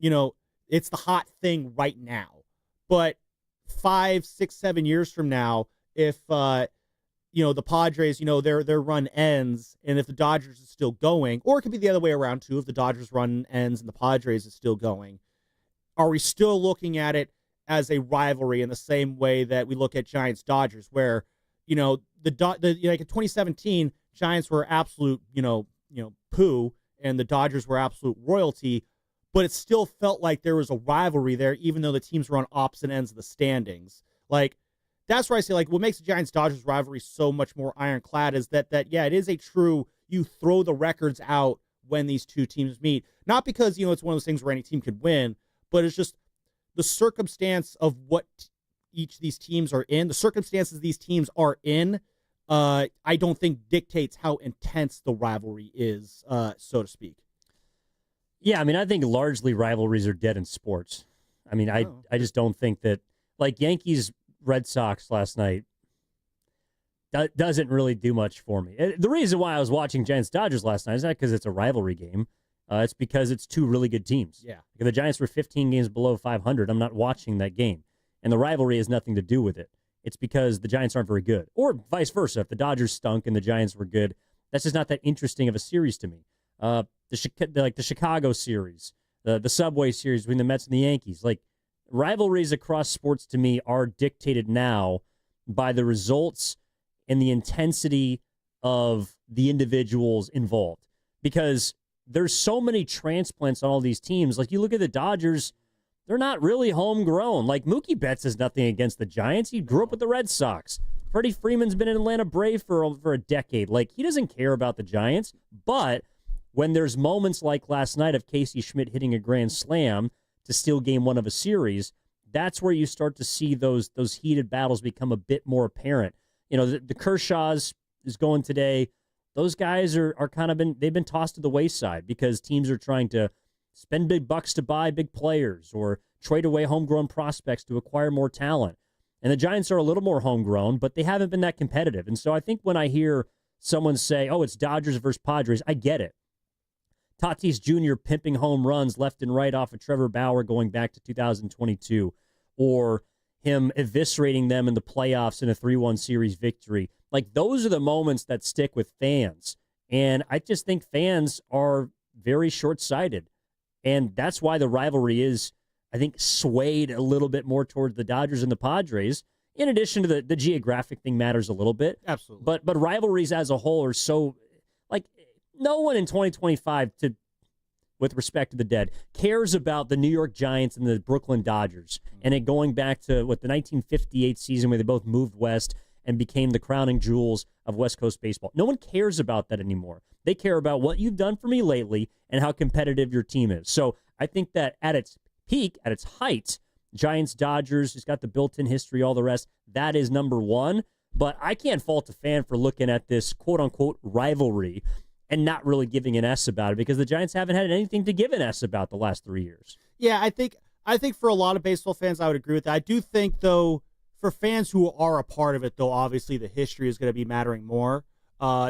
it's the hot thing right now. But 5, 6, 7 years from now, if the Padres, their run ends, and if the Dodgers is still going, or it could be the other way around too, if the Dodgers run ends and the Padres is still going, are we still looking at it as a rivalry in the same way that we look at Giants-Dodgers, where, like in 2017, Giants were absolute, poo, and the Dodgers were absolute royalty, but it still felt like there was a rivalry there, even though the teams were on opposite ends of the standings. Like, that's where I say, like, what makes the Giants-Dodgers rivalry so much more ironclad is that it is a true, you throw the records out when these two teams meet. Not because, it's one of those things where any team could win, but it's just the circumstance of what each of these teams are in, the circumstances these teams are in, I don't think dictates how intense the rivalry is, so to speak. Yeah, I mean, I think largely rivalries are dead in sports. I mean, I just don't think that, like Yankees Red Sox last night, that doesn't really do much for me. The reason why I was watching Giants Dodgers last night is not because it's a rivalry game. It's because it's two really good teams. Yeah. If the Giants were 15 games below 500, I'm not watching that game. And the rivalry has nothing to do with it. It's because the Giants aren't very good. Or vice versa. If the Dodgers stunk and the Giants were good, that's just not that interesting of a series to me. The Chicago series, the Subway series between the Mets and the Yankees. Like, rivalries across sports to me are dictated now by the results and the intensity of the individuals involved. Because there's so many transplants on all these teams. Like, you look at the Dodgers, they're not really homegrown. Like, Mookie Betts has nothing against the Giants. He grew up with the Red Sox. Freddie Freeman's been an Atlanta Brave for a decade. Like, he doesn't care about the Giants. But when there's moments like last night of Casey Schmidt hitting a grand slam to steal game one of a series, that's where you start to see those heated battles become a bit more apparent. The Kershaw's is going today. Those guys are kind of they've been tossed to the wayside because teams are trying to spend big bucks to buy big players or trade away homegrown prospects to acquire more talent. And the Giants are a little more homegrown, but they haven't been that competitive. And so I think when I hear someone say, oh, it's Dodgers versus Padres, I get it. Tatis Jr. pimping home runs left and right off of Trevor Bauer going back to 2022, or him eviscerating them in the playoffs in a 3-1 series victory. Like, those are the moments that stick with fans. And I just think fans are very short-sighted. And that's why the rivalry is, I think, swayed a little bit more towards the Dodgers and the Padres. In addition to the geographic thing matters a little bit. Absolutely. But rivalries as a whole are so, like, no one in 2025, with respect to the dead, cares about the New York Giants and the Brooklyn Dodgers. And it going back to, the 1958 season where they both moved west and became the crowning jewels of West Coast baseball. No one cares about that anymore. They care about what you've done for me lately and how competitive your team is. So I think that at its peak, at its height, Giants, Dodgers, who's got the built-in history, all the rest, that is number one. But I can't fault a fan for looking at this quote-unquote rivalry and not really giving an S about it, because the Giants haven't had anything to give an S about the last 3 years. Yeah, I think for a lot of baseball fans, I would agree with that. I do think, though, for fans who are a part of it, though, obviously the history is going to be mattering more,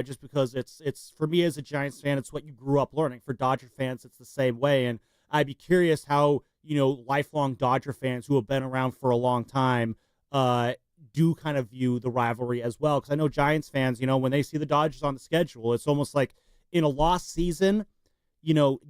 just because it's for me as a Giants fan, it's what you grew up learning. For Dodger fans, it's the same way, and I'd be curious how, lifelong Dodger fans who have been around for a long time do kind of view the rivalry as well, because I know Giants fans, when they see the Dodgers on the schedule, it's almost like in a lost season,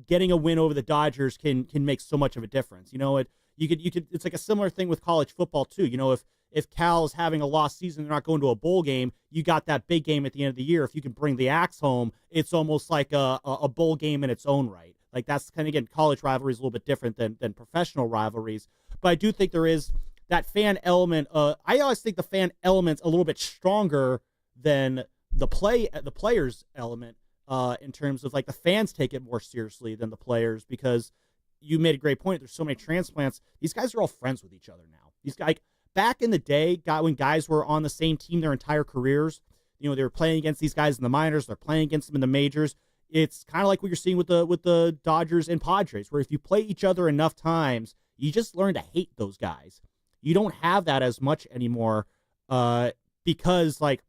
getting a win over the Dodgers can make so much of a difference. It's like a similar thing with college football too. If Cal's having a lost season, they're not going to a bowl game, you got that big game at the end of the year. If you can bring the axe home, it's almost like a bowl game in its own right. Like, that's kind of, again, college rivalries a little bit different than professional rivalries. But I do think there is that fan element. I always think the fan element's a little bit stronger than the players element. In terms of, like, the fans take it more seriously than the players, because you made a great point. There's so many transplants. These guys are all friends with each other now. These guys, back in the day, when guys were on the same team their entire careers, they were playing against these guys in the minors. They're playing against them in the majors. It's kind of like what you're seeing with the Dodgers and Padres, where if you play each other enough times, you just learn to hate those guys. You don't have that as much anymore, because, like,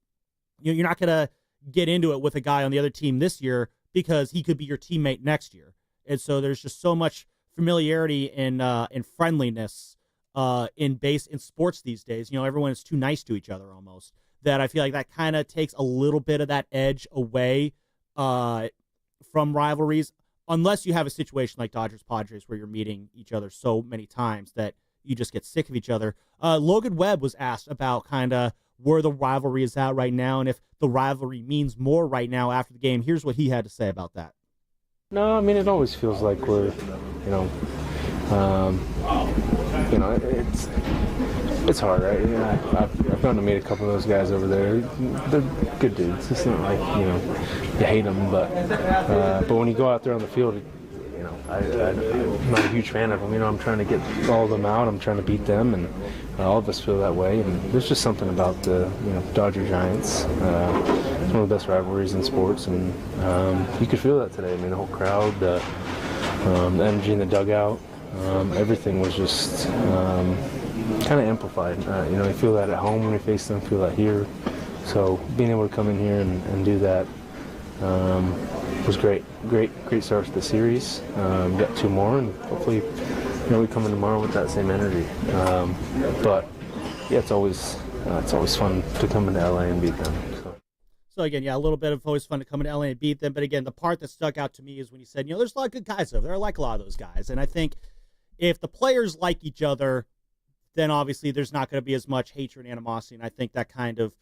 you're not gonna get into it with a guy on the other team this year because he could be your teammate next year. And so there's just so much familiarity and friendliness in sports these days. Everyone is too nice to each other almost, that I feel like that kind of takes a little bit of that edge away from rivalries, unless you have a situation like Dodgers Padres where you're meeting each other so many times that you just get sick of each other. Logan Webb was asked about kind of where the rivalry is at right now, and if the rivalry means more right now after the game. Here's what he had to say about that. No, I mean, it always feels like we're, it's hard, right? I've gotten to meet a couple of those guys over there. They're good dudes. It's not like you hate them, but when you go out there on the field, I'm not a huge fan of them. I'm trying to get all of them out. I'm trying to beat them, and all of us feel that way. And there's just something about the Dodger Giants. It's one of the best rivalries in sports, and you could feel that today. The whole crowd, the energy in the dugout, everything was just kind of amplified. You feel that at home when you face them, feel that here. So being able to come in here and do that was great start to the series. We got 2 more, and hopefully we come in tomorrow with that same energy. But yeah, it's always fun to come into LA and beat them. So again, yeah, a little bit of always fun to come into LA and beat them. But again, the part that stuck out to me is when you said, there's a lot of good guys over there. I like a lot of those guys. And I think if the players like each other, then obviously there's not going to be as much hatred and animosity. And I think that kind of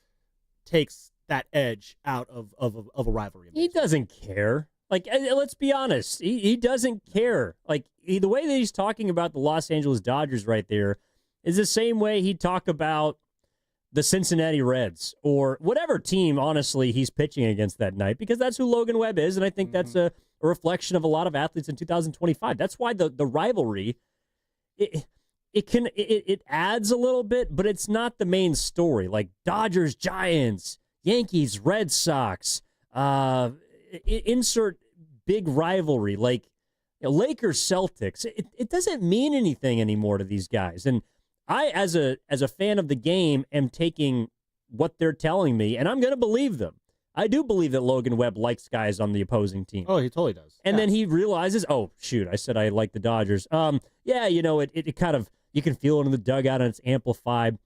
takes that edge out of a rivalry. He doesn't care. Like, let's be honest. He doesn't care. Like, the way that he's talking about the Los Angeles Dodgers right there is the same way he'd talk about the Cincinnati Reds or whatever team, honestly, he's pitching against that night, because that's who Logan Webb is, and I think that's a reflection of a lot of athletes in 2025. That's why the rivalry, it adds a little bit, but it's not the main story. Like Dodgers, Giants, Yankees, Red Sox, insert big rivalry, like Lakers, Celtics. It doesn't mean anything anymore to these guys. And I, as a fan of the game, am taking what they're telling me, and I'm going to believe them. I do believe that Logan Webb likes guys on the opposing team. Oh, he totally does. And then he realizes, oh, shoot, I said I like the Dodgers. Yeah, it kind of, you can feel it in the dugout, and it's amplified.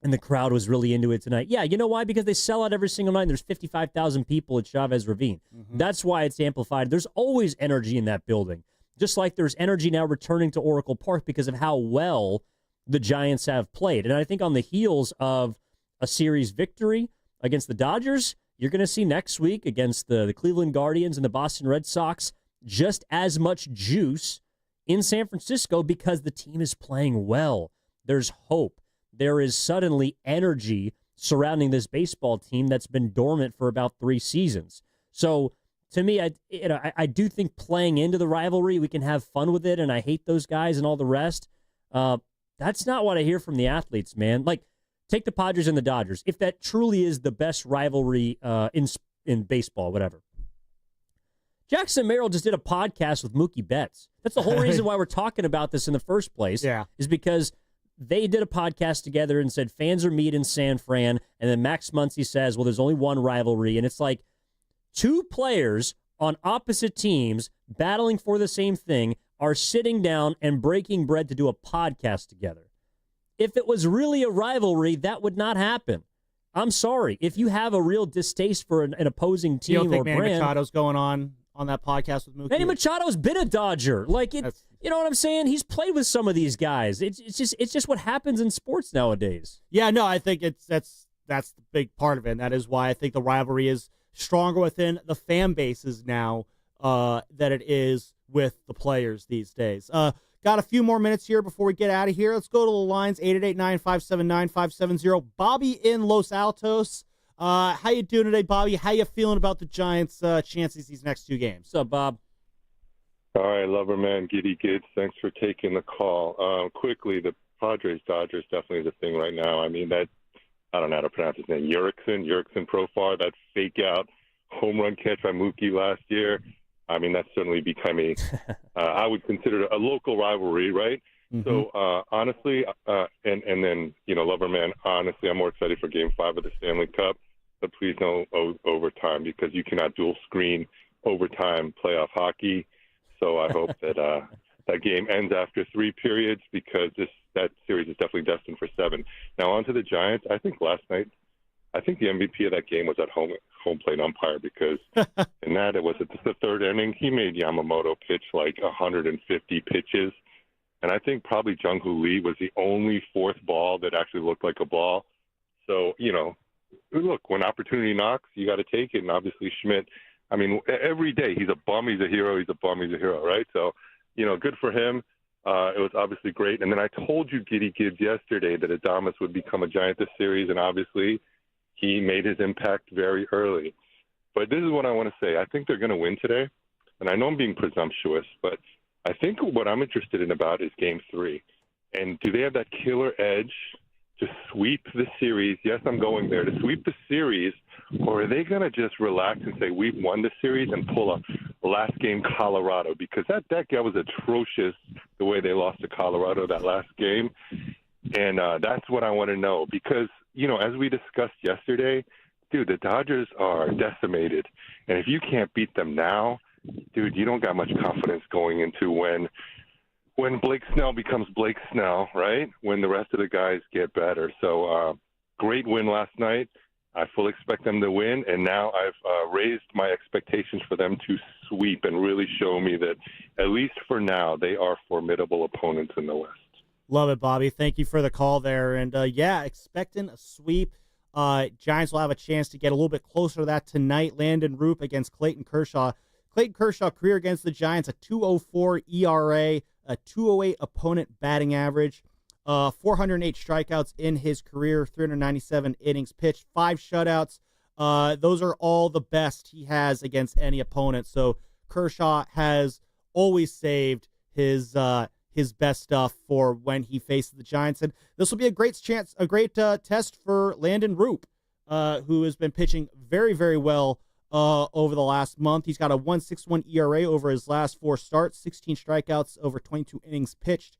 And the crowd was really into it tonight. Yeah, you know why? Because they sell out every single night, and there's 55,000 people at Chavez Ravine. Mm-hmm. That's why it's amplified. There's always energy in that building. Just like there's energy now returning to Oracle Park because of how well the Giants have played. And I think on the heels of a series victory against the Dodgers, you're going to see next week against the Cleveland Guardians and the Boston Red Sox just as much juice in San Francisco because the team is playing well. There's hope. There is suddenly energy surrounding this baseball team that's been dormant for about 3 seasons. So to me, I do think playing into the rivalry, we can have fun with it, and I hate those guys and all the rest. That's not what I hear from the athletes, man. Like, take the Padres and the Dodgers. If that truly is the best rivalry in baseball, whatever. Jackson Merrill just did a podcast with Mookie Betts. That's the whole reason why we're talking about this in the first place. Yeah. Is because they did a podcast together and said fans are meet in San Fran, and then Max Muncy says, well, there's only one rivalry, and it's like 2 players on opposite teams battling for the same thing are sitting down and breaking bread to do a podcast together. If it was really a rivalry, that would not happen. I'm sorry. If you have a real distaste for an opposing team you don't think or Manny brand, Machado's going on that podcast with Mookie? Manny Machado's been a Dodger. Like it, you know what I'm saying? He's played with some of these guys. It's just what happens in sports nowadays. Yeah, no, I think that's the big part of it. And that is why I think the rivalry is stronger within the fan bases now than it is with the players these days. Got a few more minutes here before we get out of here. Let's go to the lines, 888-957-9570. Bobby in Los Altos. How you doing today, Bobby? How you feeling about the Giants' chances these next 2 games? What's up, Bob? All right, Loverman, Giddy Gids, thanks for taking the call. Quickly, the Padres-Dodgers definitely is a thing right now. I mean, that, I don't know how to pronounce his name, Jurickson Profar, that fake-out home run catch by Mookie last year. I mean, that's certainly becoming, I would consider it a local rivalry, right? Mm-hmm. So, honestly, and then, Loverman, honestly, I'm more excited for Game 5 of the Stanley Cup, but please no overtime, because you cannot dual screen overtime playoff hockey. So I hope that that game ends after 3 periods, because that series is definitely destined for 7. Now, on to the Giants. I think last night, the MVP of that game was at home plate umpire, because in that, it was at the 3rd inning. He made Yamamoto pitch like 150 pitches. And I think probably Jung-Hoo Lee was the only 4th ball that actually looked like a ball. So, look, when opportunity knocks, you got to take it. And obviously Schmidt, I mean, every day he's a bum, he's a hero, he's a bum, he's a hero, right? So, good for him. It was obviously great. And then I told you, Giddy Gibbs, yesterday that Adames would become a Giant this series, and obviously he made his impact very early. But this is what I want to say. I think they're going to win today. And I know I'm being presumptuous, but I think what I'm interested in about is Game 3. And do they have that killer edge to sweep the series? Yes, I'm going there. To sweep the series, or are they going to just relax and say, we've won the series and pull a last game Colorado? Because that was atrocious, the way they lost to Colorado that last game. And that's what I want to know. Because, as we discussed yesterday, dude, the Dodgers are decimated. And if you can't beat them now, dude, you don't got much confidence going into when Blake Snell becomes Blake Snell, right? When the rest of the guys get better. So great win last night. I fully expect them to win, and now I've raised my expectations for them to sweep and really show me that, at least for now, they are formidable opponents in the West. Love it, Bobby. Thank you for the call there. And, expecting a sweep. Giants will have a chance to get a little bit closer to that tonight. Landon Roop against Clayton Kershaw. Clayton Kershaw, career against the Giants, a 2.04 ERA, a 2.08 opponent batting average, 408 strikeouts in his career, 397 innings pitched, 5 shutouts. Those are all the best he has against any opponent. So Kershaw has always saved his best stuff for when he faces the Giants. And this will be a great chance, a great test for Landon Roop, who has been pitching very, very well over the last month. He's got a 1.61 ERA over his last 4 starts, 16 strikeouts over 22 innings pitched.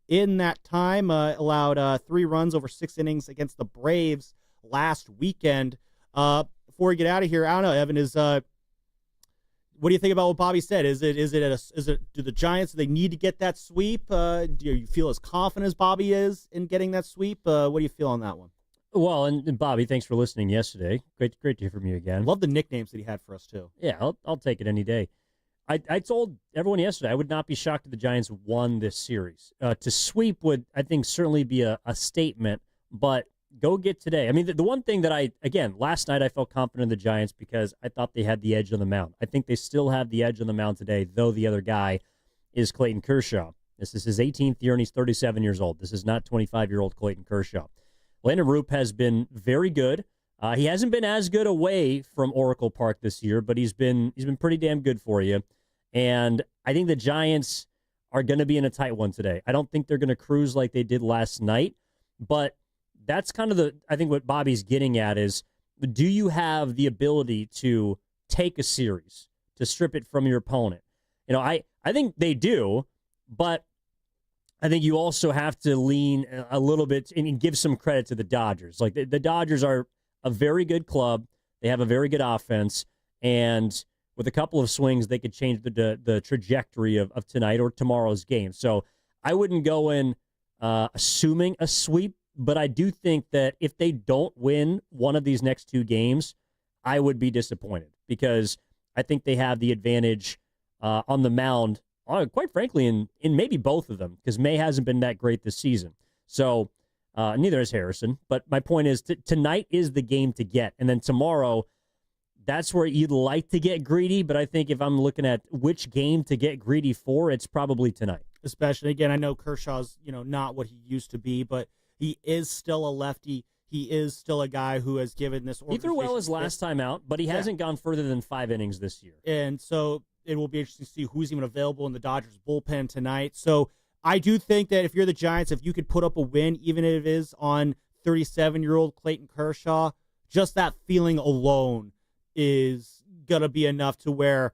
In that time, allowed 3 runs over 6 innings against the Braves last weekend. Before we get out of here, I don't know, Evan, what do you think about what Bobby said? Do the Giants, do they need to get that sweep? Do you feel as confident as Bobby is in getting that sweep? What do you feel on that one? Well, and Bobby, thanks for listening yesterday. Great to hear from you again. Love the nicknames that he had for us, too. Yeah, I'll take it any day. I told everyone yesterday I would not be shocked if the Giants won this series. To sweep would, I think, certainly be a statement, but go get today. I mean, the one thing that last night I felt confident in the Giants because I thought they had the edge on the mound. I think they still have the edge on the mound today, though the other guy is Clayton Kershaw. This is his 18th year, and he's 37 years old. This is not 25-year-old Clayton Kershaw. Landon Roop has been very good. He hasn't been as good away from Oracle Park this year, but he's been pretty damn good for you. And I think the Giants are going to be in a tight one today. I don't think they're going to cruise like they did last night, but that's kind of I think what Bobby's getting at is, do you have the ability to take a series, to strip it from your opponent? I think they do, but I think you also have to lean a little bit and give some credit to the Dodgers. Like the Dodgers are a very good club. They have a very good offense, and with a couple of swings, they could change the trajectory of tonight or tomorrow's game. So I wouldn't go in assuming a sweep, but I do think that if they don't win one of these next 2 games, I would be disappointed because I think they have the advantage on the mound, quite frankly, in maybe both of them, because May hasn't been that great this season. So neither is Harrison. But my point is, tonight is the game to get. And then tomorrow, that's where you'd like to get greedy. But I think if I'm looking at which game to get greedy for, it's probably tonight. Especially, again, I know Kershaw's not what he used to be, but he is still a lefty. He is still a guy who has given this organization. He threw well his last time out, but he hasn't gone further than 5 innings this year. And so it will be interesting to see who's even available in the Dodgers bullpen tonight. So I do think that if you're the Giants, if you could put up a win, even if it is on 37-year-old Clayton Kershaw, just that feeling alone is going to be enough to where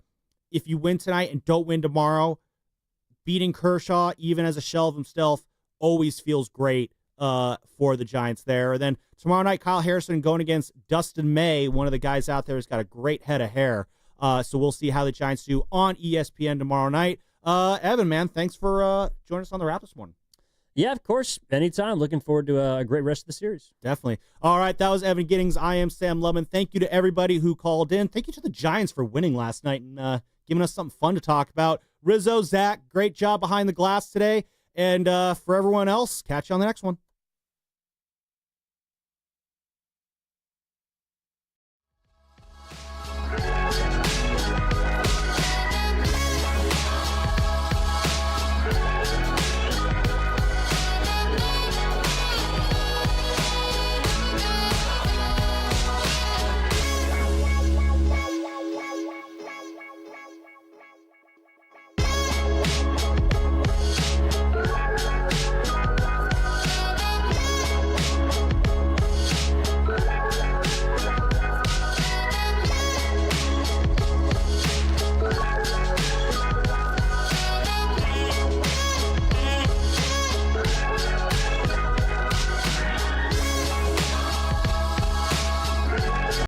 if you win tonight and don't win tomorrow, beating Kershaw, even as a shell of himself, always feels great for the Giants there. And then tomorrow night, Kyle Harrison going against Dustin May, one of the guys out there who's got a great head of hair. So we'll see how the Giants do on ESPN tomorrow night. Evan, man, thanks for joining us on the wrap this morning. Yeah, of course. Anytime. Looking forward to a great rest of the series. Definitely. All right, that was Evan Giddings. I am Sam Lubman. Thank you to everybody who called in. Thank you to the Giants for winning last night and giving us something fun to talk about. Rizzo, Zach, great job behind the glass today. And for everyone else, catch you on the next one.